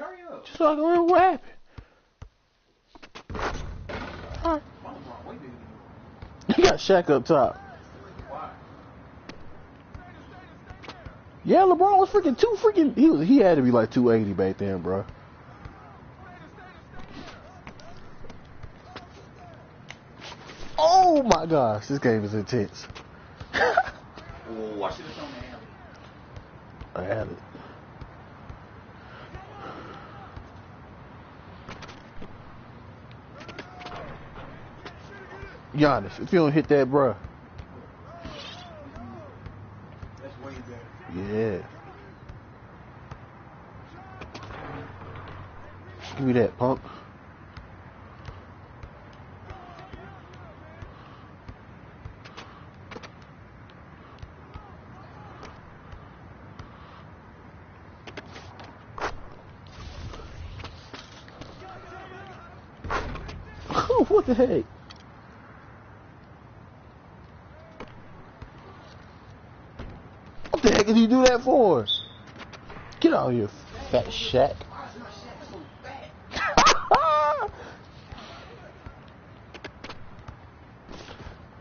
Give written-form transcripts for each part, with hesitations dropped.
hurry up. Just like, what happened? Huh? You got Shaq up top. Why? Yeah, LeBron was freaking he had to be like 280 back then, bro. Oh my gosh, this game is intense. Oh, I should have shown the alley. I had it. Giannis, if you don't hit that, bro. That's way better. Yeah. Give me that, punk. What the heck? What the heck did he do that for? Get out of here, fat Shaq. Why is my Shaq so fat?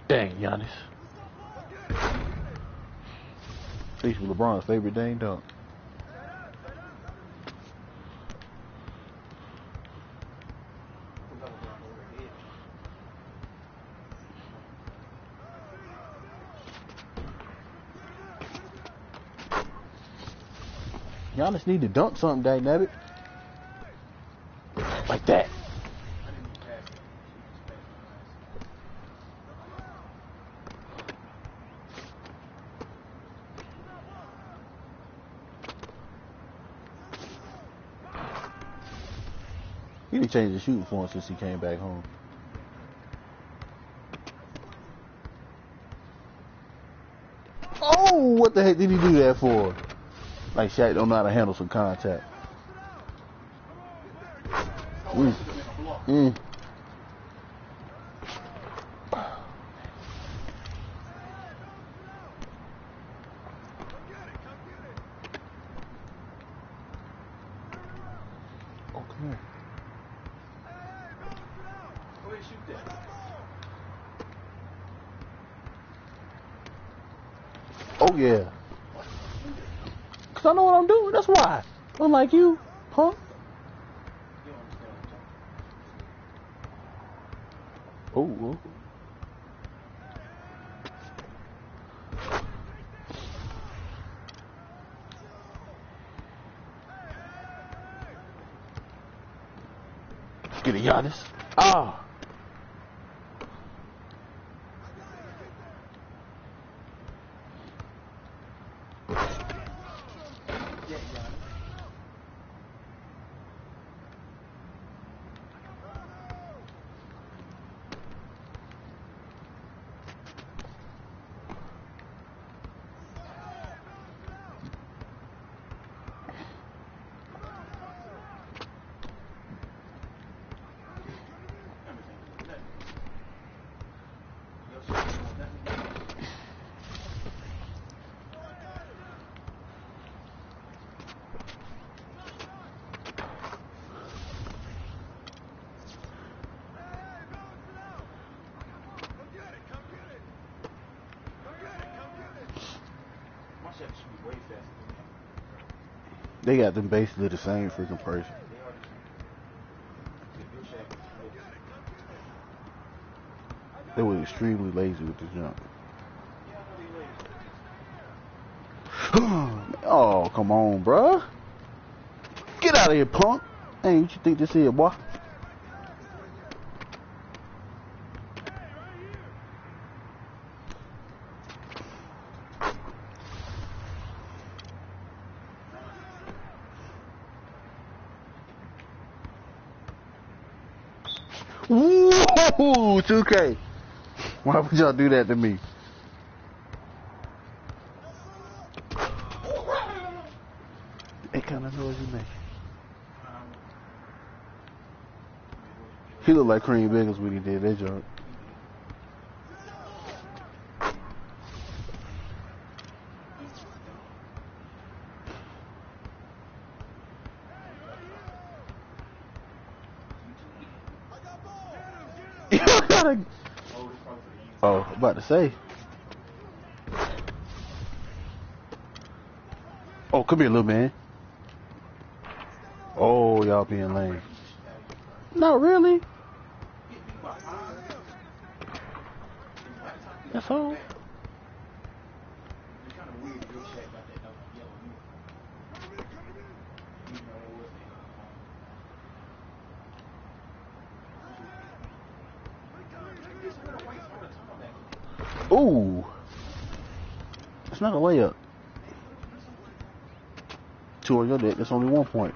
Dang, Giannis. These were LeBron's favorite dang dunk. Giannis need to dunk something, dang nabbit. Like that. He didn't change the shooting form since he came back home. Oh, what the heck did he do that for? Like Shaq don't know how to handle some contact. Oh, come here. Go ahead, shoot that. Oh, yeah. Because I know what I'm doing. That's why. Unlike you, huh? You don't understand what I'm talking about. Oh, Get it, Giannis. Ah. They got them basically the same freaking person. They were extremely lazy with this jump. Oh, come on, bruh. Get out of here, punk. Hey, what you think this is, boy? Woo! 2K. Why would y'all do that to me? What kind of noise you make? He looked like Cream Biggles when he did that joke. gotta. Oh, about to say. Oh, come here, little man. Oh, y'all being lame. Not really. That's all. Ooh. It's not a layup. 2 on your deck. That's only 1 point.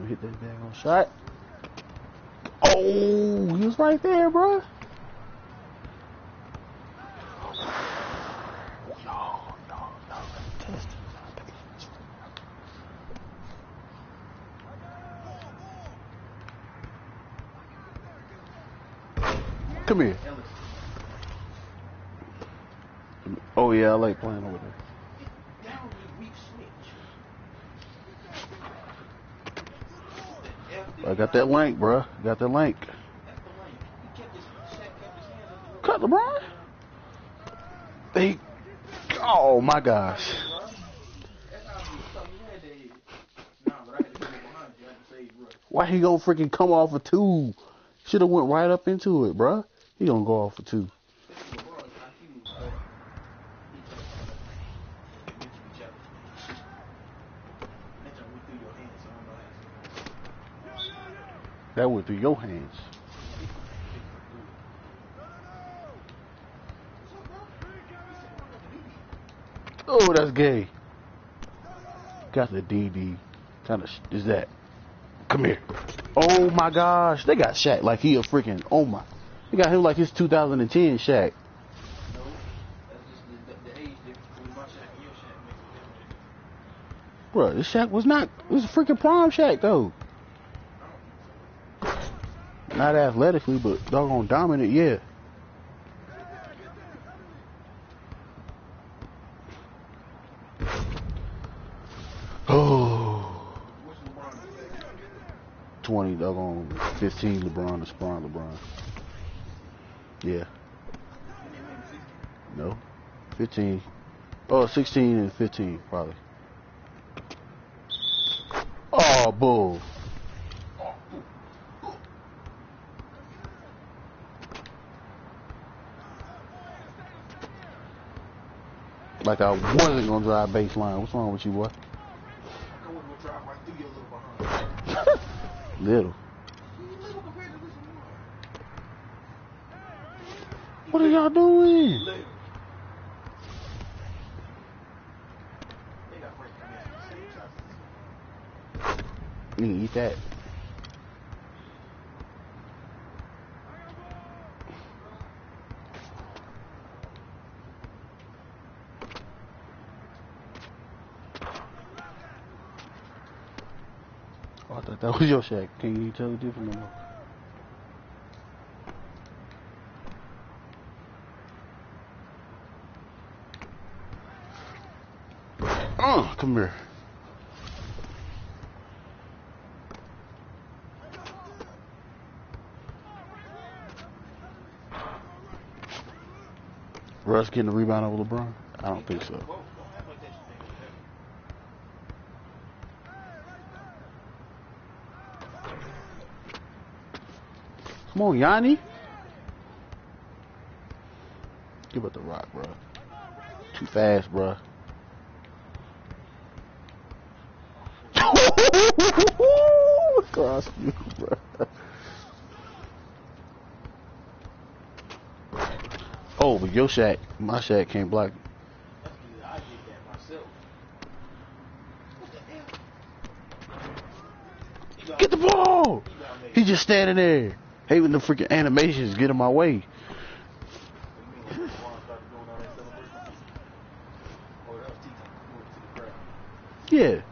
Hit that daggone shot. Oh, he was right there, bro. No. Test. Come here. Oh yeah, I like playing over there. I got that link, bro. Got that link. Cut LeBron. Oh my gosh. Why he gonna freaking come off a 2? Should have went right up into it, bro. He gonna go off a 2. That went through your hands. Oh, that's gay. Got the DD. Kind of is that? Come here. Oh my gosh, they got Shaq like he a freaking. Oh my, they got him like his 2010 Shaq. No, that's just the age difference between my Shaq and your Shaq makes a difference. Bro, this Shaq was not. It was a freaking prime Shaq though. Not athletically, but doggone dominant, yeah. Oh. 20, doggone 15 LeBron, the Spawn LeBron. Yeah. No. 15. Oh, 16 and 15, probably. Oh, bull. Like I wasn't gonna drive baseline. What's wrong with you, boy? I wasn't gonna drive right through your little behind. Little. Little compared to this one. What are y'all doing? Little. They got breaking the same size. You can eat that. Oh, I thought that was your Shaq. Can't you tell the difference no more? Come here. Russ getting the rebound over LeBron? I don't think so. Come on, Yanni. Give up the rock, bro. Too fast, bro. Across you, bro. Oh, but your Shaq, my Shaq can't block. That's good. I did that myself. What the hell? Get the ball! He just standing there. Hating the freaking animations get in my way. Yeah.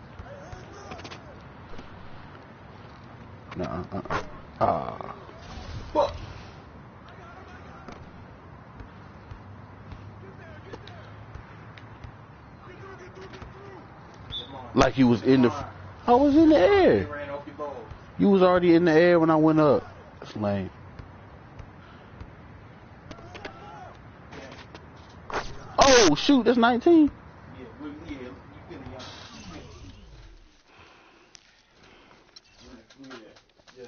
Nuh-uh. Fuck. Like you was in the... I was in the air. Ran off your ball. You was already in the air when I went up. That's lame. Oh, shoot, that's 19. Yeah, you feeling young. Yeah,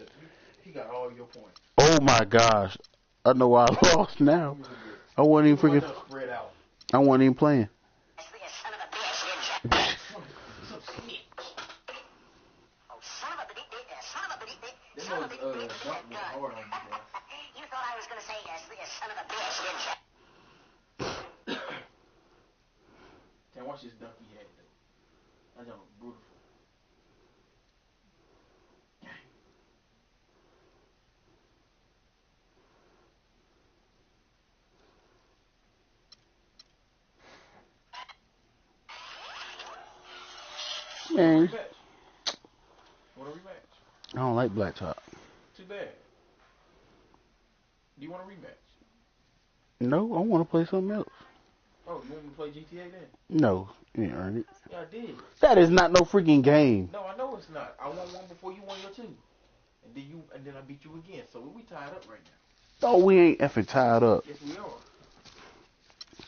he got all your points. Oh my gosh. I know why I lost now. I wasn't even freaking... Spread out. I wasn't even playing. You thought I was going to say yes, son of a bitch, didn't you? Can't watch this dunk he had though. That's beautiful. Man, Want a rematch? I don't like blacktop. Too bad. Do you want a rematch? No, I want to play something else. Oh, you want me to play GTA then? No, you didn't earn it. Yeah, I did. That is not no freaking game. No, I know it's not. I won one before you won your two. And then I beat you again. So we tied up right now. Oh, we ain't effing tied up. Yes, we are.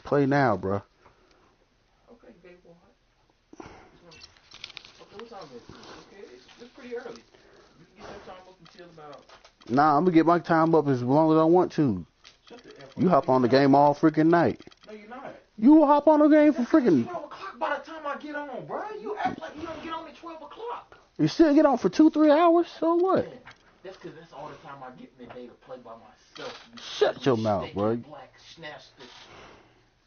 Play now, bro. Okay, baby boy. Okay, what time is it? Okay, it's pretty early. You can get your time up until about... Nah, I'm gonna get my time up as long as I want to. Shut the F up. You hop on the game all freaking night. No, you're not. You will hop on the game for freaking... 12 o'clock by the time I get on, bro. You act like you don't get on at 12 o'clock. You still get on for 2-3 hours? So what? Man, that's because that's all the time I get in the day to play by myself. Shut your mouth, bro. Black snapstick.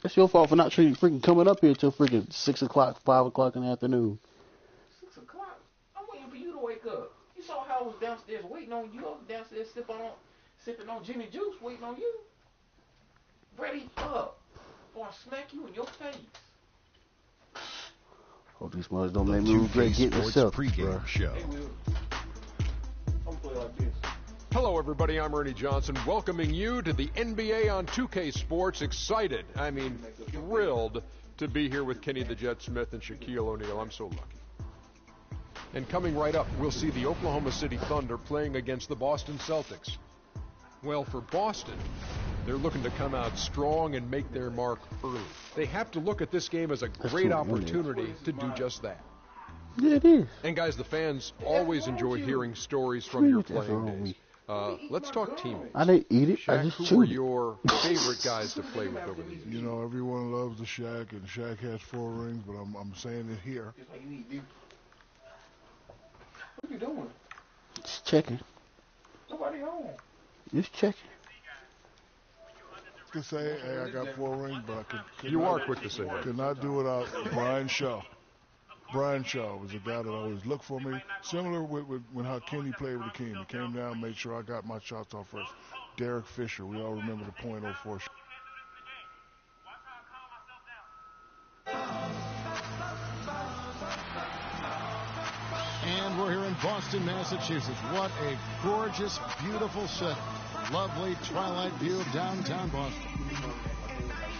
That's your fault for not freaking coming up here till freaking 6 o'clock, 5 o'clock in the afternoon. 6 o'clock? I'm waiting for you to wake up. You saw how I was downstairs waiting on you. I was downstairs sipping on gin and juice waiting on you. Ready up. Or I smack you in your face. Hope these mothers don't make me regret getting myself, bro. Show. They will. I'm play like this. Hello, everybody. I'm Ernie Johnson, welcoming you to the NBA on 2K Sports. Excited, I mean, thrilled to be here with Kenny the Jet Smith and Shaquille O'Neal. I'm so lucky. And coming right up, we'll see the Oklahoma City Thunder playing against the Boston Celtics. Well, for Boston, they're looking to come out strong and make their mark early. They have to look at this game as a great opportunity to do just that. Yeah, it is. And guys, the fans always enjoy hearing stories from your playing days. Let's talk teammates. I didn't eat it. I Shaq, just who chewed were it. your favorite guys to play with over the years? You know, everyone loves the Shaq, and Shaq has 4 rings, but I'm saying it here. Just like you eat beef. What you doing? Just checking. Nobody home. Just checking. Could say, hey, I got 4 rings, but I could You not, are quick to say that. could not do without Brian Shaw. Brian Shaw was a guy that always looked for me. Similar with when how Kenny played with the King. He came down, made sure I got my shots off first. Derek Fisher, we all remember the .04 shot. And we're here in Boston, Massachusetts. What a gorgeous, beautiful set. Lovely twilight view of downtown Boston.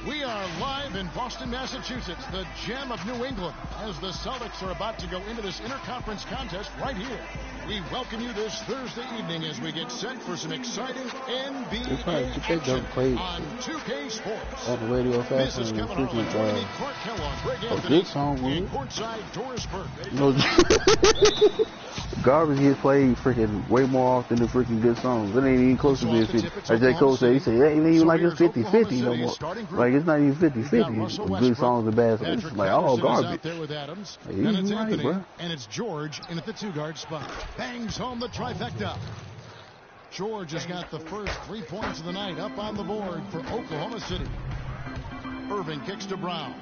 We are live in Boston, Massachusetts, the gem of New England, as the Celtics are about to go into this interconference contest right here. We welcome you this Thursday evening as we get set for some exciting NBA action on 2K Sports. On the radio fast This is and Kevin freaking, Harlan joining me, Clark Kellogg, Greg a Anthony, good song, and man. courtside Doris Burke. No, garbage gets played freaking way more often than freaking good songs. It ain't even close to being 50. As J. Cole said, he said, it ain't even like it's 50-50 no more. Like, it's not even 50-50. Good songs and bad songs. It's like, all garbage. Hey, And it's he's right, Anthony, bro. and it's George in at the 2-guard spot. Bangs home the trifecta. George has got the first 3 points of the night up on the board for Oklahoma City. Irving kicks to Brown.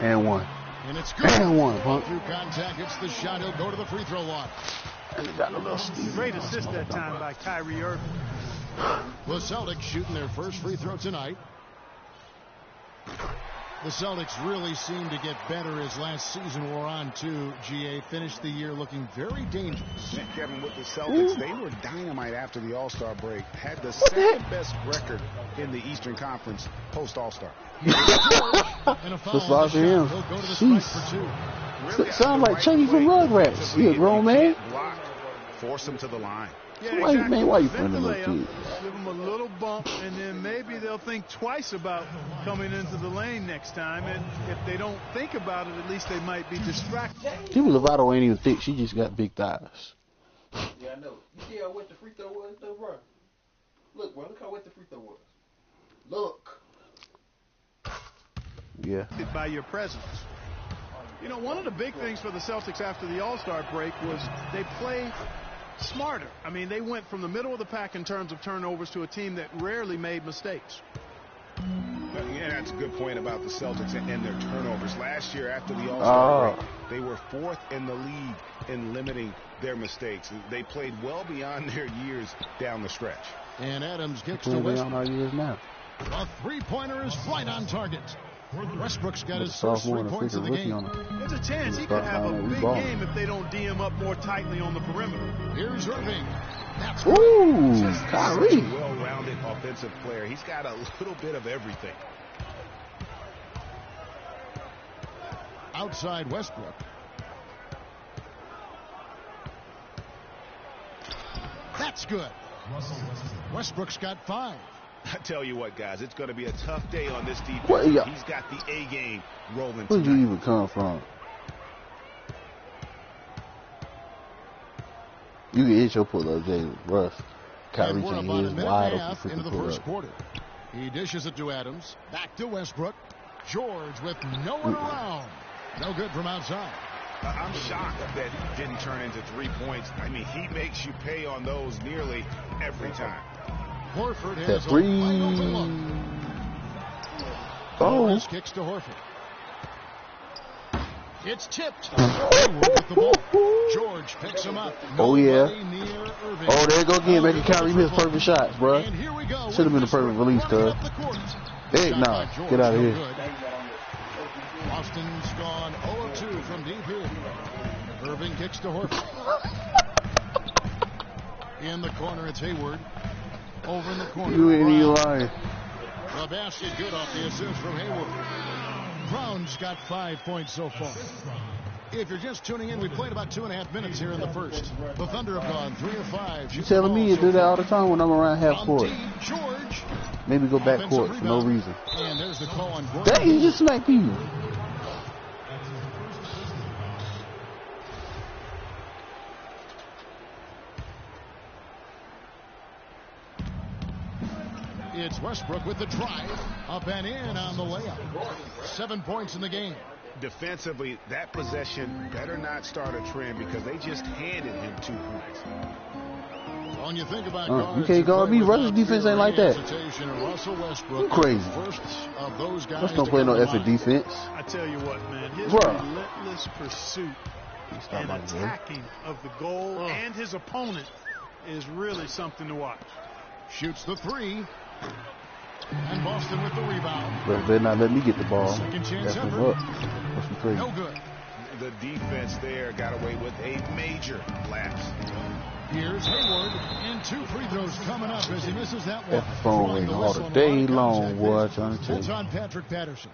And one. And it's good. And one, punk. Through contact, hits the shot. He'll go to the free throw line. Got a little steam. Great assist that time by Kyrie Irving. The Celtics shooting their first free throw tonight. The Celtics really seemed to get better as last season wore on, too. GA finished the year looking very dangerous. Kevin, with the Celtics, they were dynamite after the All-Star break. Had the second-best record in the Eastern Conference post-All-Star. Just lost to him. Jeez. Sound like Chunky from Rugrats. He a grown man. Block, force him to the line. Yeah, Why, exactly. man, why you Prevent putting the little layup, kids? give them a little bump, and then maybe they'll think twice about coming into the lane next time. And if they don't think about it, at least they might be distracted. Jimmy Lovato ain't even thick. She just got big thighs. Yeah, I know. You see how wet the free throw was, though, bro? Look, bro. Look how wet the free throw was. Look. Yeah. By your presence. You know, one of the big things for the Celtics after the All-Star break was they play smarter. I mean, they went from the middle of the pack in terms of turnovers to a team that rarely made mistakes. Yeah, that's a good point about the Celtics and their turnovers. Last year, after the All-Star break, they were 4th in the league in limiting their mistakes. They played well beyond their years down the stretch. And Adams gets to Where Westbrook. on our years now? A three-pointer is right on target. Westbrook's got his first Sophomore 3 and a points of the freaking rookie game. on him. There's a chance he He's could have a we big ball. game if they don't D him up more tightly on the perimeter. Here's Irving. That's Ooh, Such a Kyrie. well-rounded offensive player. He's got a little bit of everything. outside Westbrook. That's good. Westbrook's got 5. I tell you what, guys, it's going to be a tough day on this defense. What, yeah. He's got the A game rolling. Where'd you even come from? You can hit your pull-up, Jay. Russ. Kyrie And we're can't about hit a his minute wide and a open half into freaking the pull-up. first quarter. He dishes it to Adams. Back to Westbrook. George with no one around. No good from outside. I'm shocked that it didn't turn into 3 points. I mean, he makes you pay on those nearly every time. Horford That has a three. wide open look. Oh. Lewis kicks to Horford. It's tipped. Hayward with the ball. George picks him up. Oh, yeah. Nobody near Irving. Oh, there you go again, making Kyrie miss perfect shots, bro. And here we go. Should have been a perfect release, cuz. Hey, nah, get out of here. Boston's gone 0-2 from deep here. Irving kicks to Horford. In the corner, it's Hayward. Over in the corner. You ain't even Brown. lying. The basket good off the assist from Hayward. Brown's got 5 points so far. If you're just tuning in, we played about 2.5 minutes here in the first. The Thunder have gone 3 of 5. You telling me you do that all the time when I'm around half court? George. Maybe go back court for no reason. And there's the call on Gordon. Dang, you just smacked you. It's Westbrook with the drive. Up and in on the layup. 7 points in the game. Defensively, that possession better not start a trend because they just handed him 2 points. When you think about You can't guard me. Russell's defense ain't like that. Russell Westbrook, You crazy. first of those guys Russ don't play no effort defense. I tell you what, man, his Bruh. relentless pursuit Stop and like that. attacking of the goal and his opponent is really something to watch. Shoots the 3. And Boston with the rebound. But better not let me get the ball. Second chance That's effort. him up. That's some crazy. No good. The defense there got away with a major lapse. Here's Hayward, and 2 free throws coming up as he misses that one. That phone Throwing ring the all whistle the on day line of long, contact boy, there. trying to tell That's you. on Patrick Patterson.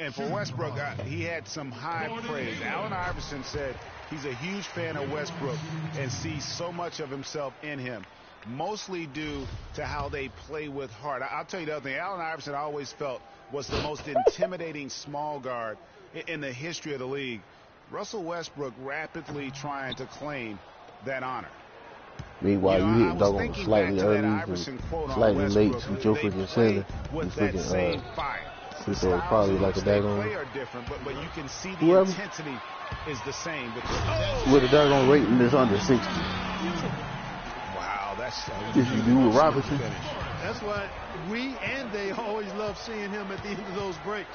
And for Westbrook, he had some high praise. Allen Iverson said he's a huge fan of Westbrook and sees so much of himself in him, mostly due to how they play with heart. I'll tell you the other thing. Allen Iverson I always felt was the most intimidating small guard in the history of the league. Russell Westbrook rapidly trying to claim that honor. Meanwhile, You know, you I hit was doggone thinking slightly back to that early, Iverson quote on slightly late, Westbrook. some Joe They freaking play center. with You that same freaking, fire. free throw probably like a They daggone. play are different, but you can see the Whoever- intensity is the same. With a daggone rating that's under 60. Wow, that's If you do with Robinson. That's why we and they always love seeing him at the end of those breaks.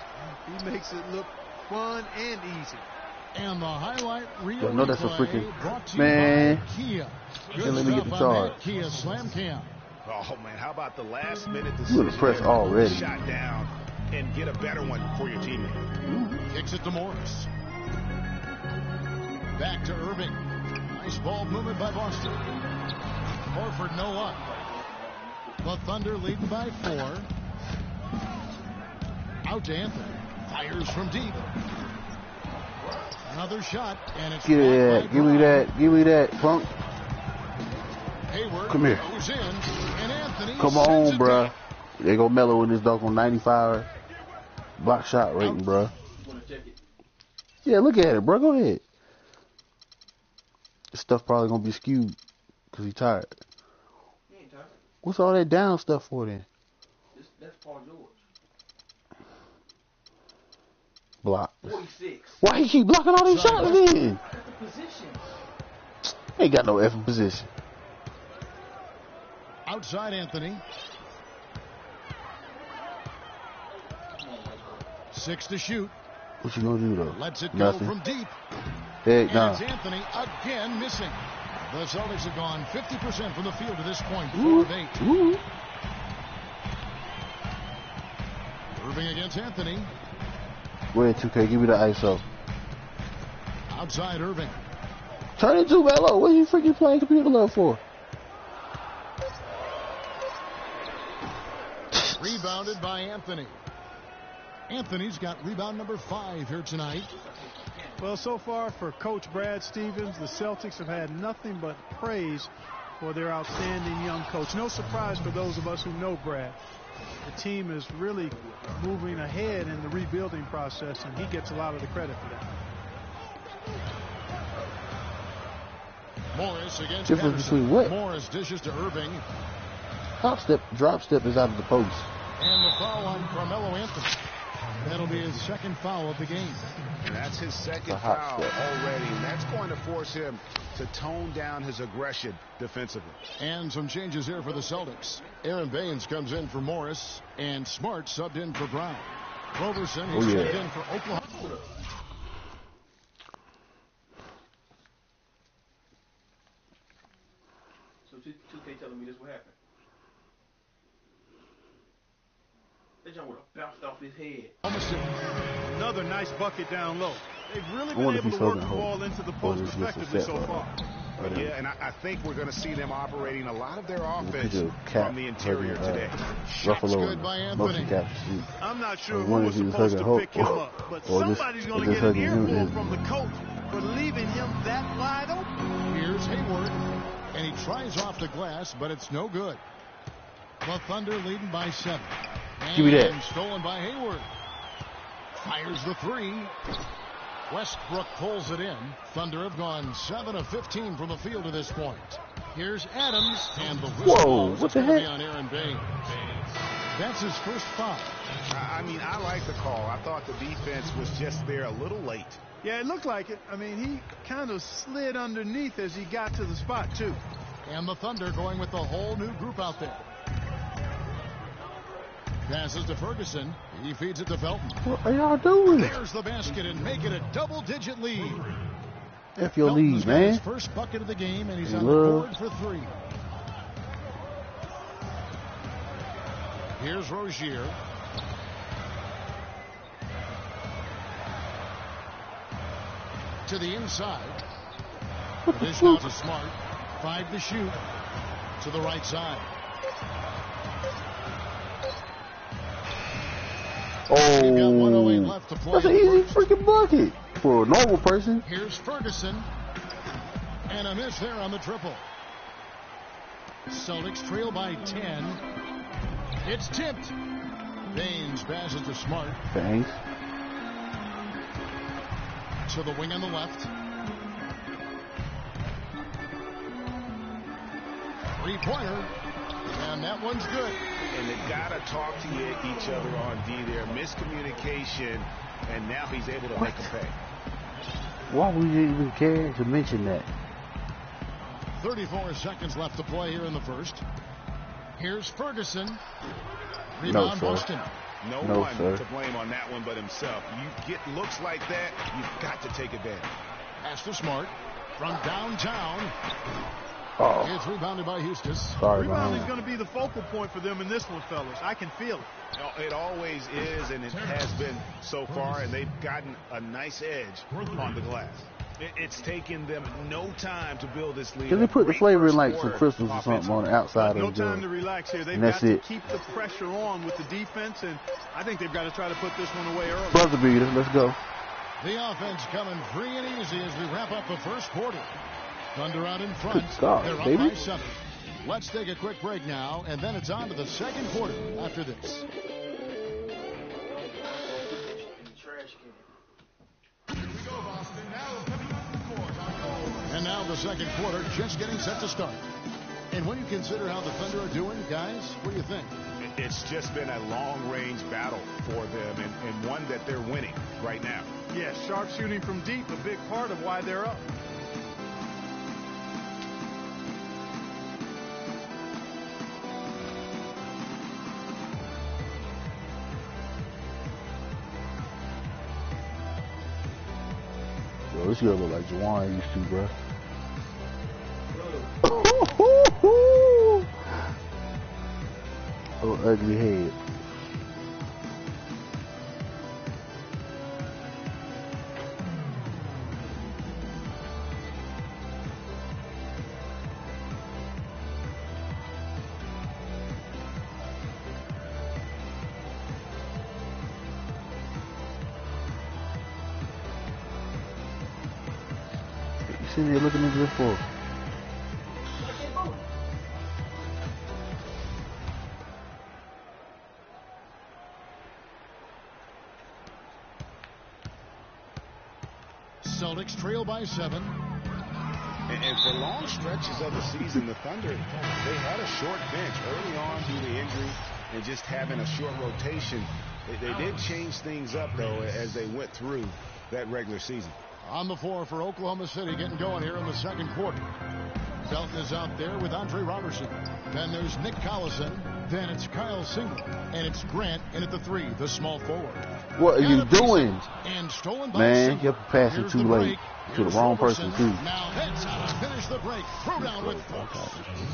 He makes it look fun and easy. And the highlight reel Y'all know that's a replay freaking- brought to man. you by Kia. Good Let me get stuff the on charge. that Kia Slam Cam. Oh man, how about the last minute You decision? would've pressed there? already. Shot down and get a better one for your teammate. Kicks it to Morris. Back to Irving. Nice ball movement by Boston. Horford, no luck. The Thunder leading by 4. Out to Anthony. Fires from deep. Another shot, and it's Give me that. Give me that. Give me that, punk. Hayward Come here. goes in, and Anthony Come sends on, it bruh. down. They go Mello in this dunk on 95 block shot rating, bruh. Yeah, look at it, bruh. Go ahead. This stuff probably gonna be skewed because he tired. He ain't tired. What's all that down stuff for then? That's Paul George. Block. 46. Why he keep blocking all these shots then? That's the positions. Ain't got no effing position. Outside Anthony. 6 to shoot. What you gonna do though? Lets it Nothing. go from deep. Heck And nah. it's Anthony again missing. The Celtics have gone 50% from the field to this point, 4 Ooh. of 8. Ooh. Irving against Anthony. Go ahead, 2K. Give me the ISO. Outside Irving. Turn it to Mello. What are you freaking playing computer love for? Rebounded by Anthony. Anthony's got rebound number 5 here tonight. Well, so far for Coach Brad Stevens, the Celtics have had nothing but praise for their outstanding young coach. No surprise for those of us who know Brad. The team is really moving ahead in the rebuilding process, and he gets a lot of the credit for that. Morris against Difference Patterson. between what? Morris dishes to Irving. Top step, drop step is out of the post. And the foul on Carmelo Anthony. That'll be his second foul of the game. And that's his second A hot foul step. already, and that's going to force him to tone down his aggression defensively. And some changes here for the Celtics. Aaron Baines comes in for Morris, and Smart subbed in for Brown. Roberson is checked in for Oklahoma. So 2K telling me this what happened. That jump would have bounced off his head. Another nice bucket down low. They've really I been wonder if able he's to work holding the home. ball into the Or post is this just a effectively set, so right? far. Yeah, and I think we're going to see them operating a lot of their offense Put your cap from the interior hugging, today. Ruffalo good by and Anthony. motion capture shoot. I'm not sure I who wonder was if he was supposed to hugging pick him Hulk, up, but or just- somebody's or going to just get an hugging him. earful from the coach for leaving him that wide open. Here's Hayward, and he tries off the glass, but it's no good. The Thunder leading by 7. And Give me that. stolen by Hayward. Fires the 3. Westbrook pulls it in. Thunder have gone 7 of 15 from the field to this point. Here's Adams, and the whistle Whoa, blows. what It's the gonna be heck? on Aaron Baines. That's his first foul. I mean, I like the call. I thought the defense was just there a little late. Yeah, it looked like it. I mean, he kind of slid underneath as he got to the spot, too. And the Thunder going with the whole new group out there. Passes to Ferguson. He feeds it to Felton. What are y'all doing? There's the basket and make it a double-digit lead. F your Felton's lead, got his man. first bucket of the game, and he's Hey, on the look. board for 3. Here's Rozier. To the inside. Dish now to Smart. 5 to shoot. To the right side. We've got 1:08 Oh, left to play. that's an easy freaking bucket for a normal person. Here's Ferguson. And a miss there on the triple. Celtics trail by 10. It's tipped. Baines passes to Smart. Thanks. To the wing on the left. 3-pointer. And that one's good. And they got to talk to each other on D there. Miscommunication, and now he's able to make a pay. Why would you even care to mention that? 34 seconds left to play here in the first. Here's Ferguson. Rebound sir. Boston. No one sir. to blame on that one but himself. You get looks like that, you've got to take advantage. Pass to Smart. From downtown. Oh. It's rebounded by Eustace. Sorry, Rebounding is man. going to be the focal point for them in this one, fellas. I can feel it. It always is, and it has been so far, and they've gotten a nice edge on the glass. It's taken them no time to build this lead. Can they put the flavor in like some Great crystals or something on the outside No of time the to relax here. They've and got that's to it. keep the pressure on with the defense, and I think they've got to try to put this one away early. buzzer beater? Let's go. The offense coming free and easy as we wrap up the first quarter. Thunder out in front. Good God, They're up baby. by 7. Let's take a quick break now, and then it's on to the second quarter after this. And now the second quarter just getting set to start. And when you consider how the Thunder are doing, guys, what do you think? It's just been a long-range battle for them, and one that they're winning right now. Yeah, sharp shooting from deep, a big part of why they're up. Yo, this girl look like Juwan used to, bro. Oh, ugly head. You sitting there looking at this for? Celtics trail by 7. And for long stretches of the season, the Thunder, they had a short bench early on due to injury and just having a short rotation. They did change things up, though, as they went through that regular season. On the floor for Oklahoma City, getting going here in the second quarter. Felton is out there with Andre Robertson. Then there's Nick Collison. Then it's Kyle Singler. And it's Grant in at the 3, the small forward. What are you doing? And stolen by Man, Singler. you're passing Here's too the late break. to the Here's wrong Robertson. person, too. Now that's how to finish the break. Throw down with force.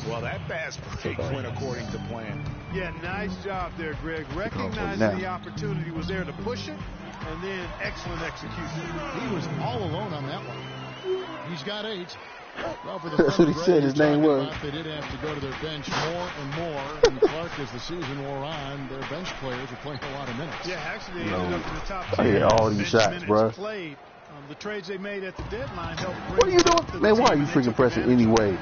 Well, that fast break went according to plan. Yeah, nice job there, Greg. Recognizing the opportunity was there to push it, and then excellent execution. He was all alone on that one. He's got 8. Well, for the That's what he Thunder, said his name was. They did have to go to their bench more and more. And Clark, as the season wore on, their bench players were playing a lot of minutes. Yeah, actually, they ended up in the top 10. I hit all these bench shots, minutes bro. Played. The trades they made at the deadline helped bring What are you depth to doing? the Man, why team, are you and they freaking took pressing advantage of it. anyway?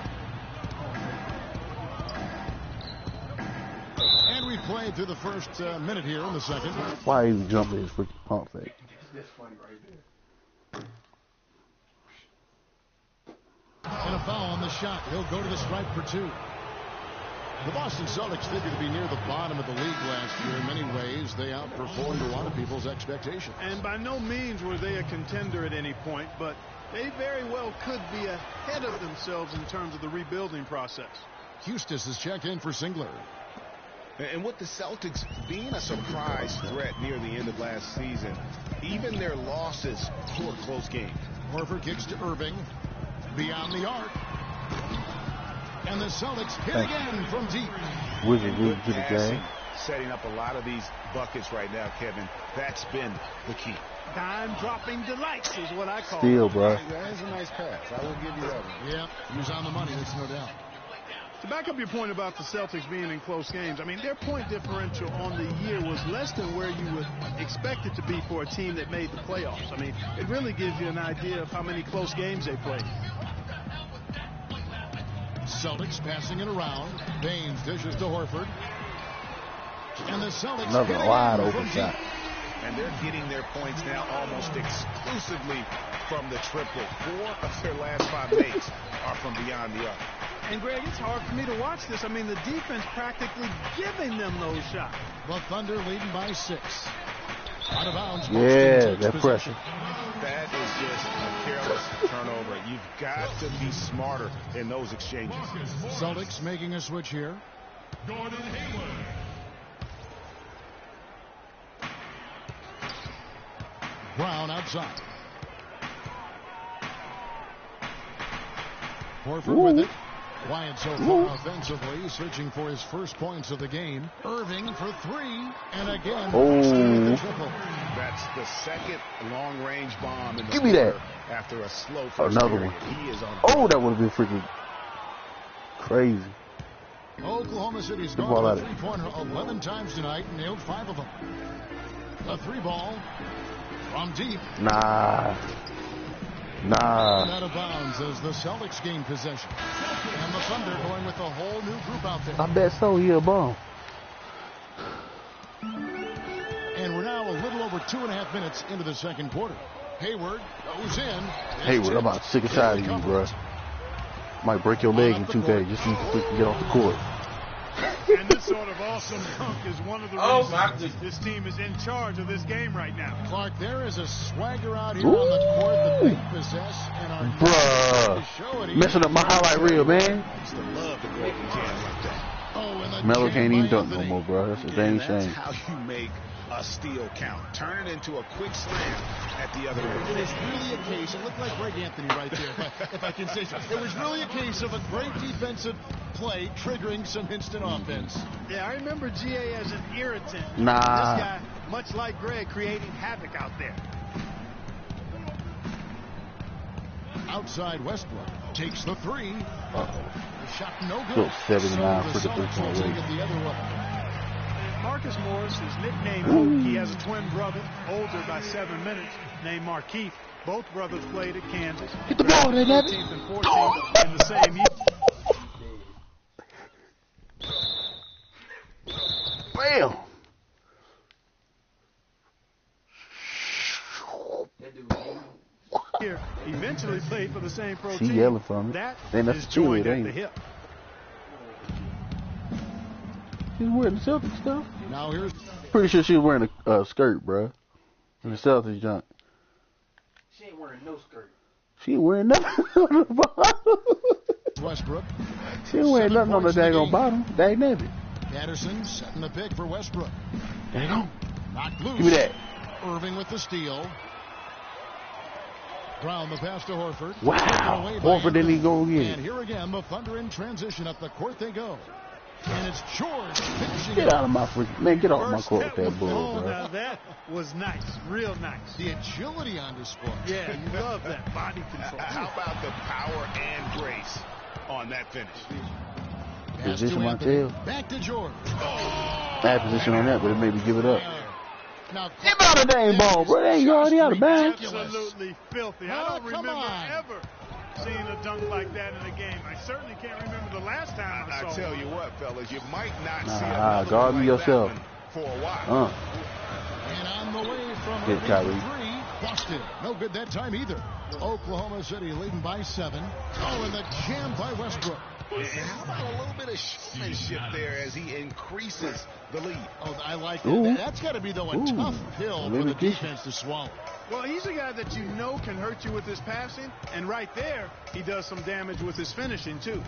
And we played through the first minute here in the second. Why even jump his freaking pump fake? That's funny right there. And a foul on the shot. He'll go to the stripe for 2. The Boston Celtics figured to be near the bottom of the league last year. In many ways, they outperformed a lot of people's expectations. And by no means were they a contender at any point, but they very well could be ahead of themselves in terms of the rebuilding process. Eustace is checked in for Singler. And with the Celtics being a surprise threat near the end of last season, even their losses were close games. Horford kicks to Irving. Beyond the arc. And the Celtics hit again from deep. Wizard moving to the Passing, game. setting up a lot of these buckets right now, Kevin. That's been the key. Dime-dropping delights is what I call Steal, it. bro. That's a nice pass. I will give you that one. Yeah, he was on the money, there's no doubt. To back up your point about the Celtics being in close games, I mean, their point differential on the year was less than where you would expect it to be for a team that made the playoffs. I mean, it really gives you an idea of how many close games they played. Celtics passing it around. Baines dishes to Horford. And the Celtics Another hit wide again open from shot. deep. And they're getting their points now almost exclusively from the triple. 4 of their last 5 makes are from beyond the arc. And, Greg, it's hard for me to watch this. I mean, the defense practically giving them those shots. The Thunder leading by 6. Out of bounds. Yeah, that pressure. That is just a careless turnover. You've got to be smarter in those exchanges. Celtics making a switch here. Gordon Hayward. Brown outside. Horford with it. Quiet so far offensively, searching for his first points of the game. Irving for three, and again, the triple. That's the second long-range bomb in the Give me that. After a slow first Another period. one. He is on. Oh, that would have been freaking crazy. Oklahoma City's The ball gone out to of- three-pointer 11 times tonight and nailed 5 of them. The three ball from deep. Nah. And out of bounds as the Celtics gain possession. And the Thunder going with a whole new group out there. I bet so. He a bum. And we're now a little over 2.5 minutes into the second quarter. Hayward goes in. Hayward, I'm about sick and tired of you, bro. Might break your leg in 2K just so you can get off the court. And this sort of awesome dunk is one of the reasons this team is in charge of this game right now. Clark, there is a swagger out here on the court that they possess and are Bruh. to show it. Messing up my highlight reel, man. Used to love to go up and jam like that. Oh, and the Melo jam can't even by dunk no Anthony. more, bro. That's a dang That's shame. how you make a steal count. Turn it into a quick slam at the other It end. was really a case, it looked like Greg Anthony right there, if I can say so. It was really a case of a great defensive play triggering some instant offense. Yeah, I remember GA as an irritant. Nah. This guy, much like Greg, creating havoc out there. Outside Westbrook takes the three. Uh-oh. The shot no Still good. 79 so for the the Celtics will three-point take range. it the other way. Marcus Morris is nicknamed Hope. He has a twin brother, older by 7 minutes, named Markeith. Both brothers played at Kansas. Get the ball, they left it. 13th and 14th in the same year. Bam! Here, eventually played for the same pro She team. yelling from it. That Then that's is the two, joined it at ain't. the hip. She's wearing the Celtics stuff. Now here's Pretty sure she was wearing a skirt, bro. In the Celtics junk. She ain't wearing no skirt. She ain't wearing nothing on the bottom. Westbrook. She ain't wearing 7 nothing on the points in the daggone game. bottom. Dang nabbit. Patterson setting the pick for Westbrook. There you go. Knocked loose. Give me that. Irving with the steal. Brown the pass to Horford. Wow. Taken away by Horford didn't even go Anthony. again. And here again, the Thunder in transition. Up the court they go. And it's George finishing Get out of my freaking... Man, get off my First court with step that was- bull, oh, bro. now that was nice. Real nice. the agility on display. Yeah, you love that body control. How about the power and grace on that finish? Pass Position to my Anthony. tail. Back to George. I had position on that, but it made me give it up. Now, Get out of the dang ball, bro. They ain't already out of bounds. Absolutely filthy. Oh, I don't come remember on. ever seeing a dunk like that in a game. I certainly can't remember the last time I I saw tell it. you what, fellas, you might not see Nah, another guard one me like that yourself. one for a while. And on the way from Good, Irving Kyrie. for three, busted. No good that time either. Oklahoma City leading by 7. Oh, and the jam by Westbrook. And how about a little bit of showmanship there as he increases the lead? Oh, I like Ooh. that. That's got to be, though, a Ooh. tough pill for the Limitation. defense to swallow. Well, he's a guy that you know can hurt you with his passing, and right there, he does some damage with his finishing, too.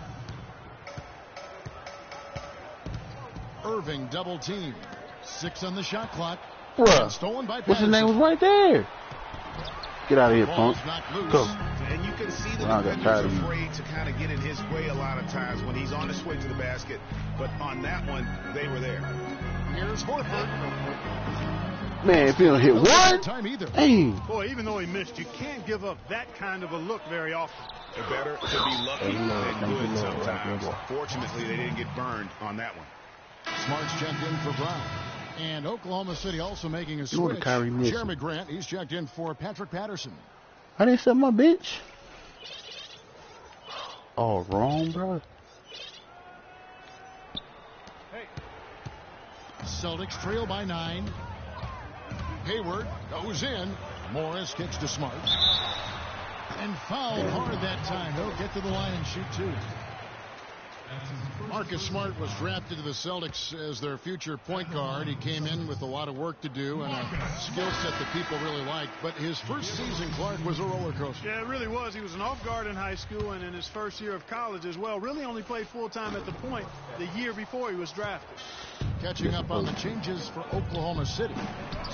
Irving double team. 6 on the shot clock. Bruh. Stolen by What's his Patterson. name was right there. Get out of here, Ball's punk. knocked loose. Go. And you can see the Well, I got tired defender's of you. afraid to kind of get in his way a lot of times when he's on his way to the basket. But on that one, they were there. Here's Horford. Man, if you don't hit No good that one, time either. dang. Boy, even though he missed, you can't give up that kind of a look very often. They're better to be lucky Thank you, Lord. than Thank you, good Lord. sometimes. Thank you, Lord. Fortunately, they didn't get burned on that one. Smart's checked in for Brown. And Oklahoma City also making a You want switch. a Kyrie miss. Jeremy Grant, he's checked in for Patrick Patterson. I didn't set my bench. Oh, wrong, bro. Celtics trail by 9. Hayward goes in. Morris kicks to Smart. And fouled hard that time. He'll get to the line and shoot 2. Marcus Smart was drafted to the Celtics as their future point guard. He came in with a lot of work to do and a skill set that people really liked. But his first season, Clark, was a roller coaster. Yeah, it really was. He was an off guard in high school and in his first year of college as well. Really only played full-time at the point the year before he was drafted. Catching up on the changes for Oklahoma City.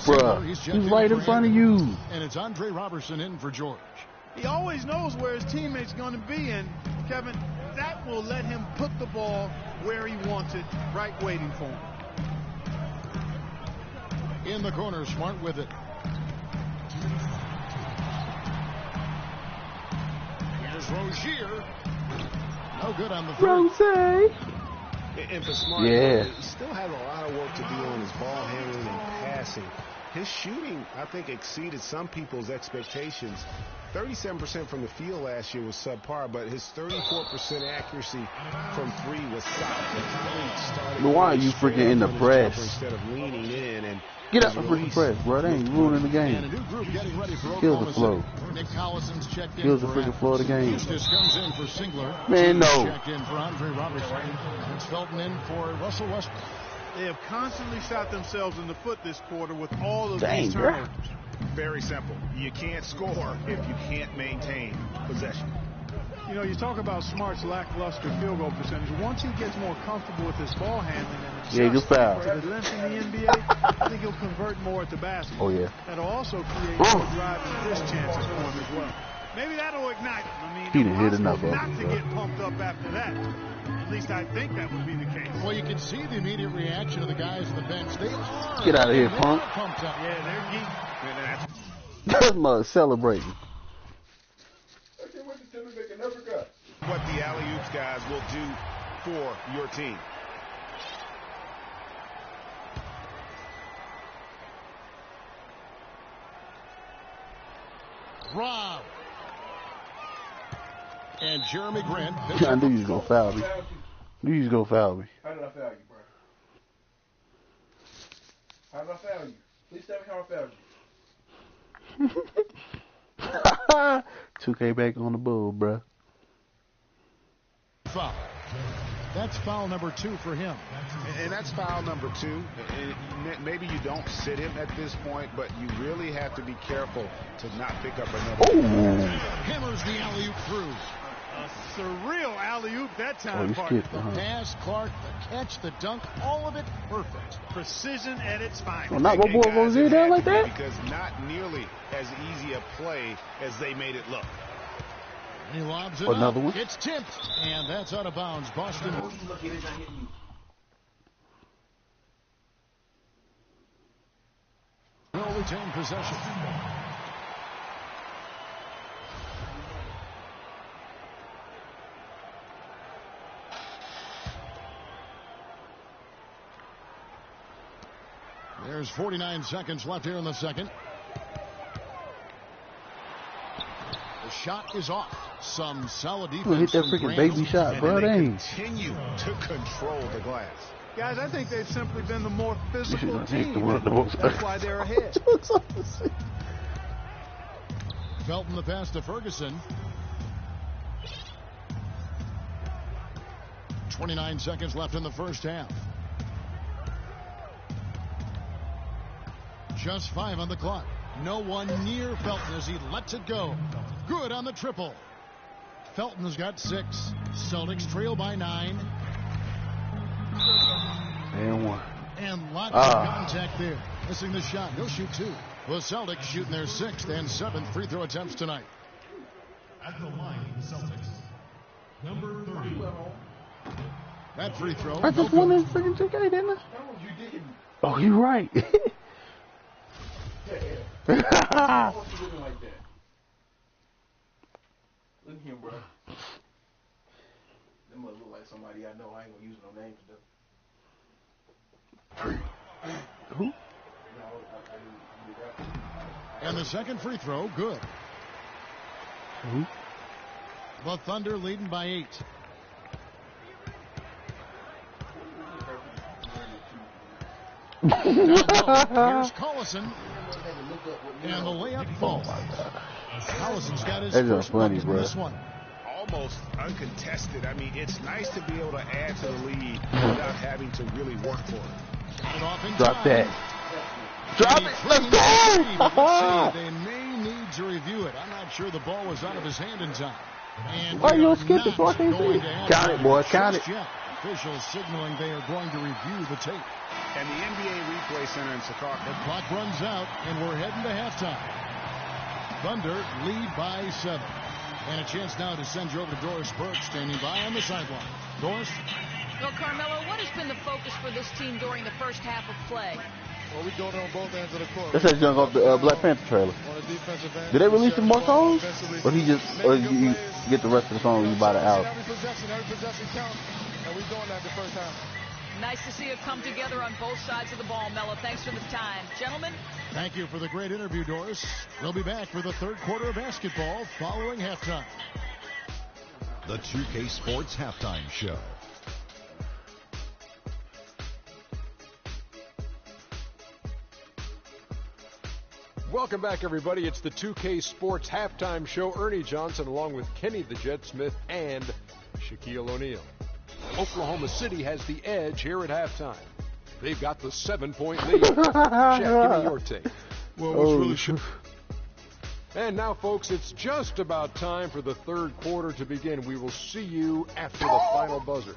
Bruh, He's he's right in for front of Anthony. you. And it's Andre Robertson in for George. He always knows where his teammate's going to be, and Kevin, that will let him put the ball where he wants it, right waiting for him. In the corner, Smart with it. Here's Rozier. No good on the three. Rose. And for Smart, Yeah. he still has a lot of work to do on his ball handling and passing. His shooting, I think, exceeded some people's expectations. 37% from the field last year was subpar, but his 34% accuracy from three was solid. But why are you freaking in the press? Instead of leaning in and Get out the freaking press, bro. They ain't ruining the And a game. new group getting ready for Kills Oklahoma the flow. City. Nick Collison's checked in. Kills the for freaking flow of the game. Eustace comes in for Singler. Man, no. Checked in for Andre Robertson. It's Felton in for Russell Westbrook. They have constantly shot themselves in the foot this quarter with all of Dang, these bro. turnovers. very simple. You can't score if you can't maintain possession. You know, you talk about Smart's lackluster field goal percentage. Once he gets more comfortable with his ball handling and Yeah, good foul. to the length in the NBA, I think he'll convert more at the basket. Oh, yeah. That'll also create more drive and dish chances for him as well. Maybe that'll ignite him. I mean, He done hit enough of not it, to bro. get pumped up after that. At least I think that would be the case. Well, you can see the immediate reaction of the guys on the bench. They are. Get out of here, they punk. are pumped up. Yeah, they're geek. That mug celebrating. What the alley-oops guys will do for your team. Rob. And Jeremy Grant. I knew you was going to foul me. Knew you was going to foul me. How did I foul you, bro? How did I foul you? Please tell me how I fouled you. 2K back on the bull, bro. Foul. That's foul number 2 for him. And that's foul number 2. And maybe you don't sit him at this point, but you really have to be careful to not pick up another. Ooh. Hammers the alley-oop through. A surreal alley-oop that Oh, time, you partner. skipped, The huh? pass, Clark, the catch, the dunk, all of it perfect. Precision at its finest. Well, not what boy Rozier down like that? Because not nearly as easy a play as they made it look. He lobs it Another up. one? It's tipped, and that's out of bounds. Boston. Look, it is not hitting you. Will retain possession. There's 49 seconds left here in the second. The shot is off. Some solid defense. You hit that from freaking Grant. baby shot, bro. And they Dang. continue to control the glass. Guys, I think they've simply been the more physical should've picked team. the one- the most- That's why they're ahead. Felton the pass to Ferguson. 29 seconds left in the first half. Just 5 on the clock. No one near Felton as he lets it go. Good on the triple. Felton has got 6. Celtics trail by 9. And one. And lots of contact there. Missing the shot. He'll shoot 2. The Celtics shooting their 6th and 7th free throw attempts tonight. At the line, Celtics. Number 30. That free throw. I just won this freaking 2K, didn't I? No, you didn't. Oh, you right. Why was you looking like that? Look at him, bro. That must look like somebody I know. I ain't gonna use no names though. Who? No, I didn't. And the second free throw, good. Who? The Thunder leading by 8. Here's Collison. And the layup falls. Collison's got his That's first funny, bucket in bro. this one. Almost uncontested. I mean, it's nice to be able to add to the lead without having to really work for it. It off in Drop time. that. Drop it. Let's go. They may need to review it. I'm not sure the ball was out of his hand in time. And Why we you are gonna skip it so I not can't see going it? to have Count it, boy. Count just it. yet. Officials signaling they are going to review the tape. And the NBA Replay Center in Secaucus. The clock runs out, and we're heading to halftime. Thunder lead by 7. And a chance now to send you over to Doris Burke, standing by on the sideline. Doris? Well, Carmelo, what has been the focus for this team during the first half of play? Well, we're doing it on both ends of the court. That's that junk off the Black Panther trailer. On the defensive end. Did they release some more songs? Or you get the rest of the song when you buy the album? Every possession counts, and we're doing that the first half. Nice to see it come together on both sides of the ball, Melo. Thanks for the time. Gentlemen? Thank you for the great interview, Doris. We'll be back for the third quarter of basketball following halftime. The 2K Sports Halftime Show. Welcome back, everybody. It's the 2K Sports Halftime Show. Ernie Johnson along with Kenny the Jet Smith and Shaquille O'Neal. Oklahoma City has the edge here at halftime. They've got the 7-point lead. Shaq, give me your take. Well, what's really And now, folks, it's just about time for the third quarter to begin. We will see you after the final buzzer.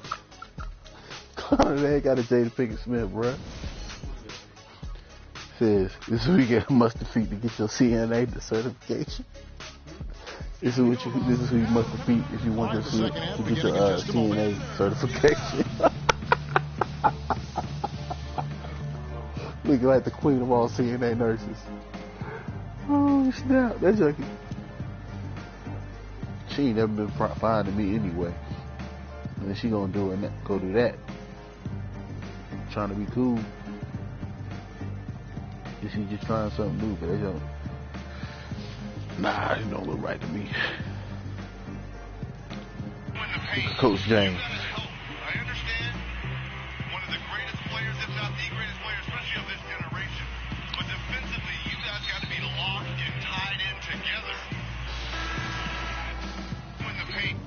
They ain't got a Jada Pinkett Smith, bruh. Says, this weekend must defeat to get your CNA certification. This is who you must defeat if you want to get your CNA certification. Looking like the queen of all CNA nurses. Oh, snap. That's junkie. She ain't never been fine to me anyway. And then she go do that. Trying to be cool. And she just trying something new, but they don't. Nah, it don't look right to me. Coach James. I understand one of the greatest players, if not the greatest player, especially of this generation. But defensively, you guys got to be locked and tied in together. In the paint.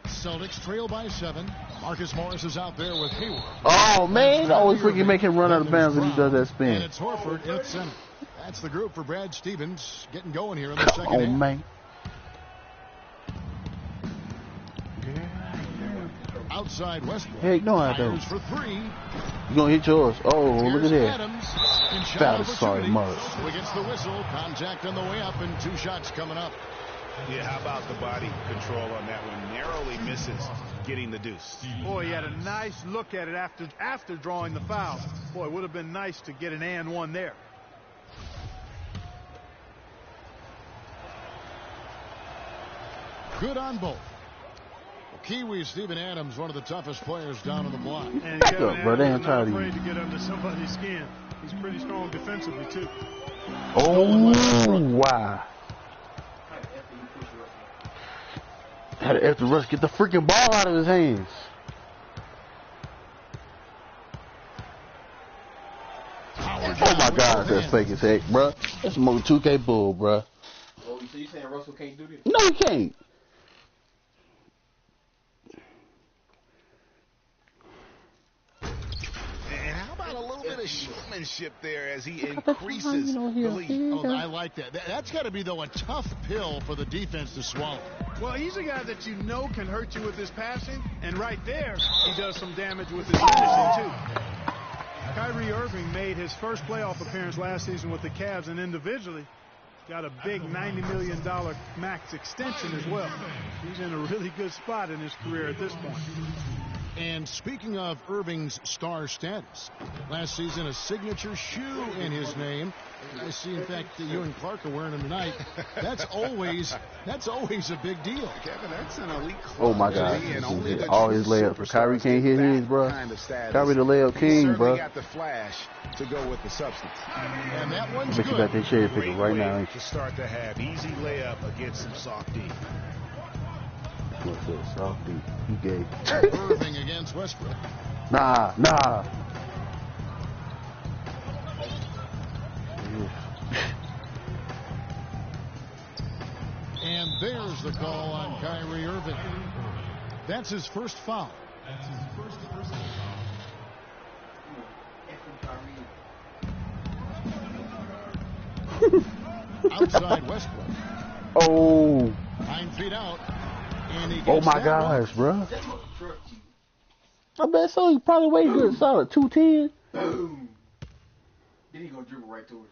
Celtics trail by 7. Marcus Morris is out there with Hayward. Oh, man. Always freaking make him run out of bounds when he does that spin. And it's Horford at center. That's the group for Brad Stevens getting going here in the second half. Oh, man. Outside Westbrook. Heck, no, I don't. For 3. You gonna hit yours. Oh, look at that. Foul, sorry, Morris. So he gets the whistle. Contact on the way up and 2 shots coming up. Yeah, how about the body control on that one? Narrowly misses getting the deuce. Boy, he had a nice look at it after drawing the foul. Boy, it would have been nice to get an and one there. Good on both. Well, Kiwi Steven Adams, one of the toughest players down on the block. And Back up, bro. They ain't not tired of afraid you. to get under somebody's skin. He's pretty strong defensively, too. Oh, wow. Had to F the rush, get the freaking ball out of his hands. Oh my God, that's fake as heck, bro. That's some more 2K bull, bro. Oh, so you saying Russell can't do this? No, he can't. And how about a little bit of showmanship there as he increases the lead? Oh, I like that. That's got to be, though, a tough pill for the defense to swallow. Well, he's a guy that you know can hurt you with his passing, and right there, he does some damage with his finishing, too. Kyrie Irving made his first playoff appearance last season with the Cavs, and individually got a big $90 million max extension as well. He's in a really good spot in his career at this point. And speaking of Irving's star status, last season a signature shoe in his name. I see, in fact, that you and Clark are wearing them tonight. That's always a big deal. Kevin, that's an elite club. Oh my God, all his layups. Kyrie can't hit his, bro. Kyrie the layup king, bro. Got the flash to go with the substance. And that one's Bet you good. got that cherry picker right now. To start to have easy layup against some soft D. What's that soft D? He gave. Irving against Westbrook. Nah. And there's the call on Kyrie Irving. That's his first foul. That's his first personal foul. Outside Westbrook. Oh. 9 feet out. And he gets Oh my that gosh, one. bro. I bet so. He probably weighed good, solid 210. Then he gonna dribble right to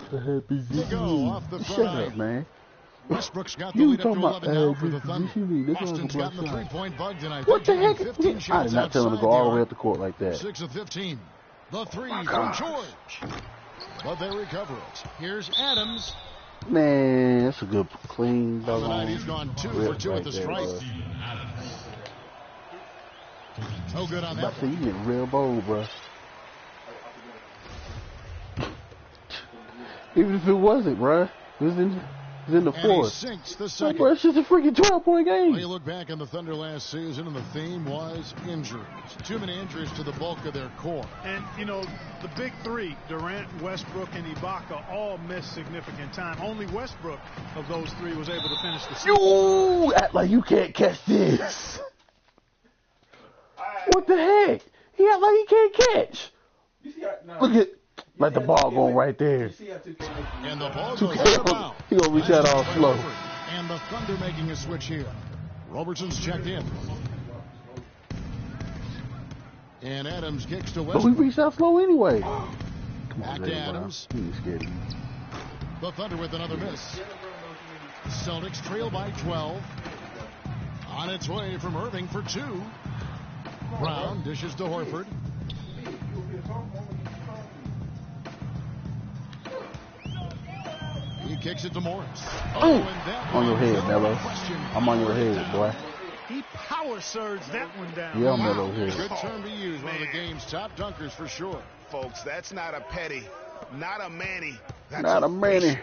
To go off the front. Shut up, man. Westbrook's got the You lead up to talking 11 about, now for the Thunder. this Boston's one gotten the was a three-point bug tonight. What the They're heck? taking 15 I shots did not tell him to outside go all the way arc. up the court like that. 6 of 15. The three from gosh. George. But they recover it. Here's Adams. Man, that's a good clean On the dog. night, he's gone 2 for 2 at the stripe. No good on that. I say you getting real bold, bro. Even if it wasn't, bro, it was in the And fourth. he sinks the Like, second. bro, it's just a freaking 12-point game. Well, you look back on the Thunder last season, and the theme was injuries. Too many injuries to the bulk of their core. And, you know, the big three, Durant, Westbrook, and Ibaka, all missed significant time. Only Westbrook of those three was able to finish the season. You act like you can't catch this. What the heck? He act like he can't catch. Look at like the ball going right there. And the ball goes out of bounds. He gonna reach out all slow. And the Thunder making a switch here. Robertson's checked in. And Adams kicks to But we Westbrook. reached out slow anyway. Come on, Back to Ray, bro. Adams. He ain't scared of you. The Thunder with another miss. Celtics trail by 12. On its way from Irving for 2. Brown dishes to Horford. He kicks it to Morris. Oh, and that on your one, head, no Melo. question. I'm on your head, boy. He power surged that one down. Yeah, I'm Melo here. Good term to use. One of the game's top dunkers for sure. Folks, that's not a petty, not a Manny. That's Not a manny.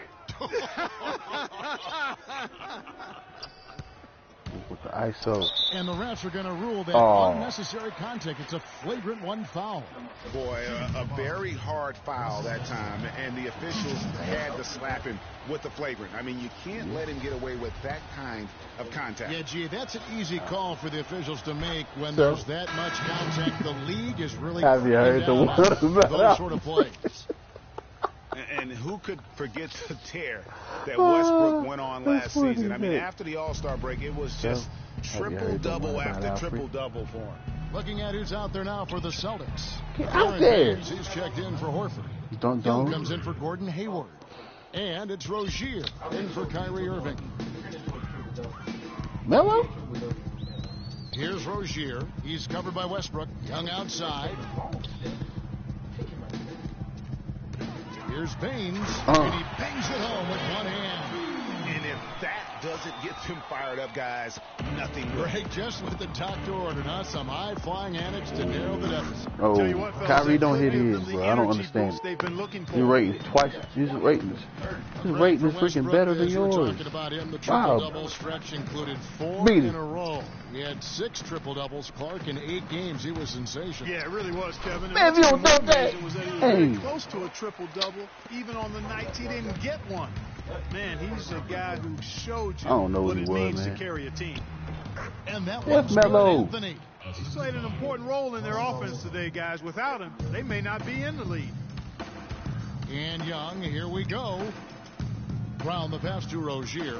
With the ISO. And the refs are going to rule that unnecessary contact. It's a flagrant one foul. Boy, a very hard foul that time, and the officials had to slap him with the flagrant. I mean, you can't let him get away with that kind of contact. Yeah, gee, that's an easy call for the officials to make when there's that much contact. The league is really Have you heard the down one about those sort of plays. And who could forget the tear that Westbrook went on last season? I mean, after the All-Star break, it was just triple-double after triple-double for him. Looking at who's out there now for the Celtics. Get out there. He's checked in for Horford. Don't. Hill comes in for Gordon Hayward. And it's Rozier in for Kyrie Irving. Melo? Here's Rozier. He's covered by Westbrook. Young outside. Here's Baines. And he bangs it home with one hand. And if that doesn't get them fired up, guys, nothing will. Right, just what the doctor ordered, huh? Some high-flying antics to narrow the deficit. Oh, Tell you what, fellas, Kyrie don't hit clearly his, the bro. I don't energy understand boost it. they've been looking for. His rating twice. His rating is freaking better than yours. Talking about him, the triple-double stretch included 4 Beat in it. a row. He had 6 triple-doubles, Clark, in 8 games. He was sensational. Yeah, it really was, Kevin. And Man, if you don't what's know that, amazing was that he was hey. very close to a triple-double, even on the nights he didn't get one. Man, he's a guy who showed you I don't know what who it he was, means man. to carry a team. And that Yes, one's Melo. good, Anthony. He's played an important role in their offense today, guys. Without him, they may not be in the lead. And Young, here we go. Brown, the pass to Rozier.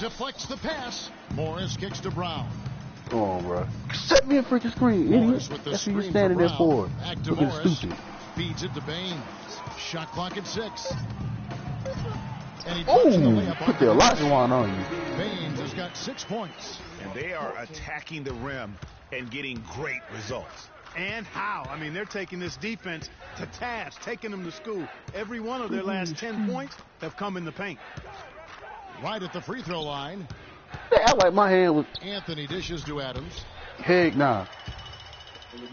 Deflects the pass. Morris kicks to Brown. Come on, bro. Set me a freaking screen, Morris idiot. with the That's what you're screen standing for there for. Brown. Back to Looking Morris. stupid. Feeds it to Baines. Shot clock at 6. And he puts the Ooh, layup put the Olajuwon on you. Baines has got 6 points. And they are attacking the rim and getting great results. And how? I mean, they're taking this defense to task, taking them to school. Every one of their last 10 points have come in the paint. Right at the free throw line. They act like my hand was. Anthony dishes to Adams. Heck nah.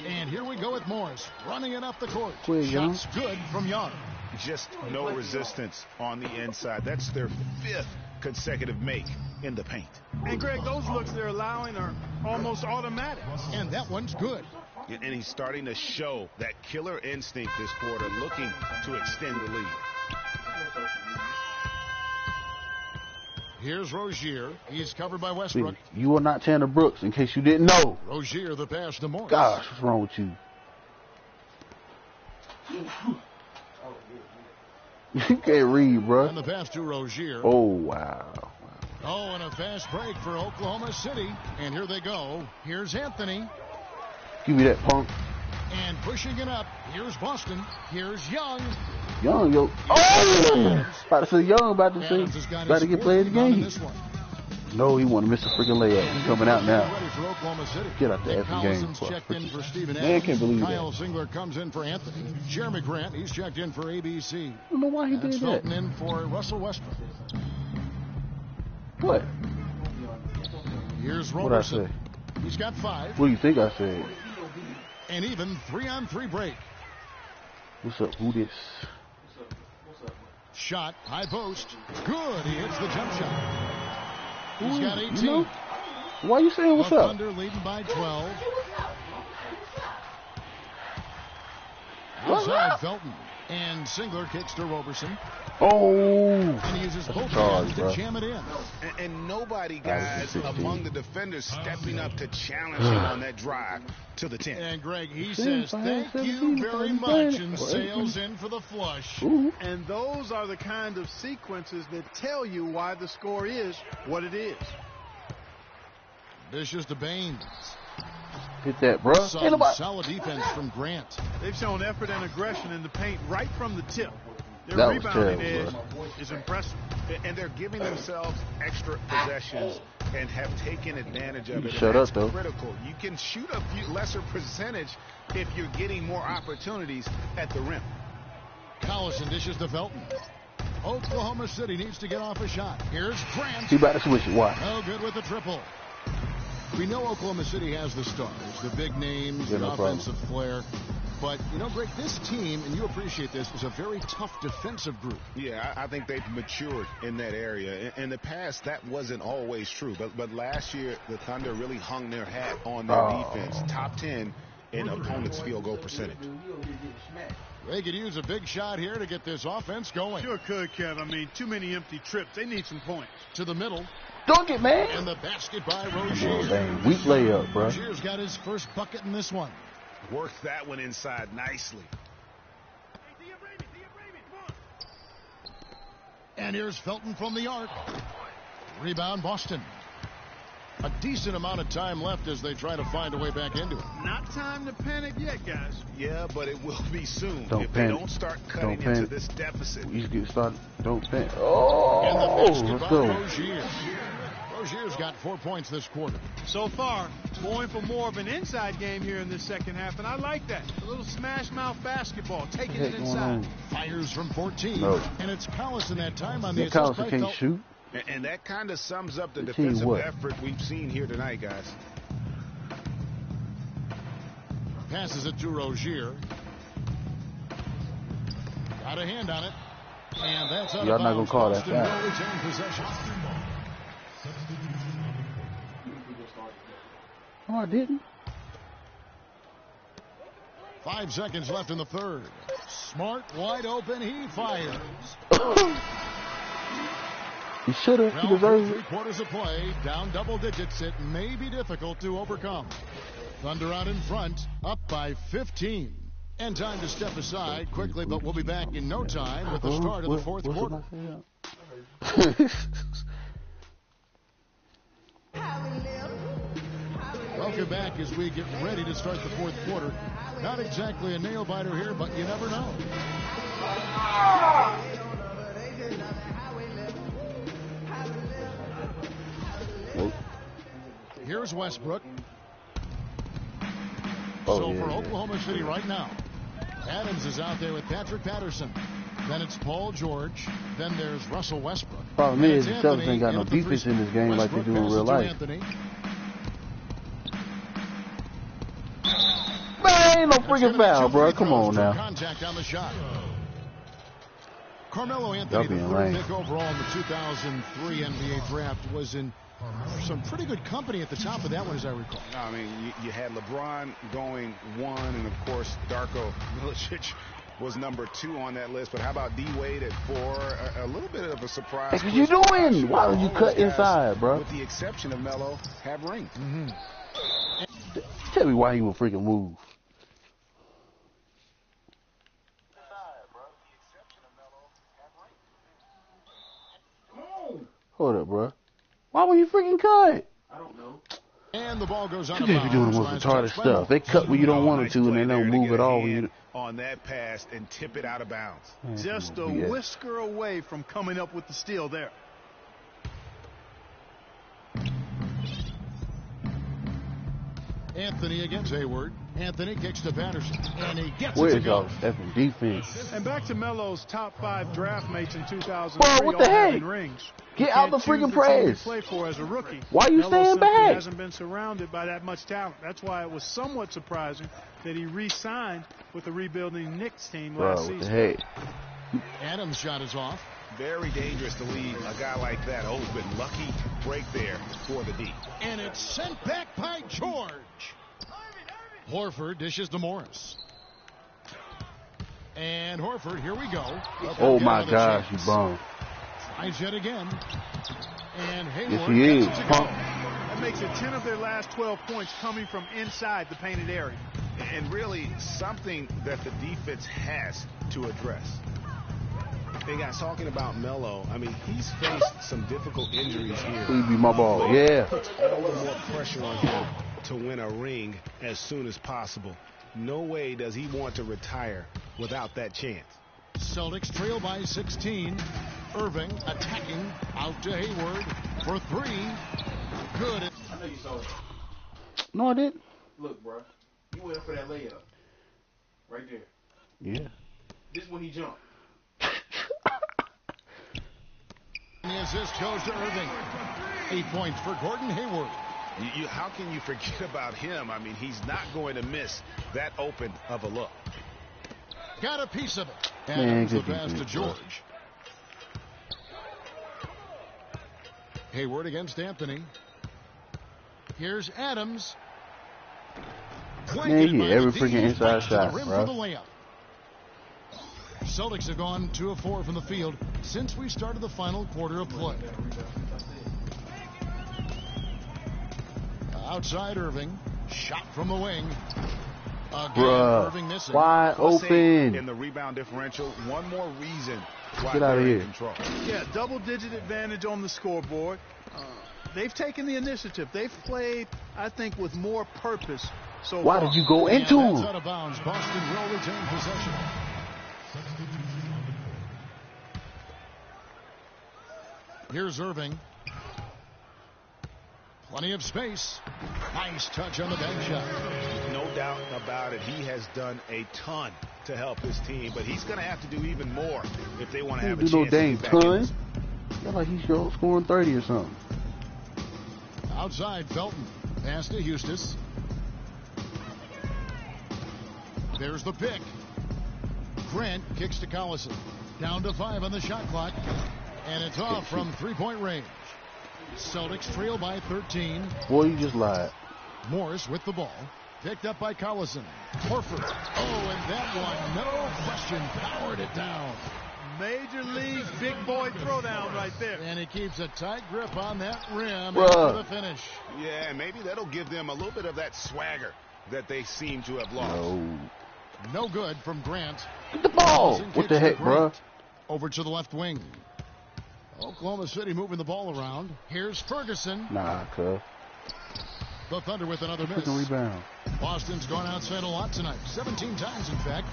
And here we go with Morris. Running it up the court. Quick, Young. Shots good from Young. Just no resistance on the inside. That's their 5th consecutive make in the paint. And, Greg, those looks they're allowing are almost automatic. And that one's good. And he's starting to show that killer instinct this quarter, looking to extend the lead. Here's Rozier. He's covered by Westbrook. You are not Tanner Brooks, in case you didn't know. Rozier, the pass to Morris. Gosh, what's wrong with you? You can't read, bro. And the pass to Rozier. Oh, wow. Oh, and a fast break for Oklahoma City. And here they go. Here's Anthony. Give me that, punk. And pushing it up. Here's Boston. Here's Young. Young, yo. Oh! About to say Young, about to get played the game. No, he want to miss a freaking layup. He's coming out now. Get out the effing game. Checked in for Steven Man, I can't believe Kyle that. Singler comes in for Anthony. Jeremy Grant, he's checked in for ABC. I don't know why he did that. Felton in for Russell Westbrook. What? Here's What'd I Roberson. say? He's got 5. What do you think I said? And even 3-on-3 break. What's up? Who this? Shot, high post. Good. He hits the jump shot. He's got 18. You know? Why are you saying what's the up? Thunder leading by 12. What's Outside up? Felton. And Singler kicks to Roberson. Oh. And he uses both hands to jam it in. And nobody, guys, among the defenders stepping up to challenge him on that drive to the 10. And Greg, he says, thank you very much, and sails in for the flush. Ooh. And those are the kind of sequences that tell you why the score is what it is. Dishes to Baines. Hit that, bro. Some solid defense from Grant. They've shown effort and aggression in the paint right from the tip. Their That was rebounding terrible, edge is impressive. And they're giving themselves extra possessions and have taken advantage of it. Shut up, though. Critical. You can shoot a lesser percentage if you're getting more opportunities at the rim. Collison dishes to Felton. Oklahoma City needs to get off a shot. Here's Grant. He about to switch it. Why? No good with the triple. We know Oklahoma City has the stars, the big names, Yeah, the no offensive flair. But, you know, Greg, this team, and you appreciate this, is a very tough defensive group. Yeah, I think they've matured in that area. In the past, that wasn't always true. But last year, the Thunder really hung their hat on their defense. Top 10 in opponents' field goal percentage. They could use a big shot here to get this offense going. Sure could, Kev. I mean, too many empty trips. They need some points. To the middle. Dunk it, man. And the basket by Oh, Rozier. dang. Weak layup, bro. Rozier's got his first bucket in this one. Worked that one inside nicely. And here's Felton from the arc. Rebound, Boston. A decent amount of time left as they try to find a way back into it. Not time to panic yet, guys. Yeah, but it will be soon. Don't if panic. they don't start cutting Don't into panic. this deficit. You get started. Don't panic. Oh, And the basket let's by go. Rozier. Rozier's got 4 points this quarter. So far, going for more of an inside game here in this second half, and I like that. A little smash mouth basketball, taking it inside. Fires from 14. No. And it's Collison that time on the assist Collison by can't Felton. shoot. And that kind of sums up the I tell you defensive what. effort we've seen here tonight, guys. Passes it to Rozier. Got a hand on it. And that's out Y'all of not gonna bounds. call that Boston foul. will retain possession. Oh, I didn't. 5 seconds left in the third. Smart, wide open, he fires. He should have. He Well, deserves it. 3 quarters of play, down double digits. It may be difficult to overcome. Thunder out in front, up by 15. And time to step aside quickly, but we'll be back in no time with the start of the fourth quarter. Welcome back as we get ready to start the fourth quarter. Not exactly a nail-biter here, but you never know. Here's Westbrook. So for Oklahoma City right now, Adams is out there with Patrick Patterson. Then it's Paul George. Then there's Russell Westbrook. Problem is, the Celtics ain't got no defense in this game like they do in real life. Man, ain't no freaking foul, bro. Come on now. Contact on the shot. Carmelo Anthony, the third pick overall in the 2003 NBA draft, was in some pretty good company at the top of that one, as I recall. No, I mean, you had LeBron going 1, and of course, Darko Milicic was number 2 on that list. But how about D-Wade at 4? A little bit of a surprise. What you doing? Why don't you cut inside, bro? With the exception of Melo, have rings. Tell me why he would freaking move. Hold up, bro. Why would you freaking cut? I don't know. And the ball goes out You of can't be doing bounds. the most retarded stuff. They cut when you don't want them to, and they don't move at all when you. On that pass and tip it out of bounds. Just a whisker away from coming up with the steal there. Anthony against Hayward. Anthony kicks to Patterson, and he gets Where it to is go. y'all effing defense? And back to Melo's top 5 draft mates in 2003. Bro, what the all having heck? rings. Get You out the can't choose freaking the team you press. play for as a rookie. Why you Melo staying simply back? hasn't been surrounded by that much talent. That's why it was somewhat surprising that he re-signed with the rebuilding Knicks team Bro, last what season. the heck? Adams' shot is off. Very dangerous to leave a guy like that open. Lucky break there for the D. And it's sent back by George. Horford dishes to Morris. And Horford, here we go. Oh my gosh, you bum. Tries yet again. And Hayward Yes, he is. gets it to go. That makes it 10 of their last 12 points coming from inside the painted area. And really something that the defense has to address. Hey guys, talking about Melo, I mean, he's faced some difficult injuries here. Please be my ball. Yeah. Puts all the more pressure on him to win a ring as soon as possible. No way does he want to retire without that chance. Celtics trail by 16. Irving attacking out to Hayward for 3. Good. I know you saw it. No, I didn't. Look, bro. You went up for that layup. Right there. Yeah. This is when he jumped. The assist goes to Irving. 8 points for Gordon Hayward. How can you forget about him? I mean, he's not going to miss that open of a look. Got a piece of it. Man, Adams the good pass to defense, George. Hayward against Anthony. Here's Adams. Man, he every Flanked by the freaking D. inside Right to the shot, rim bro. for the layup. Celtics have gone 2 of 4 from the field since we started the final quarter of play. Outside Irving. Shot from the wing. Again, Irving Bruh, missing. wide In open. the rebound differential, one more reason why Get out of they're in here. control. Yeah, double-digit advantage on the scoreboard. They've taken the initiative. They've played, I think, with more purpose so Why far. did you go And into that's him? out of bounds. Boston will retain possession. Here's Irving. Plenty of space. Nice touch on the bank shot. No doubt about it. He has done a ton to help his team, but he's going to have to do even more if they want to have a Do chance no to dang get back in ton. this. Feel like he's scoring 30 or something. Outside Felton. Pass to Eustace. There's the pick. Grant kicks to Collison. Down to 5 on the shot clock. And it's off from 3-point range. Celtics trail by 13. Boy, you just lied. Morris with the ball. Picked up by Collison. Horford. Oh, and that one, no question, powered it down. Major league big boy throwdown right there. And he keeps a tight grip on that rim Bruh. after the finish. Yeah, and maybe that'll give them a little bit of that swagger that they seem to have lost. No. No good from Grant. Get the ball. Collison What the kicks to heck, bro? Grant. Over to the left wing. Oklahoma City moving the ball around. Here's Ferguson. Nah, cuz. The Thunder with another miss. Freaking rebound. Boston's gone outside a lot tonight. 17 times, in fact.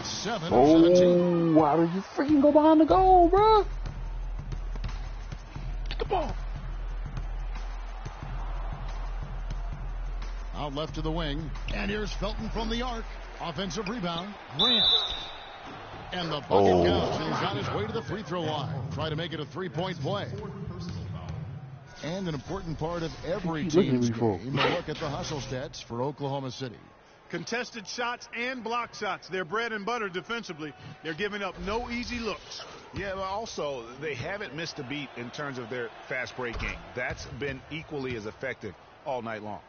7 of 17. Oh, why did you freaking go behind the goal, bro? Get the ball. Out left to the wing. And here's Felton from the arc. Offensive rebound. Grant. And the bucket counts. And he's on his way to the free throw line. Try to make it a 3-point play. And an important part of every team's game, a look at the hustle stats for Oklahoma City. Contested shots and block shots. They're bread and butter defensively. They're giving up no easy looks. Yeah, but also, they haven't missed a beat in terms of their fast break game. That's been equally as effective all night long.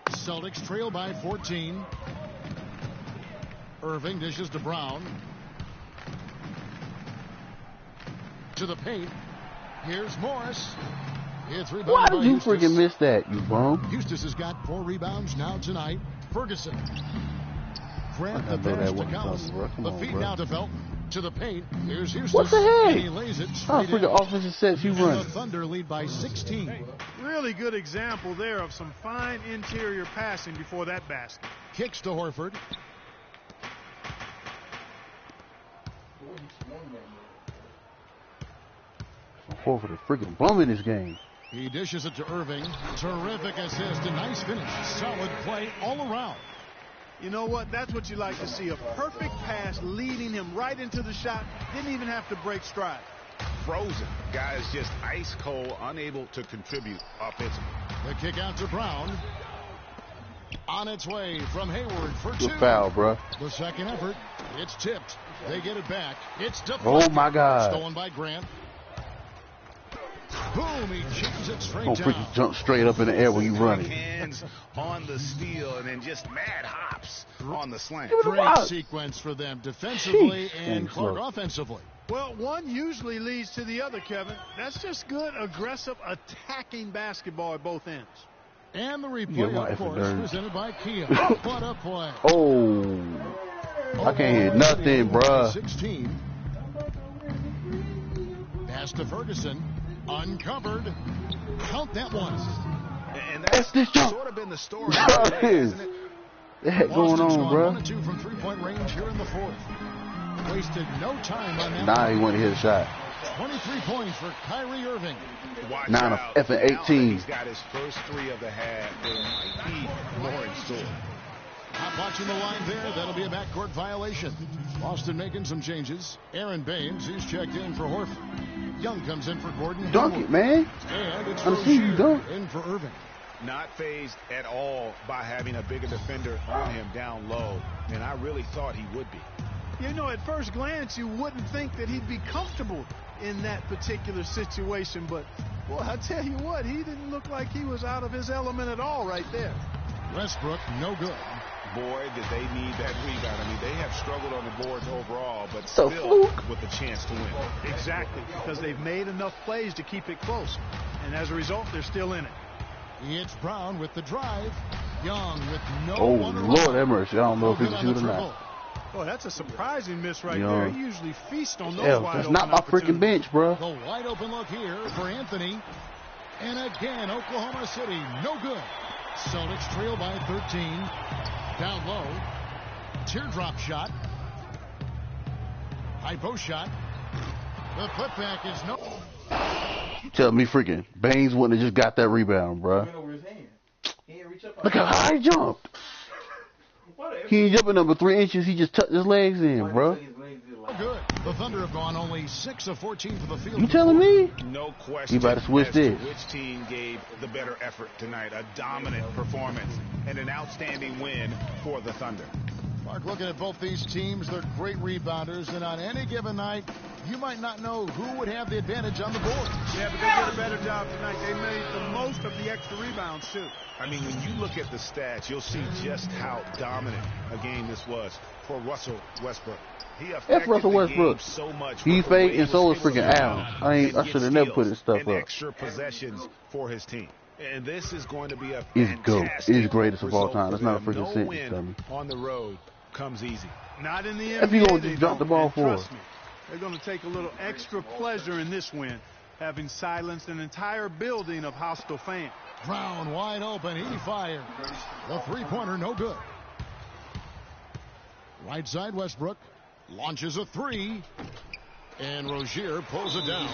Celtics trail by 14. Irving dishes to Brown. To the paint. Here's Morris. It's rebounded Why by did you Eustace. freaking miss that, you bum? Eustace has got 4 rebounds now tonight. Ferguson. Grant I the know pass that to wasn't Collins. something, bro. Come The on, feed bro. now to Felton. To the paint. Here's Houston. What the heck? And he lays it How straight freaking in. offensive sets you And run? the Thunder lead by 16. Really good example there of some fine interior passing before that basket. Kicks to Horford. Horford is freaking bumming this game. He dishes it to Irving. Terrific assist. A nice finish. Solid play all around. You know what? That's what you like to see. A perfect pass leading him right into the shot. Didn't even have to break stride. Frozen. Guys just ice cold, unable to contribute offensively. The kick out to Brown. On its way from Hayward for two. Good foul, bro. The second effort. It's tipped. They get it back. It's deflected. Oh, my God. Stolen by Grant. Boom, he chips it straight Don't down. freaking jump straight up in the air when you running. Hands on the steal and then just mad hops on the slant. Great sequence for them defensively and Jeez, Clark slow. offensively. Well, one usually leads to the other, Kevin. That's just good, aggressive, attacking basketball at both ends. And the Yeah, replay, my of course, effort presented by Kia. What a play. Oh. I can't hear nothing, bruh. 16. Pass to Ferguson. Uncovered. Count that one. And That's this jump. sort of been the story. What today, is hasn't it? the heck going Boston's on, gone bro? 1 and 2 from three-point range here in the fourth. Wasted no time on that. Nah, he want to hit a shot. 23 points for Kyrie Irving. Watch 9 of out. effing Now that 18. He's got his first three of the half. There might be more in store. Not watching the line there. That'll be a backcourt violation. Boston making some changes. Aaron Baines, he's checked in for Horford. Young comes in for Gordon. Dunk Hayward. it, man. And it's I'm seeing you Rozier dunk. in for Irving. Not phased at all by having a bigger defender on him down low. And I really thought he would be. You know, at first glance, you wouldn't think that he'd be comfortable in that particular situation. But, boy, I tell you what, he didn't look like he was out of his element at all right there. Westbrook, no good. Boy, did they need that rebound. I mean, they have struggled on the boards overall, but So still fluke. with a chance to win. Exactly, because they've made enough plays to keep it close. And as a result, they're still in it. It's Brown with the drive. Young with no Oh, one around. Lord have mercy. I don't know if he Good can on the shoot or dribble. not. Boy, that's a surprising miss right Yeah. there. He usually feasts on those Hell, wide that's open not my freaking opportunities. bench, bro. The wide open look here for Anthony. And again, Oklahoma City, no good. Celtics trail by 13. Down low. Teardrop shot. High post shot. The putback is no. You tell me freaking Baines wouldn't have just got that rebound, bro. over his hand. He didn't reach up. Look how high he jumped. He ain't jumping number 3 inches. He just tucked his legs in, bro. No good. The Thunder have gone only 6 of 14 for the field. You telling me? No question. You better switch as to this. which team gave the better effort tonight. A dominant performance and an outstanding win for the Thunder. Mark, looking at both these teams, they're great rebounders, and on any given night, you might not know who would have the advantage on the board. Yeah, but they did a better job tonight. They made the most of the extra rebounds, too. I mean, when you look at the stats, you'll see just how dominant a game this was for Russell Westbrook. He affected Russell the Westbrook. game so much. He with the way fake, and so was is freaking able to Allen. rebound I and should have get never put steals his stuff and up. extra possessions for his team. And this is going to be a He's GOAT. fantastic He's greatest of all result time. for That's not a them. freaking No sentence, win dummy. on the road comes easy. Not in the If you NBA, gonna they just drop the don't. ball And for trust us. me, they're going to take a little extra pleasure in this win, having silenced an entire building of hostile fans. Brown wide open. He fires. The three-pointer, no good. Right side, Westbrook launches a three. And Rozier pulls it down.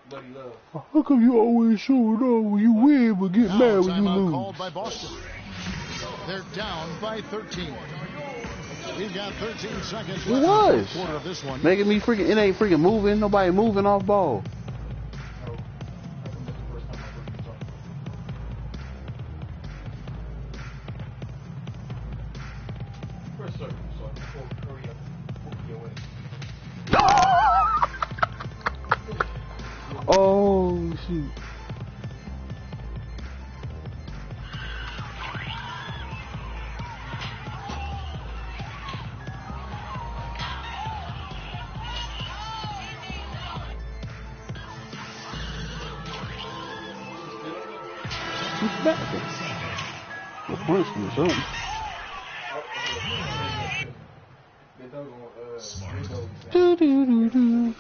Buddy love. How come you always showing up when you win but get Now, mad when you timeout lose? called by Boston. They're down by 13. We've got 13 seconds It left in the was. fourth quarter of this one. Making me freaking, it ain't freaking moving. Nobody moving off ball. First circle, so hurry up. Your way. Oh, shoot. He's back. punch him or something. Do, do, do, do.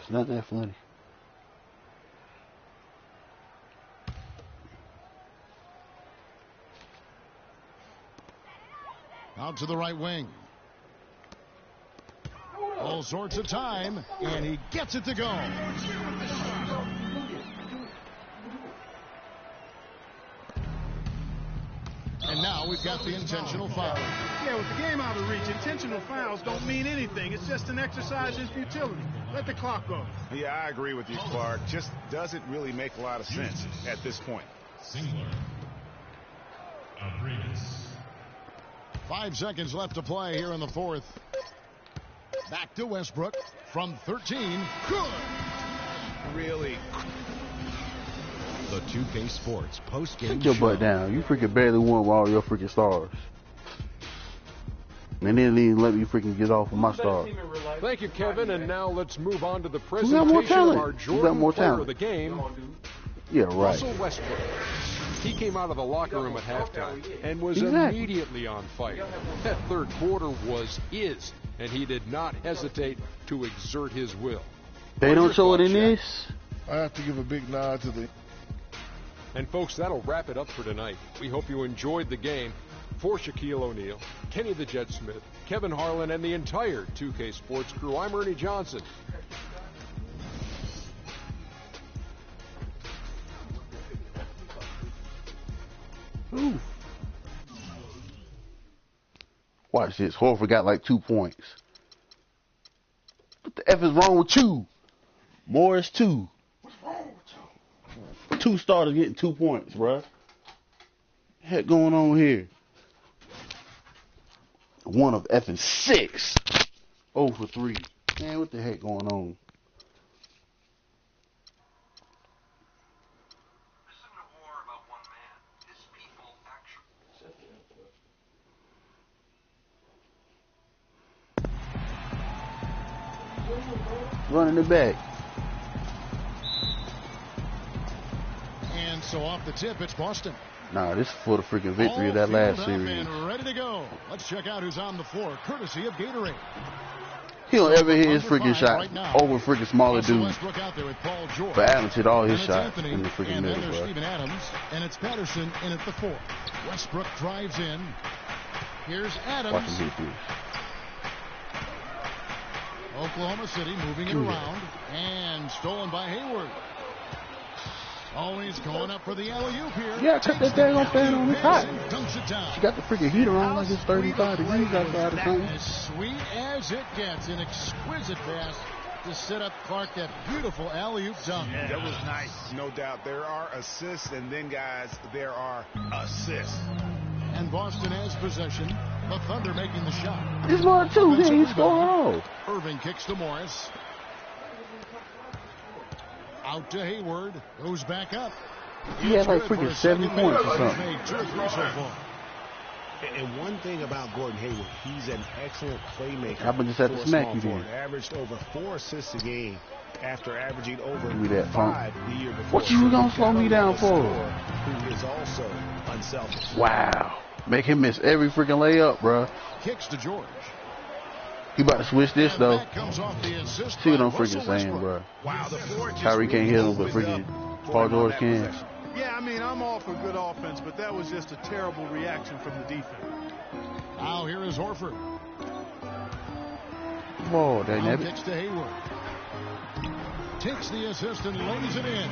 It's not that funny. Out to the right wing. All sorts of time, and he gets it to go. And now we've got the intentional foul. Yeah, with the game out of reach, intentional fouls don't mean anything. It's just an exercise in futility. Let the clock go. Yeah, I agree with you, Clark. Just doesn't really make a lot of sense at this point. Singler. 5 seconds left to play here in the fourth. Back to Westbrook from 13. Good. Really. The 2K Sports post-game Take your show. butt down. You freaking barely won with all your freaking stars. And then they let me freaking get off with my stars. Thank you, Kevin. And now let's move on to the Who got more presentation of our talent? Who got Jordan more player talent? of the game, Yeah, right. Russell Westbrook. He came out of the locker room at halftime and was Exactly. immediately on fire. That third quarter was his, and he did not hesitate to exert his will. They don't show it in this. I have to give a big nod to the. And folks, that'll wrap it up for tonight. We hope you enjoyed the game. For Shaquille O'Neal, Kenny the Jet Smith, Kevin Harlan, and the entire 2K Sports crew, I'm Ernie Johnson. Ooh. Watch this. Horford got like 2 points. What the F is wrong with you? Morris 2. What's wrong with you? 2 starters getting 2 points, bruh. Heck going on here? 1 of effing 6. 0 for 3. Man, what the heck going on? Running it back. And so off the tip, it's Boston. Nah, this is for the freaking victory of All that last fielded up series. and ready to go. Let's check out who's on the floor, courtesy of Gatorade. He don't ever hit his Under freaking 5 shot right now. over freaking smaller Russell dudes. Westbrook out there with Paul George. But Adams hit all his And it's shots Anthony, in the freaking and then middle, there's bro. Steven Adams, and it's Patterson in at the 4. Westbrook drives in. Here's Adams. Watch him hit this. Oklahoma City moving it around, and stolen by Hayward. Always going up for the alley-oop here. Yeah, cut that dang on fan on his hot. Dunks it down. She got the freaking heater on like it's 35 degrees outside or something. As sweet as it gets, an exquisite pass to set up Clark, that beautiful alley-oop dunk. Yeah, that was nice. No doubt. There are assists, and then, guys, there are assists. And Boston has possession. The Thunder making the shot. It's more too. Yeah, he's going off. Irving kicks to Morris. Out to Hayward. Goes back up. He had like freaking 70 points or something. Made 2 or 3 so far. And one thing about Gordon Hayward, he's an excellent playmaker. I just had to for a smack small you forward. then. Averaged over 4 assists a game after averaging over Give me that, 5 Funk. the year before. What you gonna slow me down for? Who is also unselfish. Wow. Make him miss every freaking layup, bro. Kicks to George. He about to switch this, And though. that comes off the assist See what by I'm freaking Russell saying, Westbrook. bro. Wow, the floor just Kyrie can't hit him, but opened freaking up for Paul him on George that can. possession. Yeah, I mean, I'm all for good offense, but that was just a terrible reaction from the defense. Now here is Horford. Whoa, that Now never. kicks to Hayward. Takes the assist and lays it in.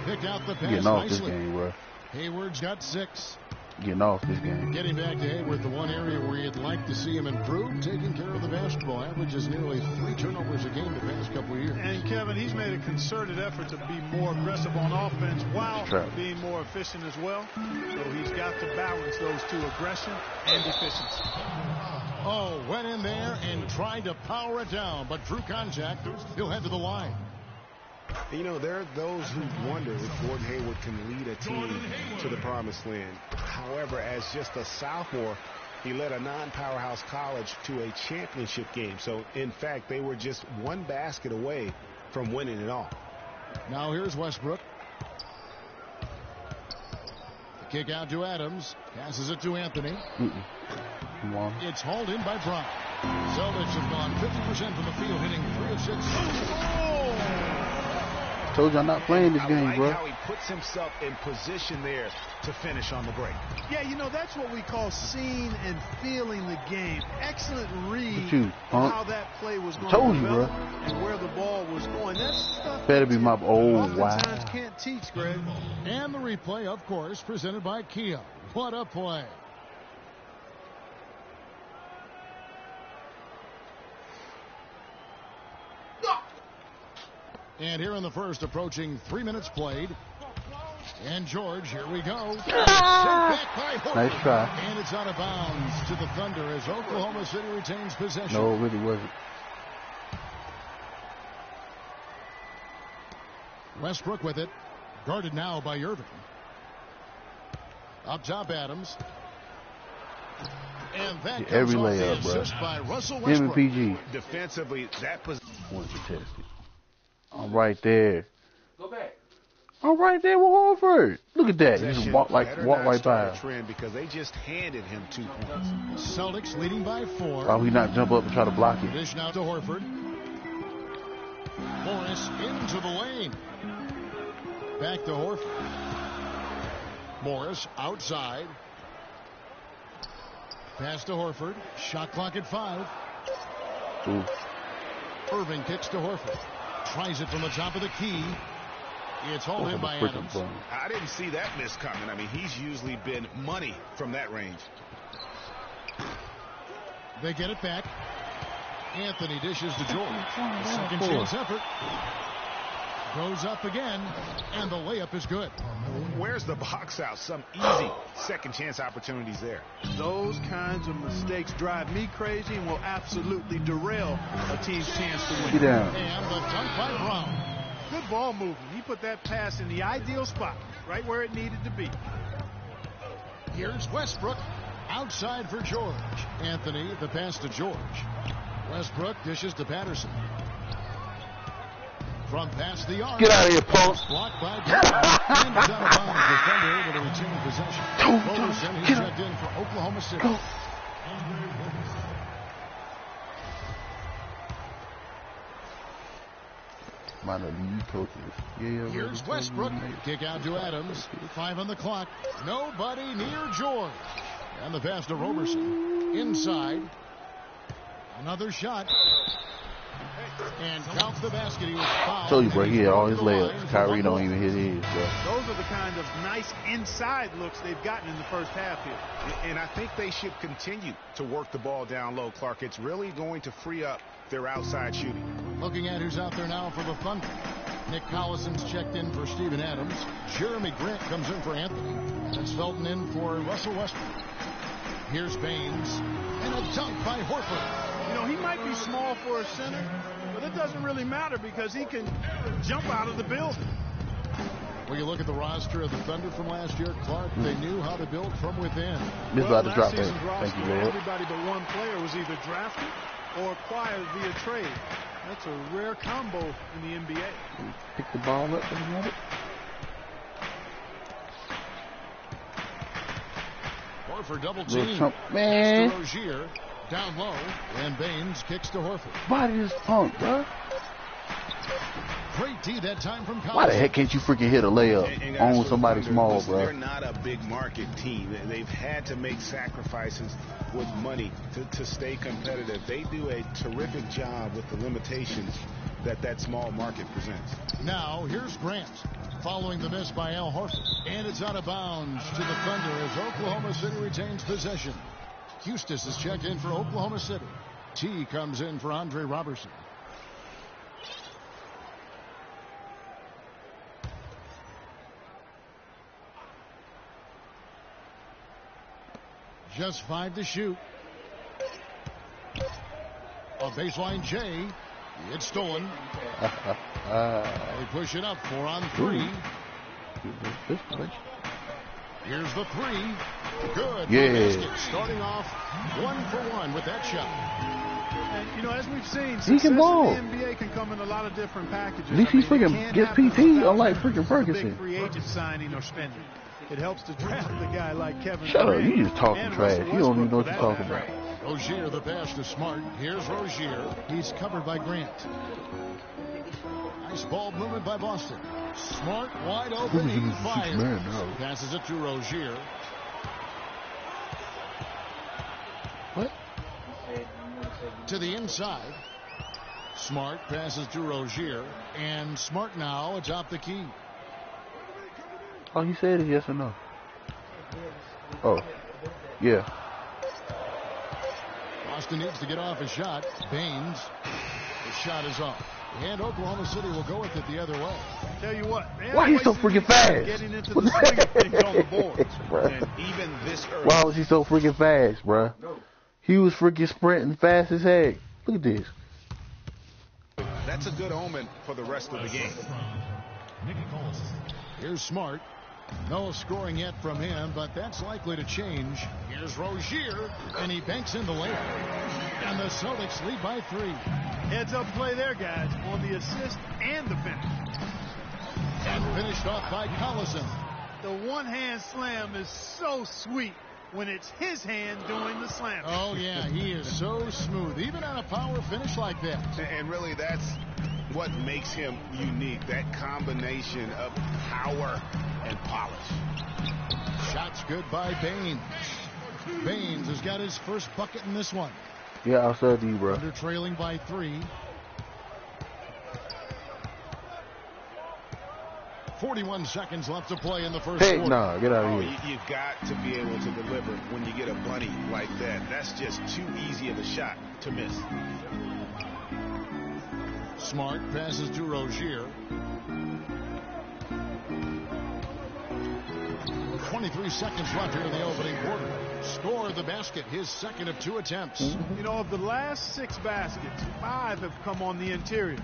Picked out the pass Getting off this nicely. game, bro. Hayward's got 6. Getting off this game. Getting back to Hayward, the one area where you'd like to see him improve, taking care of the basketball. Averages nearly 3 turnovers a game the past couple of years. And Kevin, he's made a concerted effort to be more aggressive on offense while True. being more efficient as well. So he's got to balance those two, aggression and efficiency. Oh, went in there and tried to power it down, but drew contact. He'll head to the line. You know, there are those who wonder if Gordon Hayward can lead a team to the promised land. However, as just a sophomore, he led a non-powerhouse college to a championship game. So, in fact, they were just 1 basket away from winning it all. Now here's Westbrook. Kick out to Adams. Passes it to Anthony. Come on. It's hauled in by Brown. Celtics have gone 50% from the field, hitting 3 of 6. Told you I'm not playing this game, I like bro. how he puts himself in position there to finish on the break. Yeah, you know, that's what we call seeing and feeling the game. Excellent read You, on huh? how that play was going Told to you, develop bro. and where the ball was going. That's stuff Better be my oftentimes wow. can't teach, Greg. And the replay, of course, presented by Kia. What a play. And here in the first, approaching 3 minutes played. And George, here we go. Nice try. And it's out of bounds to the Thunder as Oklahoma City retains possession. No, it really wasn't. Westbrook with it. Guarded now by Irving. Up top, Adams. And that Yeah, every comes off layup, the bro. assist by Russell Him Westbrook. and PG. Defensively, that position. Wanted to test it. I'm right there. Go back. I'm right there with Horford. Look at that. He just walk right by him. Trend because they just handed him 2 points. Celtics leading by 4. Why would he not jump up and try to block it? Dish now to Horford. Morris into the lane. Back to Horford. Morris outside. Pass to Horford. Shot clock at 5. Ooh. Irving kicks to Horford. Tries it from the top of the key. It's hauled in by Adams. I didn't see that miss coming. I mean, he's usually been money from that range. They get it back. Anthony dishes to George. Second chance effort. Goes up again, and the layup is good. Where's the box out? Some easy second chance opportunities there. Those kinds of mistakes drive me crazy and will absolutely derail a team's chance to win. Get down. And the dunk by Brown. Good ball movement. He put that pass in the ideal spot, right where it needed to be. Here's Westbrook. Outside for George. Anthony, the pass to George. Westbrook dishes to Patterson. From past the arc. Get out of here, punk. Blocked by Brown. And it's out of bounds. The Thunder able to retain possession. Roberson, who checked in for Oklahoma City. Go. Minor league coaches. Yeah, here's Westbrook. Kick out to Adams. 5 on the clock. Nobody near George. And the pass to Roberson. Inside. Another shot. And counts the basket. He was fouled. I told you, bro, he had all his layups. Kyrie don't even hit his, bro. Those are the kind of nice inside looks they've gotten in the first half here. And I think they should continue to work the ball down low, Clark. It's really going to free up their outside shooting. Looking at who's out there now for the Thunder. Nick Collison's checked in for Steven Adams. Jeremy Grant comes in for Anthony. That's Felton in for Russell Westbrook. Here's Baines. And a dunk by Horford. You know, he might be small for a center, but it doesn't really matter because he can jump out of the building. When you look at the roster of the Thunder from last year, Clark, they knew how to build from within. This about to drop that. Thank you, Lord. Everybody but one player was either drafted or acquired via trade. That's a rare combo in the NBA. Pick the ball up for the moment. Horford double team. Man. Rozier down low, and Baines kicks to Horford. Body is punk, bro. Great D that time from Collins. Why the heck can't you freaking hit a layup on somebody small, bro? They're not a big market team. They've had to make sacrifices with money to stay competitive. They do a terrific job with the limitations that small market presents. Now, here's Grant. Following the miss by Al Horford. And it's out of bounds to the Thunder as Oklahoma City retains possession. Hustis is checked in for Oklahoma City. T comes in for Andre Robertson. Just 5 to shoot. A baseline J. It's stolen. They push it up 4 on 3. Here's the 3. Good. Yeah. Starting off 1 for 1 with that shot. And, you know, as we've seen, He can ball. in the NBA can come in a lot of different packages. At least he freaking gets PT, unlike freaking Ferguson. Big free agent signing or spending. It helps to draft a guy like Kevin Shut up, Durant you just talking and trash. Russell You don't even know Westbrook what you're for talking that about. matter. Rozier, the pass to Smart. Here's Rozier. He's covered by Grant. Nice ball movement by Boston. Smart wide open. He fires. Passes it to Rozier. What? To the inside. Smart passes to Rozier. And Smart now atop the key. All he said is yes or no. Oh, yeah. Boston needs to get off a shot. Baines. The shot is off. And Oklahoma City will go with it the other way. Tell you what, why he's so freaking fast? Getting into the swing of things on the board. And even this early. Why was he so freaking fast, bruh? He was freaking sprinting fast as heck. Look at this. That's a good omen for the rest of the game. Here's Smart. No scoring yet from him, but that's likely to change. Here's Rozier, and he banks in the layup. And the Celtics lead by 3. Heads-up play there, guys, on the assist and the finish. And finished off by Collison. The one-hand slam is so sweet when it's his hand doing the slam. Oh, yeah, he is so smooth, even on a power finish like that. And really, that's what makes him unique, that combination of power and polish. Shots good by Baines. Baines has got his first bucket in this one. Yeah, outside you, bro. Under trailing by 3. 41 seconds left to play in the first quarter. Nah, get out of here. You've got to be able to deliver when you get a bunny like that. That's just too easy of a shot to miss. Smart passes to Rozier. 23 seconds left here in the opening quarter. Score the basket, his second of 2 attempts. You know, of the last 6 baskets, 5 have come on the interior.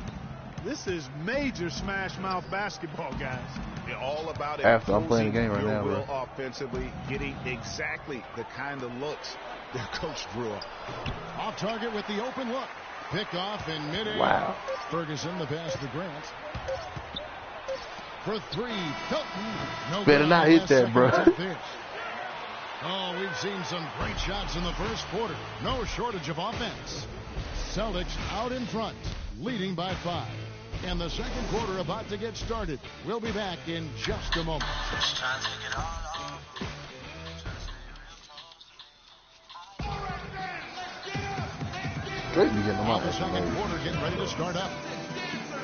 This is major smash mouth basketball, guys. All about after I'm playing the game right now, bro. Offensively, getting exactly the kind of looks their coach drew up. Off target with the open look. Pick off in midair. Wow. Ferguson, the pass to Grant. For 3, Felton. No better not hit that, bro. Oh, we've seen some great shots in the first quarter. No shortage of offense. Celtics out in front, leading by 5. And the second quarter about to get started. We'll be back in just a moment. Great be getting them out. The second quarter getting ready to start up.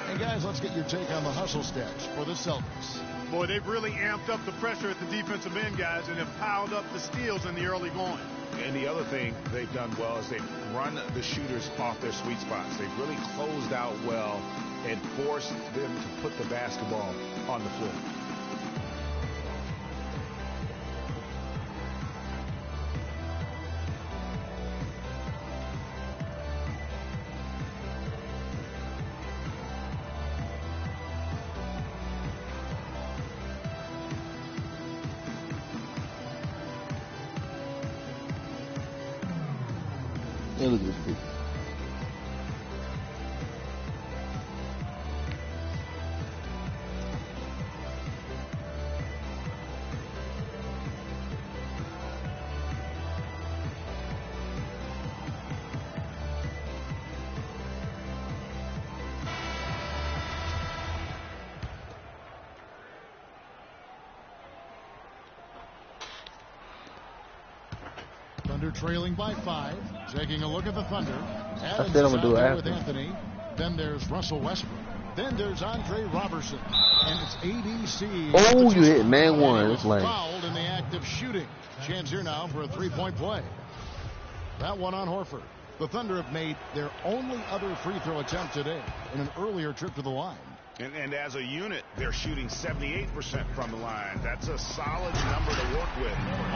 And guys, let's get your take on the hustle stats for the Celtics. Boy, they've really amped up the pressure at the defensive end, guys, and have piled up the steals in the early going. And the other thing they've done well is they've run the shooters off their sweet spots. They've really closed out well and forced them to put the basketball on the floor. Hey, look at this bitch. Thunder trailing by 5. Taking a look at the Thunder. I said I'm going to do it after. With Anthony. Then there's Russell Westbrook. Then there's Andre Robertson. And it's ABC. Oh, you hit man one. That's lame. Fouled in the act of shooting. Chance here now for a 3-point play. That one on Horford. The Thunder have made their only other free throw attempt today in an earlier trip to the line. And as a unit, they're shooting 78% from the line. That's a solid number to work with.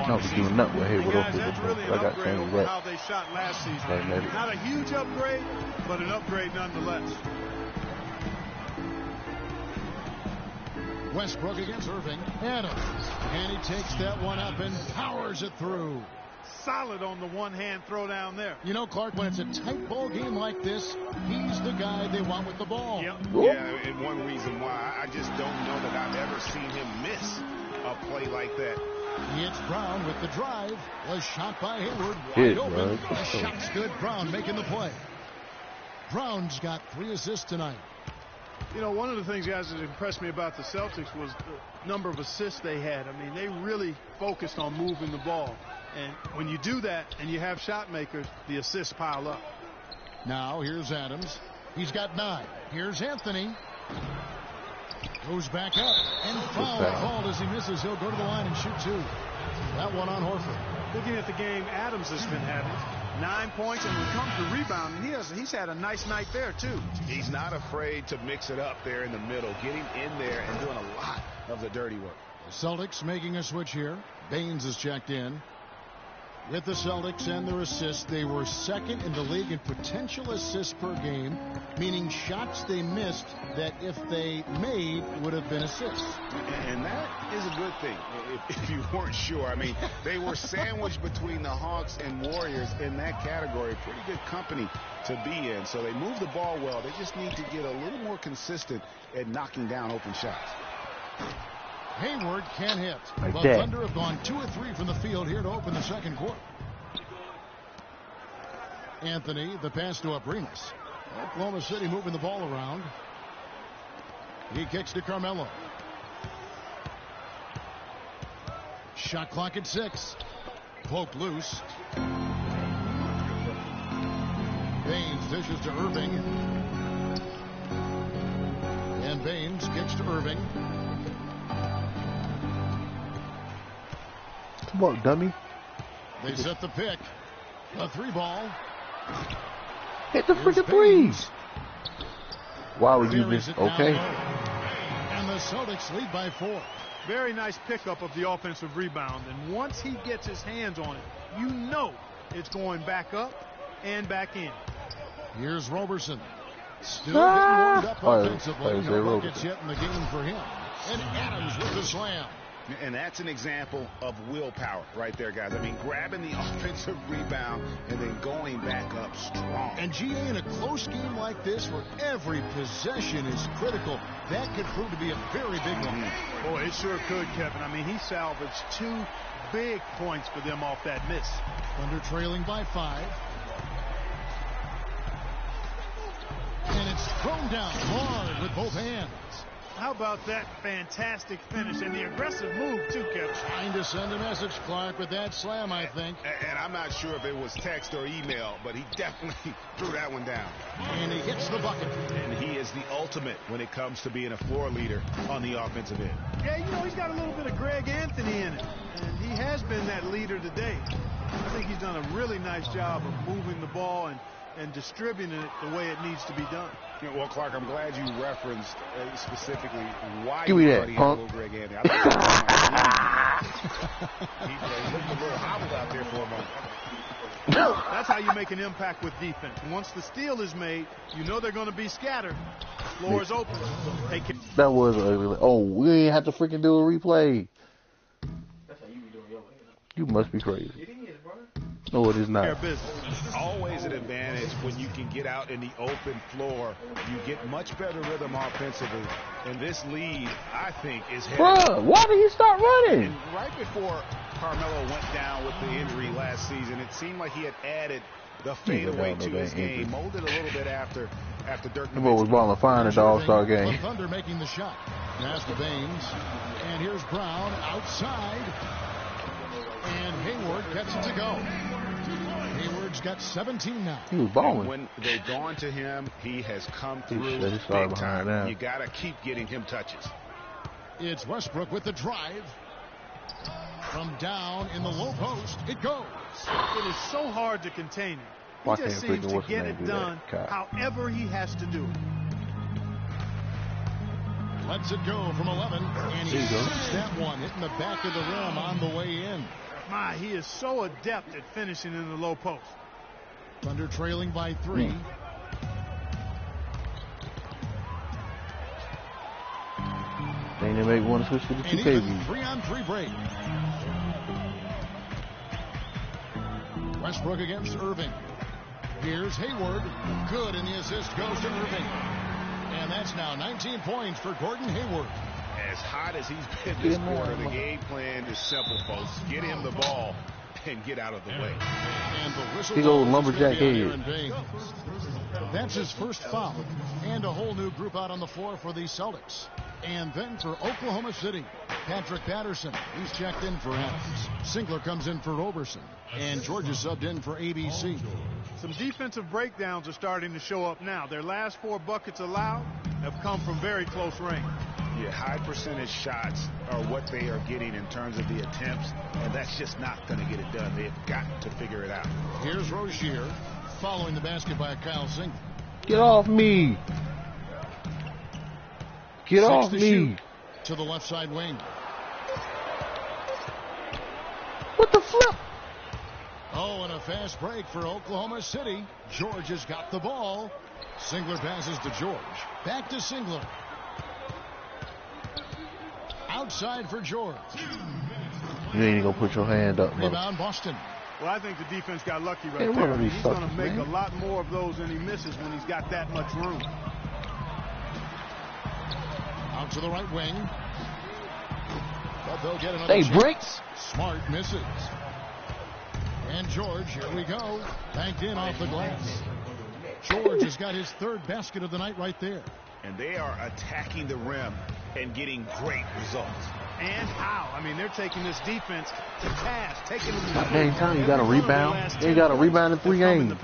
No, but doing nothing with here. Guys, that's really an upgrade over how they shot last season. Maybe. Not a huge upgrade, but an upgrade nonetheless. Westbrook against Irving. Adams. And he takes that one up and powers it through. Solid on the one-hand throw down there. You know, Clark, when it's a tight ball game like this, he's the guy they want with the ball. Yep. Yeah, and one reason why I just don't know that I've ever seen him miss a play like that. It's Brown with the drive. Was shot by Hayward. Hit, Wide open. bro. The shot's good. Brown making the play. Brown's got 3 assists tonight. You know, one of the things, guys, that impressed me about the Celtics was the number of assists they had. I mean, they really focused on moving the ball. And when you do that and you have shot makers, the assists pile up. Now here's Adams. He's got 9. Here's Anthony. Goes back up. And foul called as he misses. He'll go to the line and shoot 2. That one on Horford. Looking at the game Adams has been having, 9 points, and when it comes to rebounding, he's had a nice night there, too. He's not afraid to mix it up there in the middle, getting in there and doing a lot of the dirty work. The Celtics making a switch here. Baines is checked in. With the Celtics and their assists, they were second in the league in potential assists per game, meaning shots they missed that if they made would have been assists. And that is a good thing, if you weren't sure. I mean, they were sandwiched between the Hawks and Warriors in that category. Pretty good company to be in. So they move the ball well. They just need to get a little more consistent at knocking down open shots. Hayward can't hit. Like the that. Thunder have gone 2 of 3 from the field here to open the second quarter. Anthony, the pass to Abrinas. Oklahoma City moving the ball around. He kicks to Carmelo. Shot clock at 6. Poked loose. Baines dishes to Irving. And Baines kicks to Irving. Come on, dummy. They set the pick. A 3 ball. Hit the freaking threes. Why would you miss? Okay. And the Celtics lead by 4. Very nice pickup of the offensive rebound. And once he gets his hands on it, you know it's going back up and back in. Here's Roberson. Still getting warmed up offensively. No Roberson. buckets yet in the game for him. And Adams with the slam. And that's an example of willpower right there, guys. I mean, grabbing the offensive rebound and then going back up strong. And GA, in a close game like this where every possession is critical, that could prove to be a very big one. Boy, it sure could, Kevin. I mean, he salvaged 2 big points for them off that miss. Thunder trailing by 5. And it's thrown down hard with both hands. How about that fantastic finish and the aggressive move, too, Kevin? Trying to send a message, Clark, with that slam, I think. And I'm not sure if it was text or email, but he definitely threw that one down. And he hits the bucket. And he is the ultimate when it comes to being a floor leader on the offensive end. Yeah, you know, he's got a little bit of Greg Anthony in it. And he has been that leader today. I think he's done a really nice job of moving the ball and distributing it the way it needs to be done. Well, Clark, I'm glad you referenced specifically why Give me you that, already had a little Greg Anthony. I he looked a little hobbled out there for a moment. That's how you make an impact with defense. Once the steal is made, you know they're going to be scattered. The floor is open. That was ugly. Oh, we ain't have to freaking do a replay. That's how you be doing your way. You must be crazy. It is, bro. No, it is not. Always an advantage when you can get out in the open floor. You get much better rhythm offensively. And this lead, I think, is headed. Bruh, why did he start running? And right before Carmelo went down with the injury last season, it seemed like he had added the fadeaway to his game, molded a little bit after Dirk. The boy was balling fine at the All-Star game. The Thunder making the shot. Pass to Baines. And here's Brown outside. And Hayward gets it to go. Hayward's got 17 now. He was balling. And when they've gone to him, he has come through He started big time. behind You got to keep getting him touches. It's Westbrook with the drive. From down in the low post, it goes. It is so hard to contain him. Why He just can't seems freaking to get it done however he has to do it. Lets it go from 11, and he shoots that one, hitting the back of the rim on the way in. My, he is so adept at finishing in the low post. Thunder trailing by 3. They didn't make one switch to the And 2K even view. 3-on-3 break. Westbrook against Irving. Here's Hayward. Good, and the assist goes to Irving. And that's now 19 points for Gordon Hayward. As hot as he's been this quarter, the game plan is simple, folks. Get him the ball and get out of the way. And the whistle Big old lumberjack head. That's his first foul. And a whole new group out on the floor for the Celtics. And then for Oklahoma City, Patrick Patterson. He's checked in for Adams. Singler comes in for Roberson. And George is subbed in for ABC. Some defensive breakdowns are starting to show up now. Their last 4 buckets allowed have come from very close range. Yeah, high percentage shots are what they are getting in terms of the attempts, and that's just not going to get it done. They've got to figure it out. Here's Rozier following the basket by Kyle Singler. Get off me. Get off me. To the left side wing. What the flip? Oh, and a fast break for Oklahoma City. George has got the ball. Singler passes to George. Back to Singler. Outside for George. You ain't gonna put your hand up, bro. Rebound Boston. Well, I think the defense got lucky right there. He's going to make a lot more of those than he misses when he's got that much room. Out to the right wing. But they'll get another They chance. bricks. Smart misses. And George, here we go. Banked in off the glass. George has got his 3rd basket of the night right there. And they are attacking the rim and getting great results. And how? I mean, they're taking this defense to task, taking them to the Dang time, you got a rebound. You got a rebound in 3 games.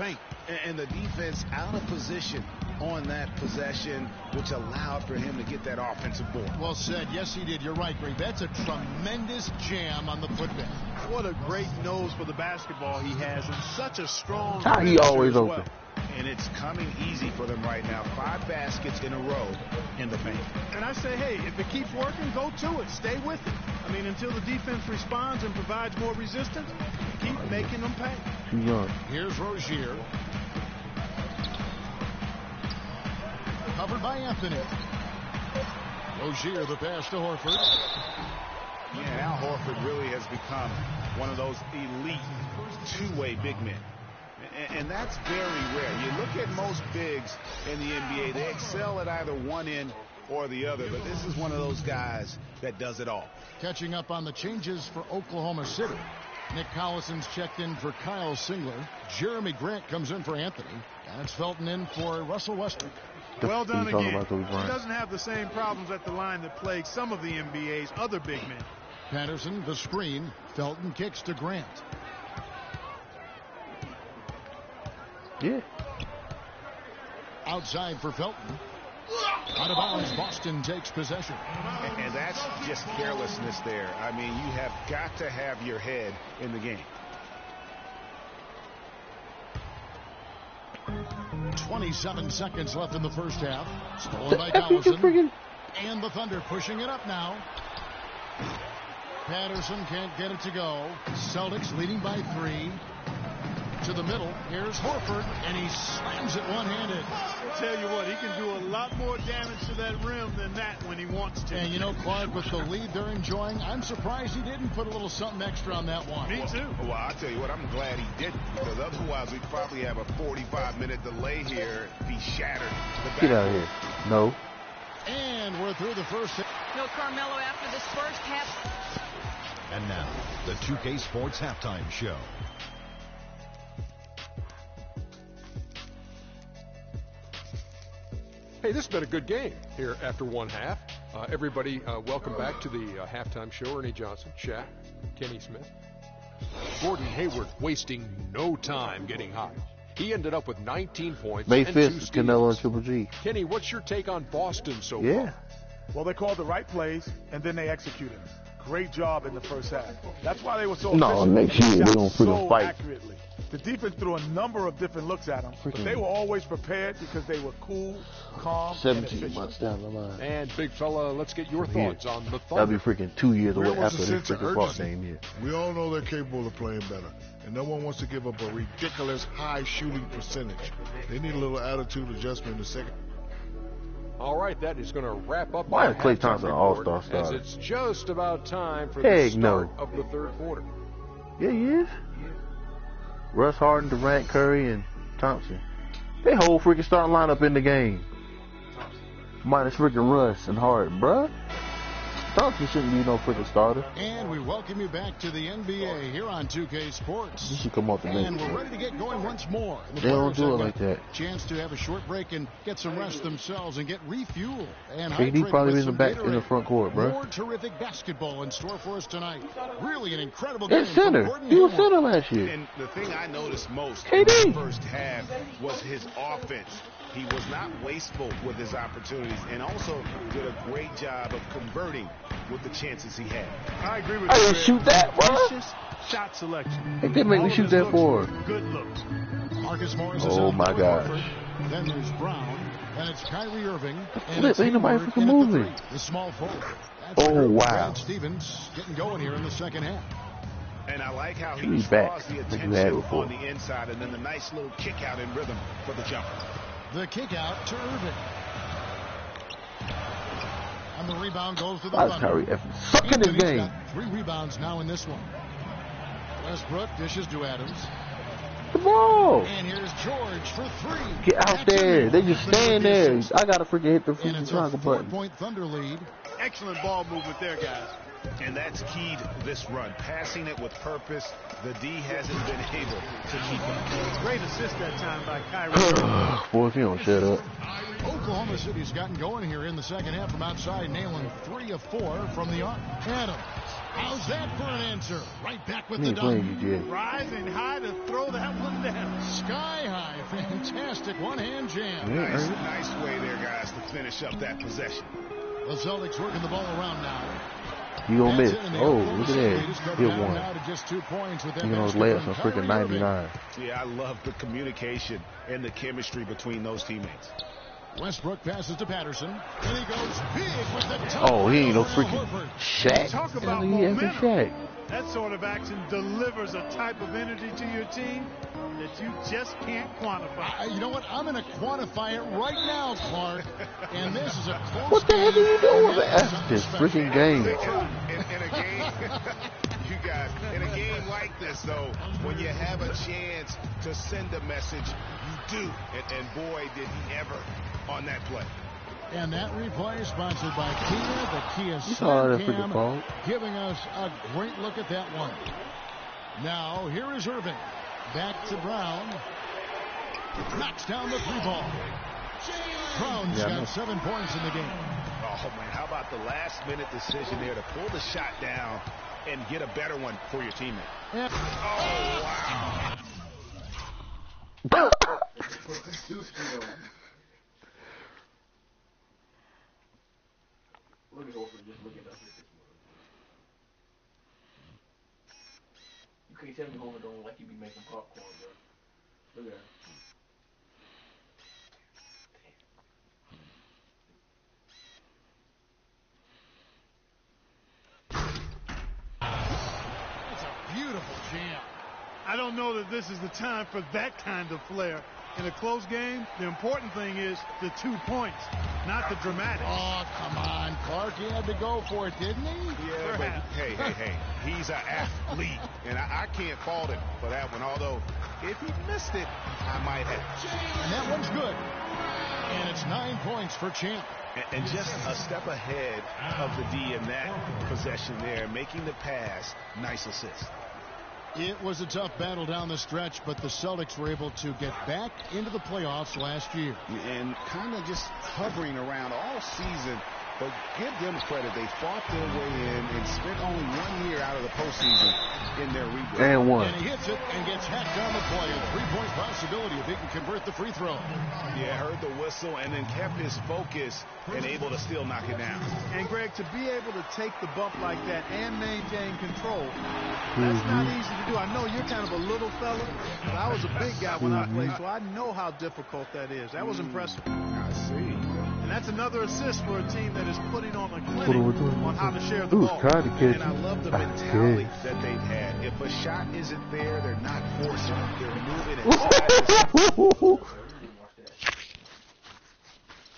And the defense out of position on that possession, which allowed for him to get that offensive board. Well said. Yes, he did. You're right, Greg. That's a tremendous jam on the putback. What a great nose for the basketball he has, and such a strong. How he always open. Well. And it's coming easy for them right now. 5 baskets in a row in the paint. And I say, hey, if it keeps working, go to it. Stay with it. I mean, until the defense responds and provides more resistance, keep making them pay. Here's Rozier. Covered by Anthony. Rozier, the pass to Horford. Yeah, Al Horford really has become one of those elite 2-way big men. And that's very rare. You look at most bigs in the NBA, they excel at either one end or the other, but this is one of those guys that does it all. Catching up on the changes for Oklahoma City. Nick Collison's checked in for Kyle Singler. Jeremy Grant comes in for Anthony. That's Felton in for Russell Westbrook. Well done again. He doesn't have the same problems at the line that plague some of the NBA's other big men. Patterson, the screen. Felton kicks to Grant. Yeah. Outside for Felton. Out of bounds, Boston takes possession. And that's just carelessness there. I mean, you have got to have your head in the game. 27 seconds left in the first half. Stolen by Collison. And the Thunder pushing it up now. Patterson can't get it to go. Celtics leading by 3. To the middle. Here's Horford, and he slams it one-handed. I'll tell you what, he can do a lot more damage to that rim than that when he wants to. And you know, Clark, with the lead they're enjoying, I'm surprised he didn't put a little something extra on that one. Me too. Well, I'll tell you what, I'm glad he didn't, because otherwise we'd probably have a 45-minute delay here, be shattered. Get out of here. No. And we're through the first. No Carmelo after this first half. And now, the 2K Sports Halftime Show. Hey, this has been a good game here after one half. Everybody, welcome back to the halftime show. Ernie Johnson, Shaq, Kenny Smith. Gordon Hayward wasting no time getting hot. He ended up with 19 points May and 5th, 2 steals. Canelo and Triple G. Kenny, what's your take on Boston so Yeah. far? Well, they called the right plays, and then they executed. Great job in the first half. That's why they were so No, efficient. next year They they're shot gonna freaking so fight. accurately. The defense threw a number of different looks at them, but they were always prepared because they were cool, calm, 17 and months down the line. And big fella, let's get your thoughts on the That'll be Thunder. freaking 2 years Where away was after the this sense of freaking ball urgency? game here. We all know they're capable of playing better, and no one wants to give up a ridiculous high shooting percentage. They need a little attitude adjustment in the second. All right, that is going to wrap up Why our is Klay halftime Thompson an report, all-star as starter? it's just about time for Heck the no. start of the third quarter. Yeah, he is. Russ Harden, Durant, Curry, and Thompson. They whole freaking starting lineup in the game. Minus freaking Russ and Harden, bruh. Thompson shouldn't be no freaking starter. And we welcome you back to the NBA here on 2K Sports. He should come off the bench. And we're ready to get going once more. They don't do it like that. Chance to have a short break and get some rest themselves and get refueled. And KD probably in the back in the front court, bro. More terrific basketball in store for us tonight. Really an incredible game. It's center. He was center last year. And the thing I noticed most KD. in the first half was his offense. He was not wasteful with his opportunities and also did a great job of converting with the chances he had. I agree with I you. didn't shoot that, bro. Vicious shot selection. They didn't make me shoot that for. Good looks. Marcus Morris is Oh out my for gosh. Horford. Then there's Brown. And it's Kyrie Irving. And Flip, it's ain't nobody Hayward freaking in at the moving. three. The small forward. That's Oh, where wow. Brad Stevens getting going here in the second half. And I like how he He's draws back. the Like you attention had before. on the inside and then the nice little kick out in rhythm for the jumper. The kick out to Irving. And the rebound goes to the Why is Thunder. Kyrie effing sucking this He's game? got 3 rebounds now in this one. Westbrook dishes to Adams. The ball. And here's George for 3. Get out That's there. in. They just stand there. I gotta freaking hit the And freaking it's a triangle button. 4-point Thunder lead. Excellent ball movement there, guys. And that's keyed this run. Passing it with purpose. The D hasn't been able to keep up. Great assist that time by Kyrie. Boy, if you don't shut up. Oklahoma City's gotten going here in the second half from outside, nailing 3 of 4 from the arc. Adams. How's that for an answer? Right back with He the ain't playing dunk. you, Jay. Rising high to throw that one down. Sky high. Fantastic one-hand jam. Yeah, Nice, right. nice way there, guys, to finish up that possession. The Celtics working the ball around now. You gonna miss. That's it, and the Oh, Oklahoma look at City that. lead is cut Hit down one. now to just 2 points with that You know, those basket layups from on freaking Kyrie Irving. 99. Yeah, I love the communication and the chemistry between those teammates. Westbrook passes to Patterson, and he goes big with the top. Oh, he ain't no Al freaking Horford. Shaq. Talk Hell, about he effing momentum. Shaq. That sort of action delivers a type of energy to your team that you just can't quantify. You know what? I'm going to quantify it right now, Clark. And this is a close What the heck are you doing? game. That's this freaking game. In a game, you guys, in a game like this, though, when you have a chance to send a message, you do. And boy, did he ever on that play. And that replay is sponsored by Kia, the Kia You saw that freaking Cam, ball. giving us a great look at that one. Now, here is Irving. Back to Brown. Knocks down the 3-ball. Brown's got 7 points in the game. Oh, man, how about the last-minute decision there to pull the shot down and get a better one for your teammate? And Oh, wow. Look at Horford just looking up at this one. You can't tell me Horford don't like you be making popcorn, bro. Look at that. it's a beautiful jam. I don't know that this is the time for that kind of flair. In a close game, the important thing is the 2 points, not the dramatic. Oh, come on, Clark. He had to go for it, didn't he? Yeah, but hey. He's an athlete, and I can't fault him for that one. Although, if he missed it, I might have. And that one's good. And it's 9 points for Champ. And just a step ahead of the D in that possession there, making the pass. Nice assist. It was a tough battle down the stretch, but the Celtics were able to get back into the playoffs last year. And kind of just hovering around all season. But give them credit. They fought their way in and spent only 1 year out of the postseason in their rebuild. And one. And he hits it and gets hacked on the play. A 3-point possibility if he can convert the free throw. Yeah, heard the whistle and then kept his focus and able to still knock it down. And, Greg, to be able to take the bump like that and maintain control, that's not easy to do. I know you're kind of a little fella, but I was a big guy when I played, so I know how difficult that is. That was impressive. I see. And that's another assist for a team that is putting on a clinic on how to share the Who's ball. trying to catch And I love the mentality that they've had. If a shot isn't there, they're not forcing it. They're moving it.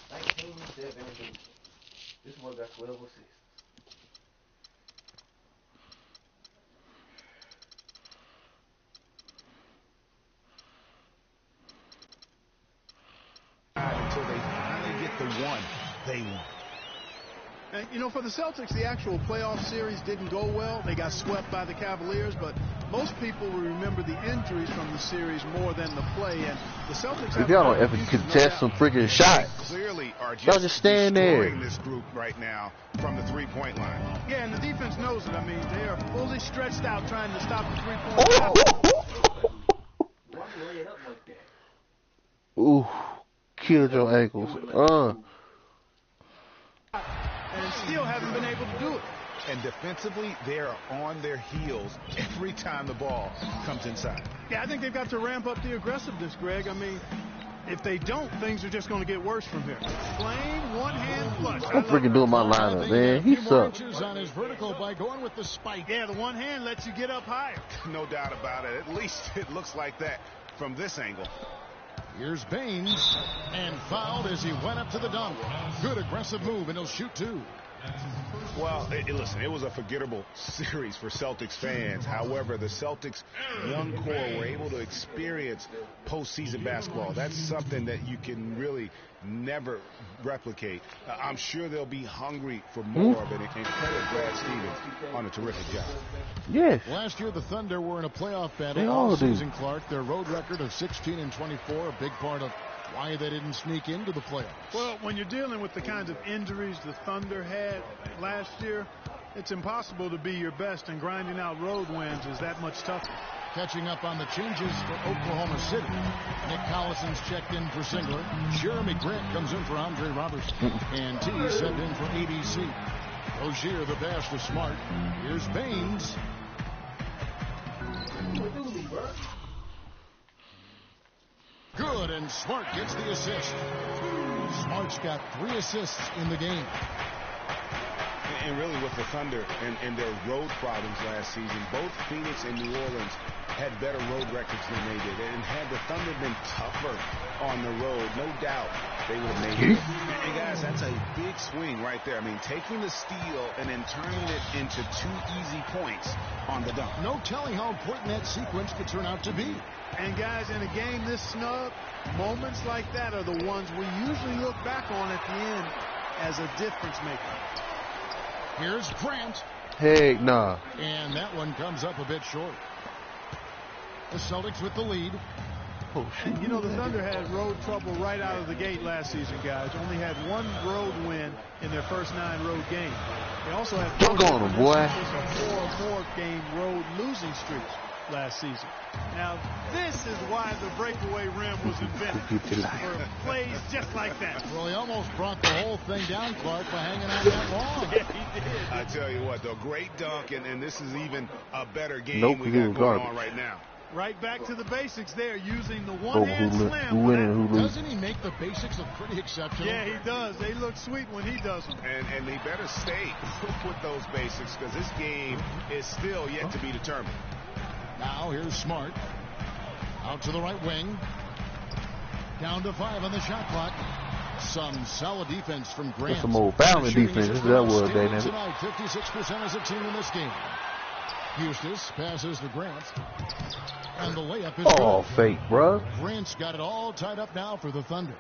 1972. This one got 12 assists. Until they finally get the one they want. And, you know, for the Celtics, the actual playoff series didn't go well. They got swept by the Cavaliers, but most people will remember the injuries from the series more than the play. And the Celtics have... If y'all don't ever contest some freaking shots, clearly are y'all just stand there. destroying this group right now from the three-point line. Yeah, and the defense knows it. I mean, they are fully stretched out trying to stop the three-point line. Ooh, killed your ankles. And still haven't been able to do it. And defensively, they are on their heels every time the ball comes inside. Yeah, I think they've got to ramp up the aggressiveness, Greg. I mean, if they don't, things are just going to get worse from here. Flame, one-hand flush. I'm freaking doing my lineup, man. He sucks. On his vertical by going with the spike. Yeah, the one hand lets you get up higher. No doubt about it. At least it looks like that from this angle. Here's Baines, and fouled as he went up to the dunk. Good aggressive move, and he'll shoot two. Well, listen, it was a forgettable series for Celtics fans. However, the Celtics' young core were able to experience postseason basketball. That's something that you can really never replicate. I'm sure they'll be hungry for more of it. And credit Brad Stevens on a terrific job. Yes. Last year, the Thunder were in a playoff battle They all all do. season, Clark. Their road record of 16-24, a big part of why they didn't sneak into the playoffs. Well, when you're dealing with the kinds of injuries the Thunder had last year, it's impossible to be your best, and grinding out road wins is that much tougher. Catching up on the changes for Oklahoma City. Nick Collison's checked in for Singler. Jeremy Grant comes in for Andre Robertson. And T sent in for ADC. Rozier the pass to Smart. Here's Baines. Good, and Smart gets the assist. Smart's got 3 assists in the game. And really with the Thunder and their road problems last season, both Phoenix and New Orleans had better road records than they did. And had the Thunder been tougher on the road, no doubt they would have made it. And guys, that's a big swing right there. I mean, taking the steal and then turning it into 2 easy points on the dunk. No telling how important that sequence could turn out to be. And guys, in a game this snug, moments like that are the ones we usually look back on at the end as a difference maker. Here's Grant. Heck nah. And that one comes up a bit short. The Celtics with the lead. Oh, shit. You know, the Thunder had road trouble right out of the gate last season, guys. Only had 1 road win in their first 9 road games. They also had 4 more game road losing streaks last season. Now, this is why the breakaway rim was invented. For plays just like that. Well, he almost brought the whole thing down, Clark, by hanging on that long. Yeah, he did. I tell you what, though, great dunk, and this is even a better game Nope, we got going on right now. Right back to the basics there, using the one-hand slam. Who win and who lose? Doesn't he make the basics look pretty exceptional? Yeah, he does. They look sweet when he does them. And they better stay with those basics, because this game is still yet to be determined. Now here's Smart. Out to the right wing. Down to 5 on the shot clock. Some solid defense from Grant. That's some old Ballard defense. That was tonight. 56% as a team in this game. Eustace passes to Grant. And the layup is good. Fake, bro. Grant's got it all tied up now for the Thunder.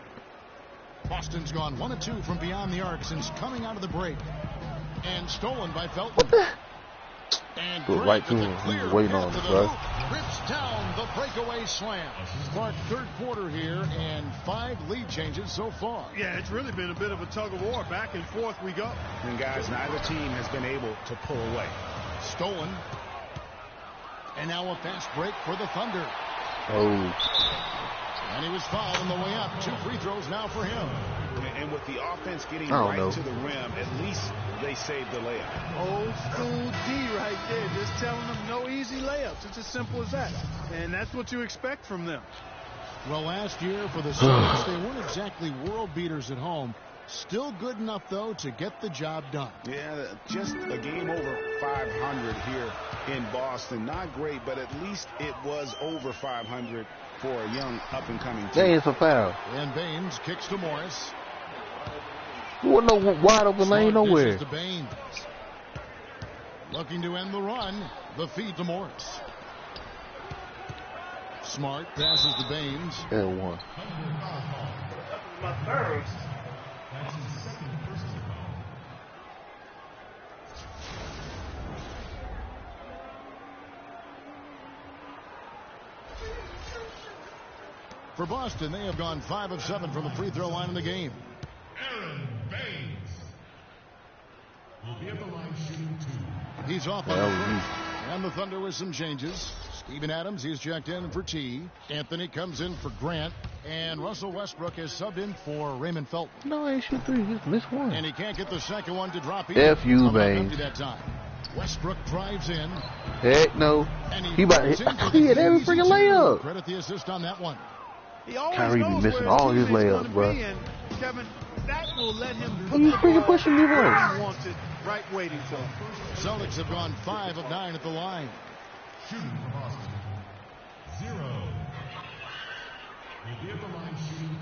Boston's gone 1 of 2 from beyond the arc since coming out of the break. And stolen by Felton. What the? And go right to him. He's waiting on him, bro. Rips down the breakaway slam. Clark, 3rd quarter here, and 5 lead changes so far. Yeah, it's really been a bit of a tug of war. Back and forth we go. And guys, neither team has been able to pull away. Stolen. And now a fast break for the Thunder. Oh. And he was fouled on the way up. 2 free throws now for him. And with the offense getting right to the rim, at least they saved the layup. Old school D right there, just telling them no easy layups. It's as simple as that. And that's what you expect from them. Well, last year for the Celtics, they weren't exactly world beaters at home. Still good enough, though, to get the job done. Yeah, just a game over 500 here in Boston. Not great, but at least it was over 500 for a young up-and-coming team. That is a foul. And Baines kicks to Morris. There wasn't no wide open lane nowhere. To Baines. Looking to end the run. The feed to Morris. Smart passes to Baines. L1. For Boston, they have gone 5 of 7 from the free throw line in the game. Aaron Baines will be at the line shooting 2. He's off on the first. And the Thunder with some changes. Steven Adams, he's checked in for T. Anthony comes in for Grant. And Russell Westbrook is subbed in for Raymond Felton. No, I ain't shoot 3. Just missed 1. And he can't get the second one to drop either. F you, Baines. That time. Westbrook drives in. Heck no. He had every freaking layup. Credit the assist on that one. Kyrie be missing all his layups, bro. Kevin, that will let him What are you freaking pushing me, bro? Wanted, right waiting for him. Celtics have gone 5 of 9 at the line. Shooting for Boston. 0. Will be at the line shooting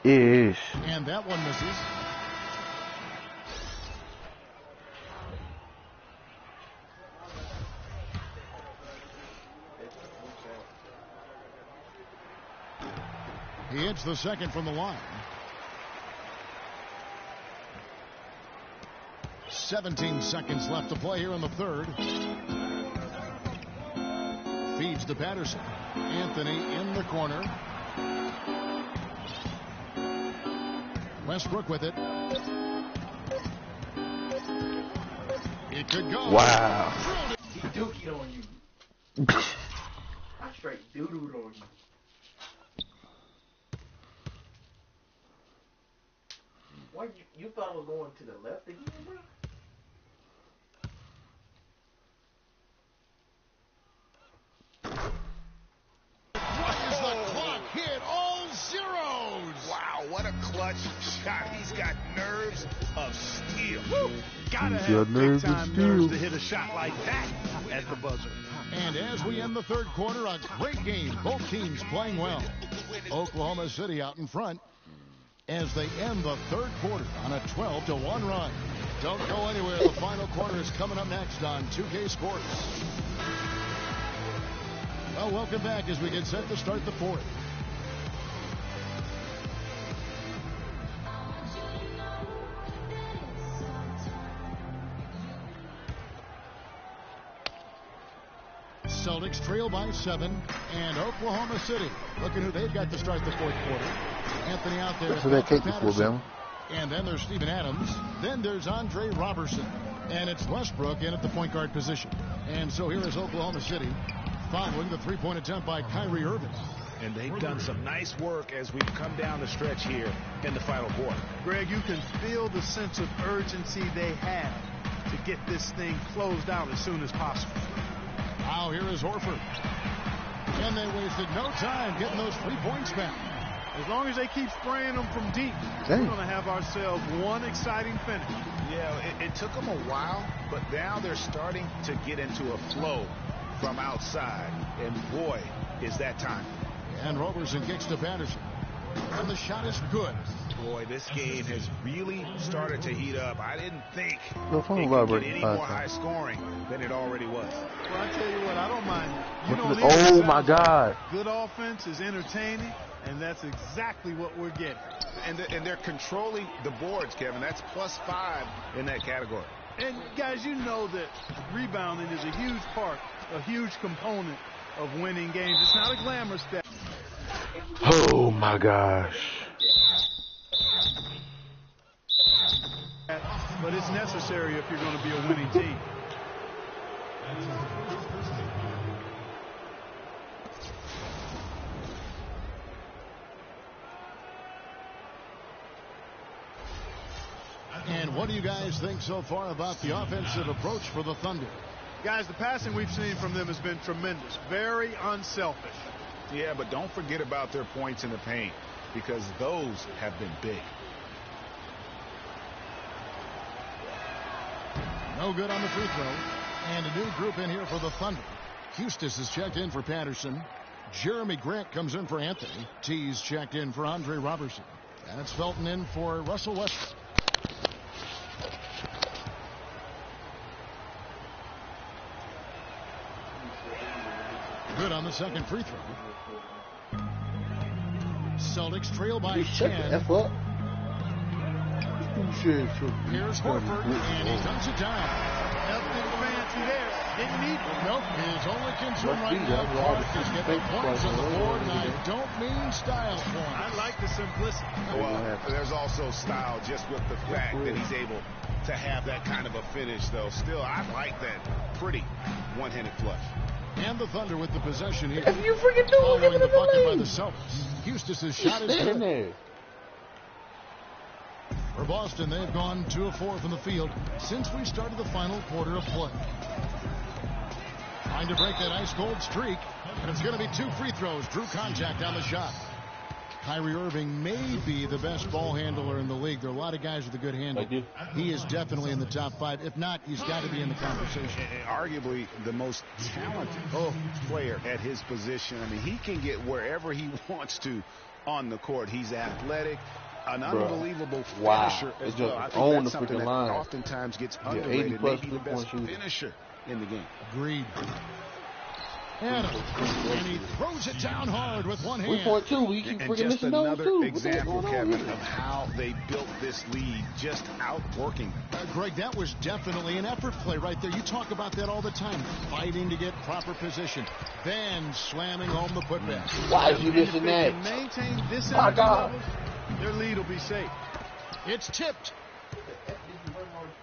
2. Ish. And that one misses. He hits the second from the line. 17 seconds left to play here in the third. Feeds to Patterson. Anthony in the corner. Westbrook with it. It could go. Wow. He dookied on you. I straight doo-dooed on you. Why you thought I was going to the left again, bro? What is the clock hit? All zeros. Wow, what a clutch shot. He's got nerves of steel. Gotta have big-time nerves to hit a shot like that at the buzzer. And as we end the third quarter, a great game. Both teams playing well. Oklahoma City out in front as they end the third quarter on a 12-1 run. Don't go anywhere. The final quarter is coming up next on 2K Sports. Well, welcome back as we get set to start the fourth. Celtics trail by 7, and Oklahoma City looking who they've got to start the fourth quarter. Anthony out there. So that take the full down. And then there's Steven Adams. Then there's Andre Robertson. And it's Westbrook in at the point guard position. And so here is Oklahoma City following the three-point attempt by Kyrie Irving. And they've done some nice work as we've come down the stretch here in the final quarter. Greg, you can feel the sense of urgency they have to get this thing closed out as soon as possible. Now here is Horford. And they wasted no time getting those 3 points back. As long as they keep spraying them from deep, we're going to have ourselves one exciting finish. Yeah, it took them a while, but now they're starting to get into a flow from outside. And boy, is that time. And Robertson kicks to Patterson. And the shot is good. Boy, this game has really started to heat up. I didn't think it could get any more high scoring than it already was. Well, I tell you what, I don't mind. You know, oh, my God. Good offense is entertaining, and that's exactly what we're getting. And they're controlling the boards, Kevin. That's +5 in that category. And, guys, you know that rebounding is a huge part, a huge component of winning games. It's not a glamour stat. Oh, my gosh. But it's necessary if you're going to be a winning team. And what do you guys think so far about the offensive approach for the Thunder? Guys, the passing we've seen from them has been tremendous. Very unselfish. Yeah, but don't forget about their points in the paint, because those have been big. No good on the free throw. And a new group in here for the Thunder. Hustis is checked in for Patterson. Jeremy Grant comes in for Anthony. T's checked in for Andre Robertson. That's Felton in for Russell Westbrook. Good on the second free throw. Celtics trail by 10. F up. Here's Horford, and he dumps it down. Nothing fancy there. lead. Nope, his only concern right now, Clark, is getting points on the board, and I don't mean style points. I like the simplicity. Well, there's also style just with the fact that he's able to have that kind of a finish, though. Still, I like that pretty one-handed flush. And the Thunder with the possession here. If you freaking do it, Following the bucket by the Celtics. Houston's shot is good. There. For Boston, they've gone 2 of 4 from the field since we started the final quarter of play. Trying to break that ice-cold streak, and it's going to be 2 free throws. Drew contact on the shot. Kyrie Irving may be the best ball handler in the league. There are a lot of guys with a good handle. He is definitely in the top 5. If not, he's got to be in the conversation. Arguably the most talented player at his position. I mean, he can get wherever he wants to on the court. He's athletic, an unbelievable finisher as well. I think that's something that oftentimes gets underrated. Maybe the best finisher in the game. Agreed. And he throws it down hard with one hand. 3.2. We keep freaking just missing those another too. example, Kevin, of how they built this lead, just outworking. Greg, that was definitely an effort play right there. You talk about that all the time. Fighting to get proper position, then slamming home the putback. Why is he missing that? If they can maintain this energy level, their lead will be safe. It's tipped.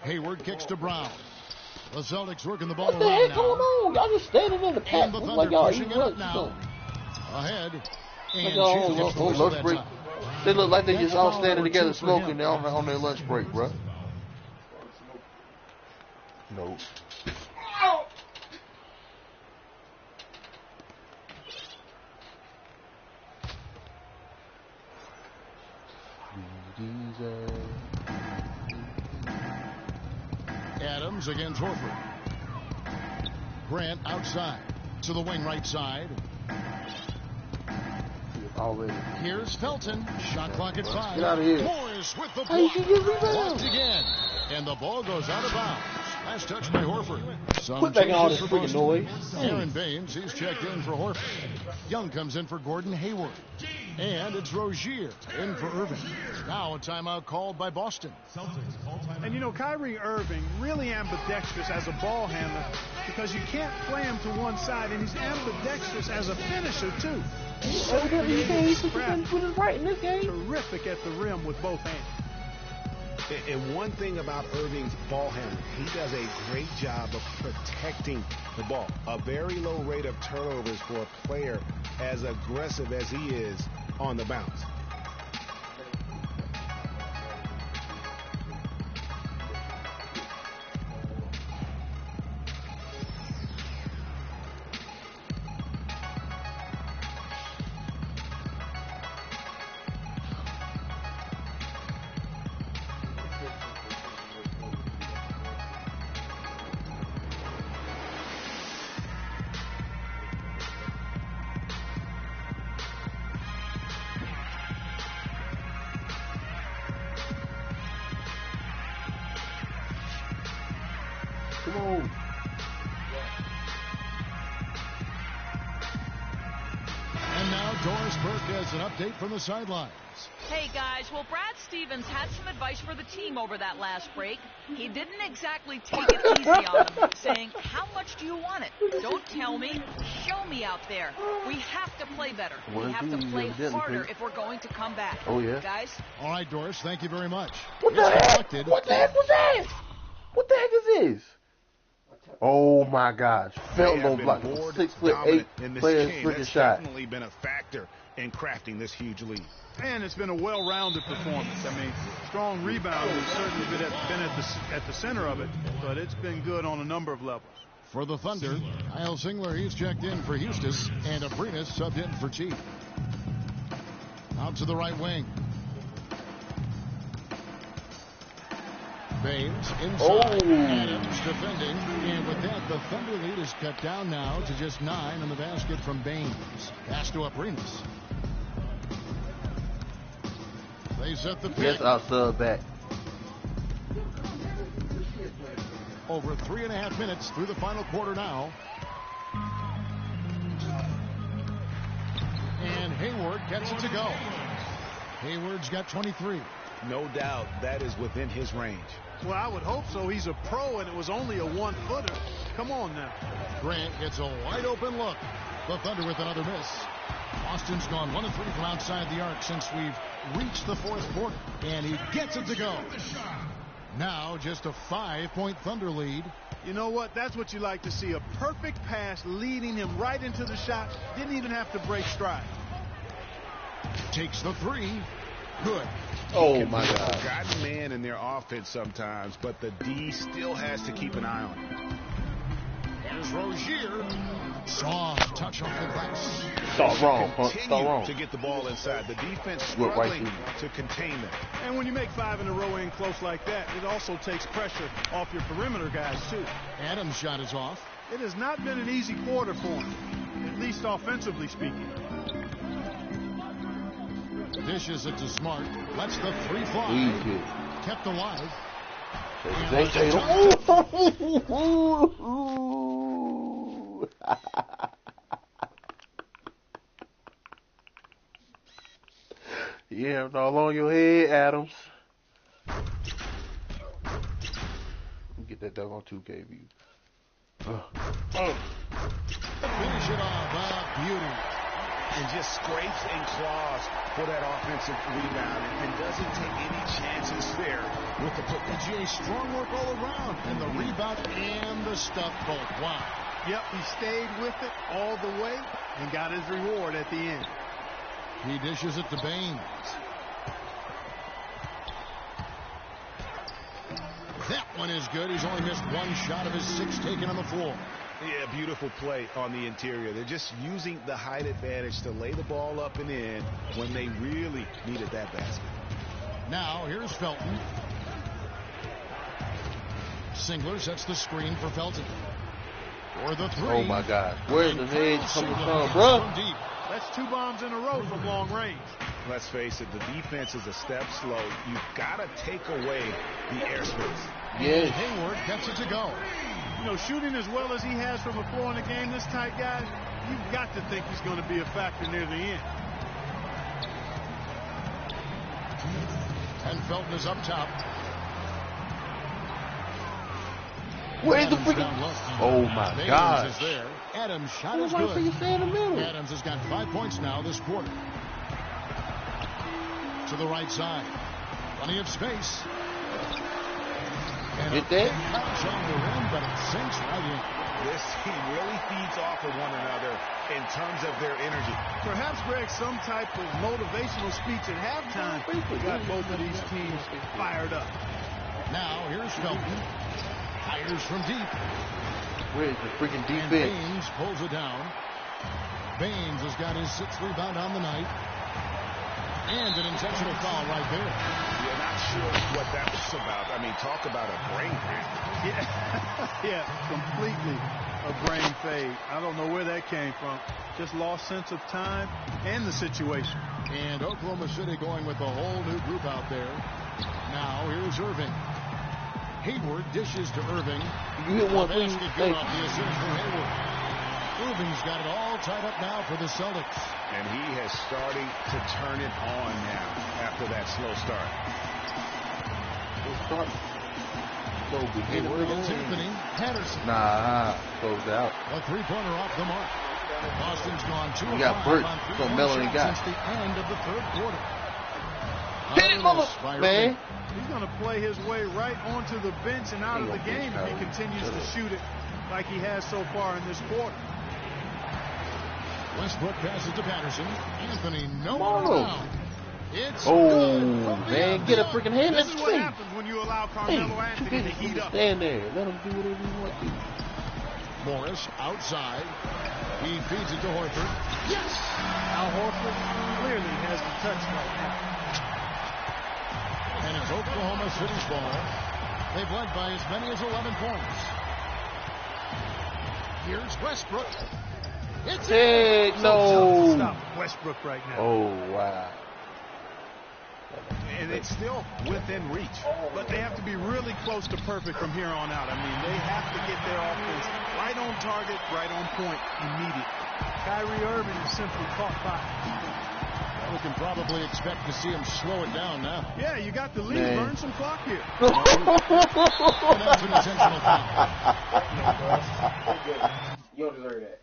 Hayward kicks to Brown. The Celtics working the ball what the around heck now. going on? Y'all just standing in the pack. And the Thunder Like y'all pushing eating it lunch. up now. Ahead. And Like y'all choosing on to whistle lunch that break. time. They look like they Next just all foul standing number together 2 for smoking him. there on their lunch break, bro. No. Adams against Horford. Grant outside to the wing right side. Already. Here's Felton. Shot clock at 5. Get out of here. Morris with the Hey, block. you get rebound. Blocked again. And the ball goes out of bounds. Last touch by Horford. Some Quit making all changes this for freaking Boston. noise. Aaron Baines, he's checked in for Horford. Young comes in for Gordon Hayward. And it's Rozier in for Irving. Now a timeout called by Boston. And you know, Kyrie Irving really ambidextrous as a ball handler because you can't play him to one side, and he's ambidextrous as a finisher too. He's so creative, terrific at the rim with both hands. And one thing about Irving's ball handling, he does a great job of protecting the ball. A very low rate of turnovers for a player as aggressive as he is on the bounce. Come on. And now Doris Burke has an update from the sidelines. Hey guys, well Brad Stevens had some advice for the team over that last break. He didn't exactly take it easy on them, saying, how much do you want it? Don't tell me, show me out there. We have to play better. We have to play harder if we're going to come back. Oh, yeah. Guys? All right, Doris, thank you very much. What the heck? What the heck was that? What the heck is this? Oh my gosh. Felton don't block. 6'8" player's freaking shot. Definitely been a factor in crafting this huge lead. And it's been a well-rounded performance. I mean, strong rebounding has certainly been at the center of it, but it's been good on a number of levels. For the Thunder, Kyle Singler, he's checked in for Houston, and Abrinas subbed in for Chief. Out to the right wing. Baines inside. Adams defending. And with that, the Thunder lead is cut down now to just 9 on the basket from Baines. Pass to Abrinas. They set the pick. Yes, I'll sub back. Over 3.5 minutes through the final quarter now. And Hayward gets it to go. Hayward's got 23. No doubt that is within his range. Well, I would hope so. He's a pro, and it was only a one-footer. Come on now. Grant gets a wide open look. The Thunder with another miss. Austin's gone 1 of 3 from outside the arc since we've reached the fourth quarter. And he gets it to go. Now just a 5-point Thunder lead. You know what? That's what you like to see. A perfect pass leading him right into the shot. Didn't even have to break stride. Takes the 3. Good. Oh, my God. Forgotten man in their offense sometimes, but the D still has to keep an eye on him. Here's Rozier. Soft touch off the glass. Start wrong. Continue to get the ball inside. The defense struggling to contain them. And when you make 5 in a row in close like that, it also takes pressure off your perimeter guys, too. Adams' shot is off. It has not been an easy quarter for him, at least offensively speaking. Dishes it to Smart. Lets the 3 fly. Easy. Kept alive. Yeah, all on your head, Adams. Get that dog on 2K view. Finish it off. Beauty. And just scrapes and claws for that offensive rebound and doesn't take any chances there with the putback. PGA strong work all around, and the rebound and the stuff both. Wow. Yep, he stayed with it all the way and got his reward at the end. He dishes it to Baines. That one is good. He's only missed 1 shot of his 6 taken on the floor. Yeah, beautiful play on the interior. They're just using the height advantage to lay the ball up and in when they really needed that basket. Now, here's Felton. Singler sets the screen for Felton. For the 3. Oh, my God. Where's the head coming from, bro? That's 2 bombs in a row from long range. Let's face it, the defense is a step slow. You've got to take away the airspace. Yes. Hayward gets it to go. You know, shooting as well as he has from the floor in the game, this tight guy, you've got to think he's going to be a factor near the end. And Felton is up top. Where's the freaking... Oh, my God. Is there. Adams' shot is good. Adams has got 5 points now this quarter. To the right side. Plenty of space. And Get that? Bounce on the rim, but it sinks right in. This team really feeds off of one another in terms of their energy. Perhaps, Greg, some type of motivational speech at halftime got both of these teams fired up. Now, here's Felton. Fires from deep. Where's the freaking defense? And Baines pulls it down. Baines has got his 6th rebound on the night. And an intentional foul right there. You're not sure what that was about. I mean, talk about a brain fade. Yeah, completely a brain fade. I don't know where that came from. Just lost sense of time and the situation. And Oklahoma City going with a whole new group out there. Now, here's Irving. Hayward dishes to Irving. You hit one thing. Good off the assist from Hayward. Irving's got it all tied up now for the Celtics. And he has starting to turn it on now after that slow start. Hayward against Anthony Patterson. Nah, closed out. A 3-pointer off the mark. Boston's gone 2 of 5 got burnt on from Melanie since the end of the 3rd quarter. Hit it, mother, man. He's going to play his way right onto the bench and out of the game if he continues to shoot it like he has so far in this quarter. Westbrook passes to Patterson. Anthony, no one around. It's man, get a freaking hand. This is what happens when you allow Carmelo Anthony to heat up. Stand there. Let him do whatever he wants to. Morris outside. He feeds it to Horford. Yes! Al Horford clearly has the touch right now. And it's Oklahoma City's ball. They've led by as many as 11 points. Here's Westbrook. It's no. Stop Westbrook right now. Oh, wow. And it's still within reach. But they have to be really close to perfect from here on out. I mean, they have to get their offense right on target, right on point immediately. Kyrie Irving is simply caught by. We can probably expect to see him slow it down now. Yeah, you got the lead. Burn some clock here. That's an intentional foul. deserve that.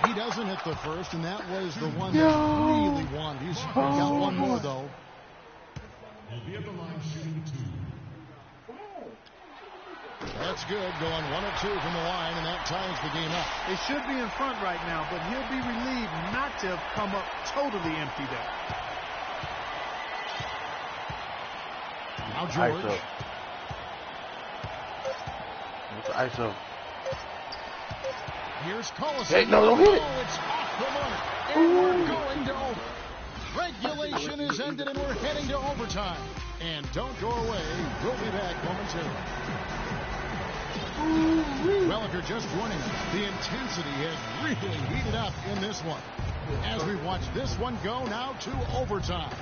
He doesn't hit the first, and that was the one that really wanted. He's got one more, though. Will be at the line shooting 2. That's good, going 1 of 2 from the line, and that ties the game up. They should be in front right now, but he'll be relieved not to have come up totally empty there. Now George. ISO. Here's Collison. Hey, no, don't hit it. Oh, it's off the mark. And we're going to over. Regulation is ended, and we're heading to overtime. And don't go away. We'll be back momentarily. Well, if you're just joining us, the intensity has really heated up in this one. As we watch this one go now to overtime.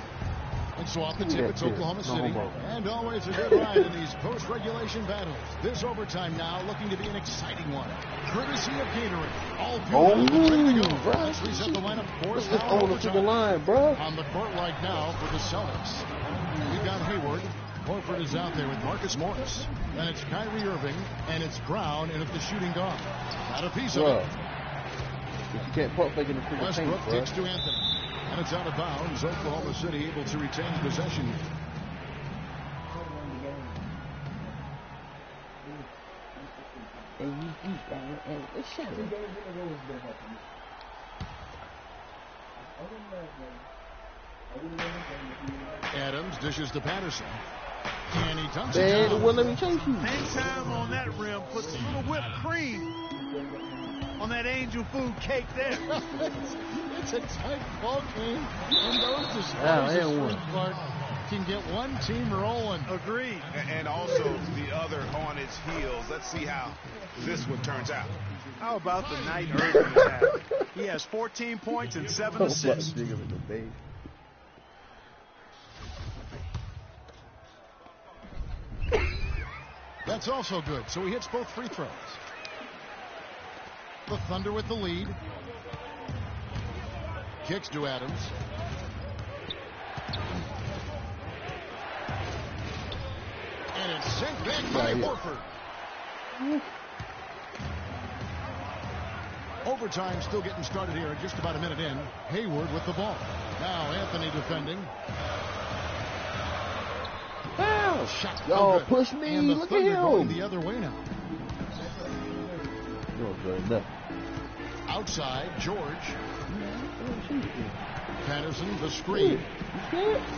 And so off the tip, it's Oklahoma City. And always a good ride in these post-regulation battles. This overtime now looking to be an exciting one. Courtesy of Gatorade. All fuel ready to go. Let's reset the lineup for us now. To the line, bro. On the court right now for the Celtics. We've got Hayward. Horford is out there with Marcus Morris. Then it's Kyrie Irving. And it's Brown in at the shooting guard. Got a piece of it. If you can't pump making the freaking Westbrook kicks to Anthony. And it's out of bounds. Oklahoma City able to retain possession here. Adams dishes to Patterson. And he dunks it down. Wouldn't let me chase you. Hang time on that rim. Puts a little whipped cream on that angel food cake there. It's a tight ball game. And those disposals can get one team rolling. Agreed. And also the other on its heels. Let's see how this one turns out. How about the night Irving had? He has 14 points and 7 assists. That's also good. So he hits both free throws. The Thunder with the lead. Kicks to Adams. And it's sent back by Horford. Overtime still getting started here. Just about a minute in. Hayward with the ball. Now Anthony defending. Wow. Shot. Y'all push me. And the Look Thunder at him. going the other way now. Good. Outside, George. Patterson, the screen.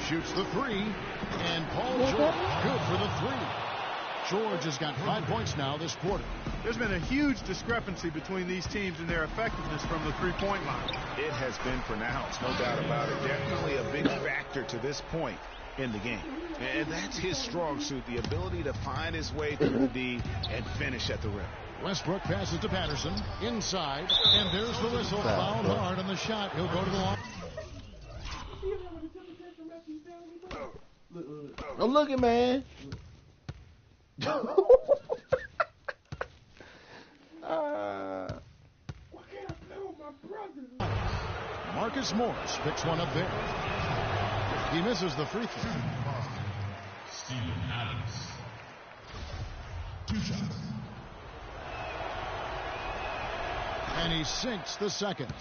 Shoots the three. And Paul George, good for the three. George has got 5 points now this quarter. There's been a huge discrepancy between these teams and their effectiveness from the three-point line. It has been pronounced, no doubt about it. Definitely a big factor to this point in the game. And that's his strong suit, the ability to find his way through the D and finish at the rim. Westbrook passes to Patterson. Inside. And there's the whistle. Fouled hard on the shot. He'll go to the line. I'm looking, man. Marcus Morris picks one up there. He misses the free throw. Steven Adams. 2 shots. And he sinks the second.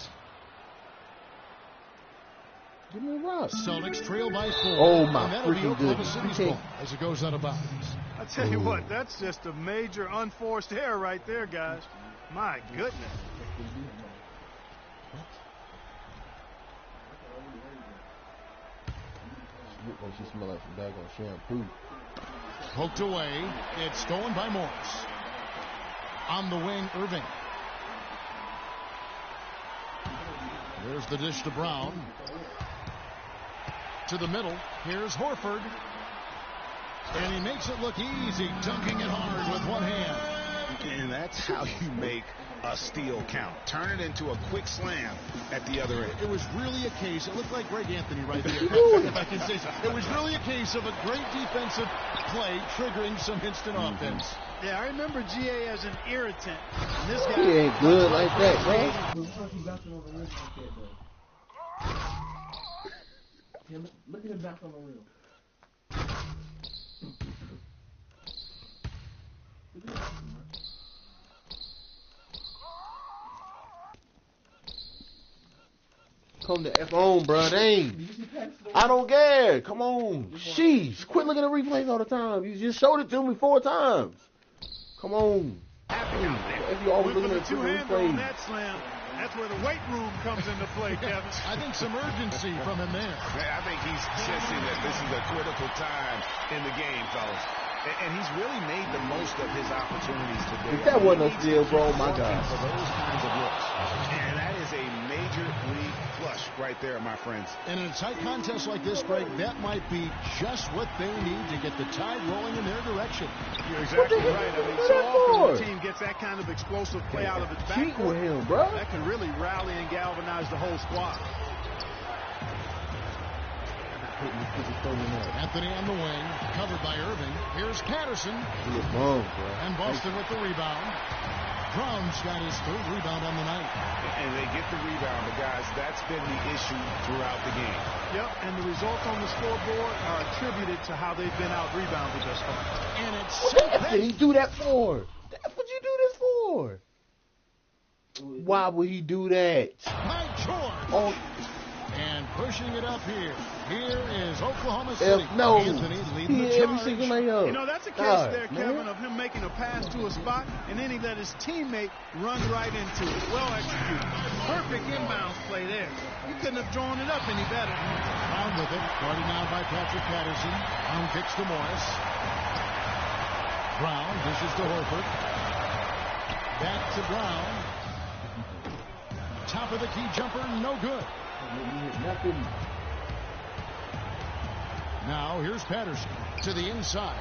Give me a rock. Celtics trail by 4. Oh, my and that'll be freaking Oklahoma goodness. City's ball as it goes out of bounds. I tell you what, that's just a major unforced error right there, guys. My goodness. She smell like some daggone shampoo. Poked away. It's stolen by Morris. On the wing, Irving. There's the dish to Brown. To the middle. Here's Horford. And he makes it look easy, dunking it hard with one hand. And that's how you make a steal count. Turn it into a quick slam at the other end. It was really a case, it looked like Greg Anthony right there, if I can say so. It was really a case of a great defensive play triggering some instant offense. Yeah, I remember GA as an irritant. And this guy, He ain't good like that, bro. Look at him back on the rim. Come the F on, bro. They ain't. I don't care. Come on. Sheesh. Quit looking at replays all the time. You just showed it to me 4 times. Come on. If you always looking at two-hander on that slam, that's where the weight room comes into play, Kevin. I think some urgency from him there. I think he's sensing that this is a critical time in the game, fellas. And he's really made the most of his opportunities today. If that wasn't a steal, bro, my God. For those kinds of looks. And that is a major league flush right there, my friends. And in a tight contest like this, Greg, that might be just what they need to get the tide rolling in their direction. You're exactly right. I mean, so often the team gets that kind of explosive play out of its back. With him, bro. That can really rally and galvanize the whole squad. Anthony on the wing, covered by Irving. Here's Patterson. And Boston with the rebound. Brown's got his 3rd rebound on the night. And they get the rebound, but guys, that's been the issue throughout the game. Yep, and the results on the scoreboard are attributed to how they've been out-rebounded thus far. And it's what the F did he do that for? What you do this for? Why would he do that? By George. Oh. And pushing it up here. Here is Oklahoma City. No. Anthony leading the charge. You know, that's a case there, Kevin, of him making a pass to a spot, and then he let his teammate run right into it. Well executed. Perfect inbounds play there. You couldn't have drawn it up any better. Brown with it. Guarded now by Patrick Patterson. Brown kicks to Morris. Brown dishes to Horford. Back to Brown. Top of the key jumper, no good. Now here's Patterson to the inside.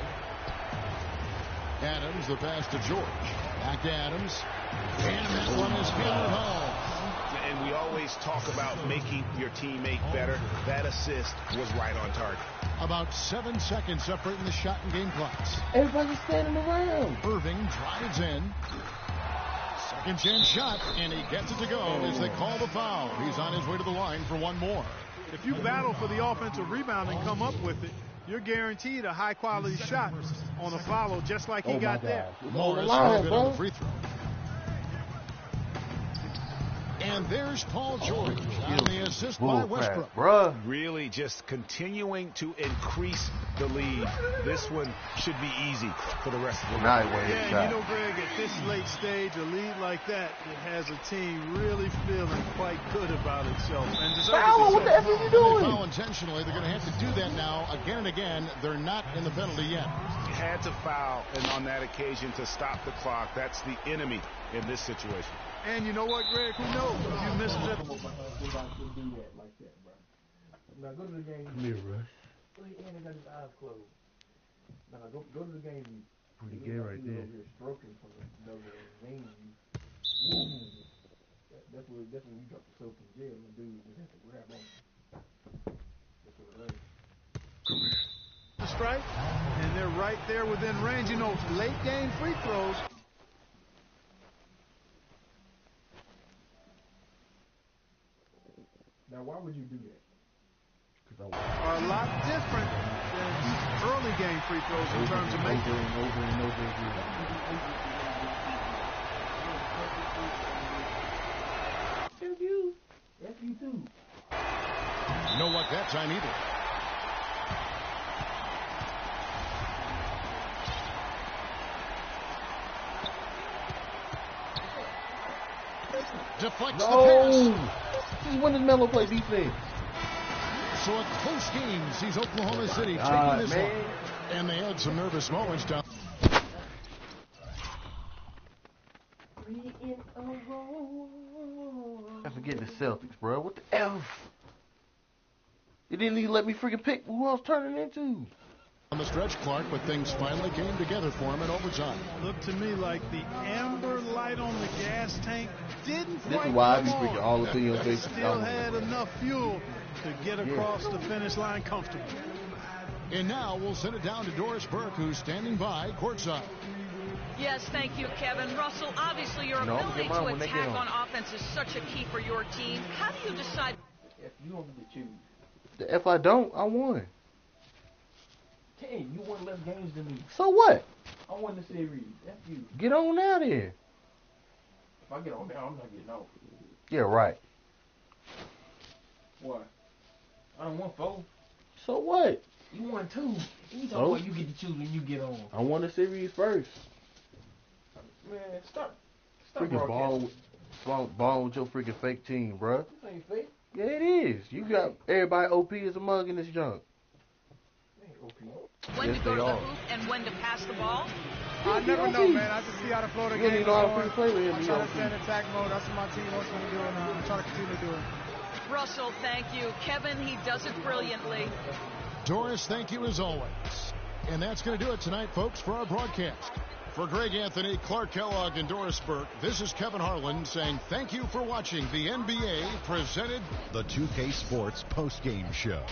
Adams, the pass to George. Back to Adams. And that one is hammered home. And we always talk about making your teammate better. That assist was right on target. About 7 seconds separating the shot and game clocks. Everybody's standing around. Irving drives in. Second chance shot, and he gets it to go as they call the foul. He's on his way to the line for one more. If you battle for the offensive rebound and come up with it, you're guaranteed a high-quality shot on a follow, just like he got there. Morris on the free throw. And there's Paul George on the assist by Westbrook. Bruh. Really just continuing to increase the lead. This one should be easy for the rest of the night. Yeah, and you know, Greg, at this late stage, a lead like that, it has a team really feeling quite good about itself. And foul, what the F are you doing? They foul intentionally. They're going to have to do that now again and again. They're not in the penalty yet. You had to foul, and on that occasion to stop the clock. That's the enemy in this situation. And you know what, Greg? Who knows? If you missed it. Now go to the game. Mirror rush. And he got his eyes closed. Now go to the game. Pretty gay right there. Stroking from the vein. Woo. That's when you drop the soap in jail and the dude just have to grab on. That's what it is. Come here. The strike, and they're right there within range. You know, late game free throws. Now, why would you do that? Are a lot different than early game free throws in terms of making. Over and over again. F you too. No luck that time either. Deflects the pass. This is when does Melo play defense? So a close game sees Oklahoma City taking this one. And they had some nervous moments down. I forget the Celtics, bro. What the F? You didn't even let me freaking pick who I was turning into. On the stretch, Clark, but things finally came together for him in overtime. Looked to me like the amber light on the gas tank didn't quite This is why I be come freaking on. all up in your face. Still had enough fuel to get across the finish line comfortably. And now we'll send it down to Doris Burke, who's standing by courtside. Yes, thank you, Kevin. Russell, obviously your ability to attack on offense is such a key for your team. How do you decide? If you don't get to choose. The F I don't, I won. 10, you won less games than me. So what? I won the series. F you. Get on out there. If I get on there, I'm not getting off. Yeah, right. What? I don't want 4. So what? You won 2. You talking about you get to choose when you get on. I won the series first. Man, stop Freaking balling with your freaking fake team, bruh. This ain't fake. Yeah, it is. You got everybody OP as a mug in this junk. When Yes, to go they to the are. hoop and when to pass the ball? I never know, man. I just see how the flow of the You don't game even know how is to going. play with him. I He try to OP. stay in attack mode. That's what my team wants me to do, and I'm trying to continue to do it. Russell, thank you. Kevin, he does it brilliantly. Doris, thank you as always. And that's going to do it tonight, folks, for our broadcast. For Greg Anthony, Clark Kellogg, and Doris Burke, this is Kevin Harlan saying thank you for watching the NBA presented The 2K Sports postgame show.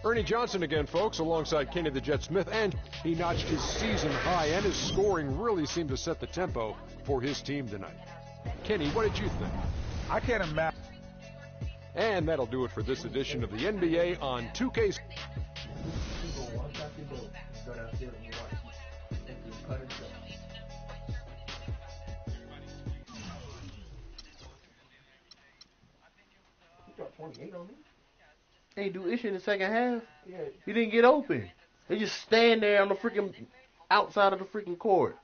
Ernie Johnson again, folks, alongside Kenny the Jet Smith, and he notched his season high, and his scoring really seemed to set the tempo for his team tonight. Kenny, what did you think? I can't imagine. And that'll do it for this edition of the NBA on 2K. You dropped 28 on me? Ain't do issue in the second half. Yeah. He didn't get open. They just stand there on the freaking outside of the freaking court.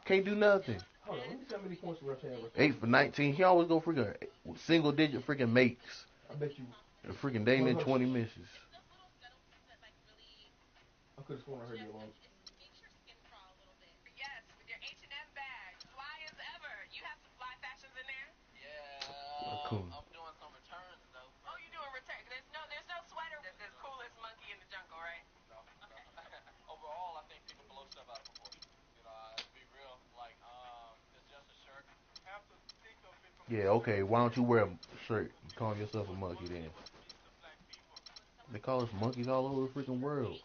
Can't do nothing. Hold on, let me see how many points the refs had. 8 for 19. He always go freaking single digit freaking makes. I bet you. And freaking dang in 20 misses. I could have sworn I heard you alone. Yes, with your H&M bag, fly as ever. You have some fly fashions in there? Cool. I'm doing some returns though. Oh, you doing returns? There's no sweater that's as cool as Monkey in the Jungle, right? No. Okay. Overall, I think people blow stuff out of proportion. You know, to be real, like it's just a shirt. Have to think of it from Yeah, okay. Why don't you wear a shirt? You call yourself a monkey then. They call us monkeys all over the freaking world.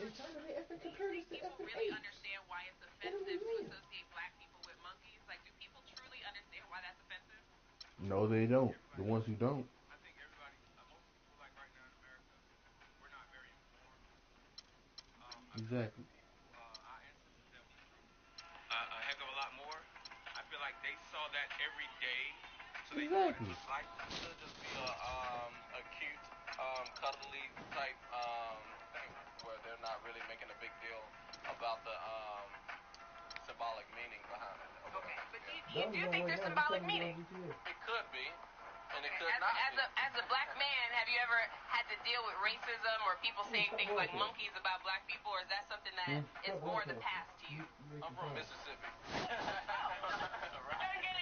In China, they effing compare this to effing really 8. understand why it's offensive to associate black people with monkeys. Like, do people truly understand why that's offensive? No, they don't. The ones who don't. I think everybody, most people, like right now in America, we're not very informed. Exactly. Our ancestors dealt with a heck of a lot more. I feel like they saw that every day, so they know what it looks like. It should just be a cute, cuddly type thing where they're not really making a big deal about the symbolic meaning behind it. Okay, but you do think there's symbolic meaning? It could be, and it could not be. As a black man, have you ever had to deal with racism or people saying things like monkeys about black people, or is that something that is more in the past to you? I'm from Mississippi. Right?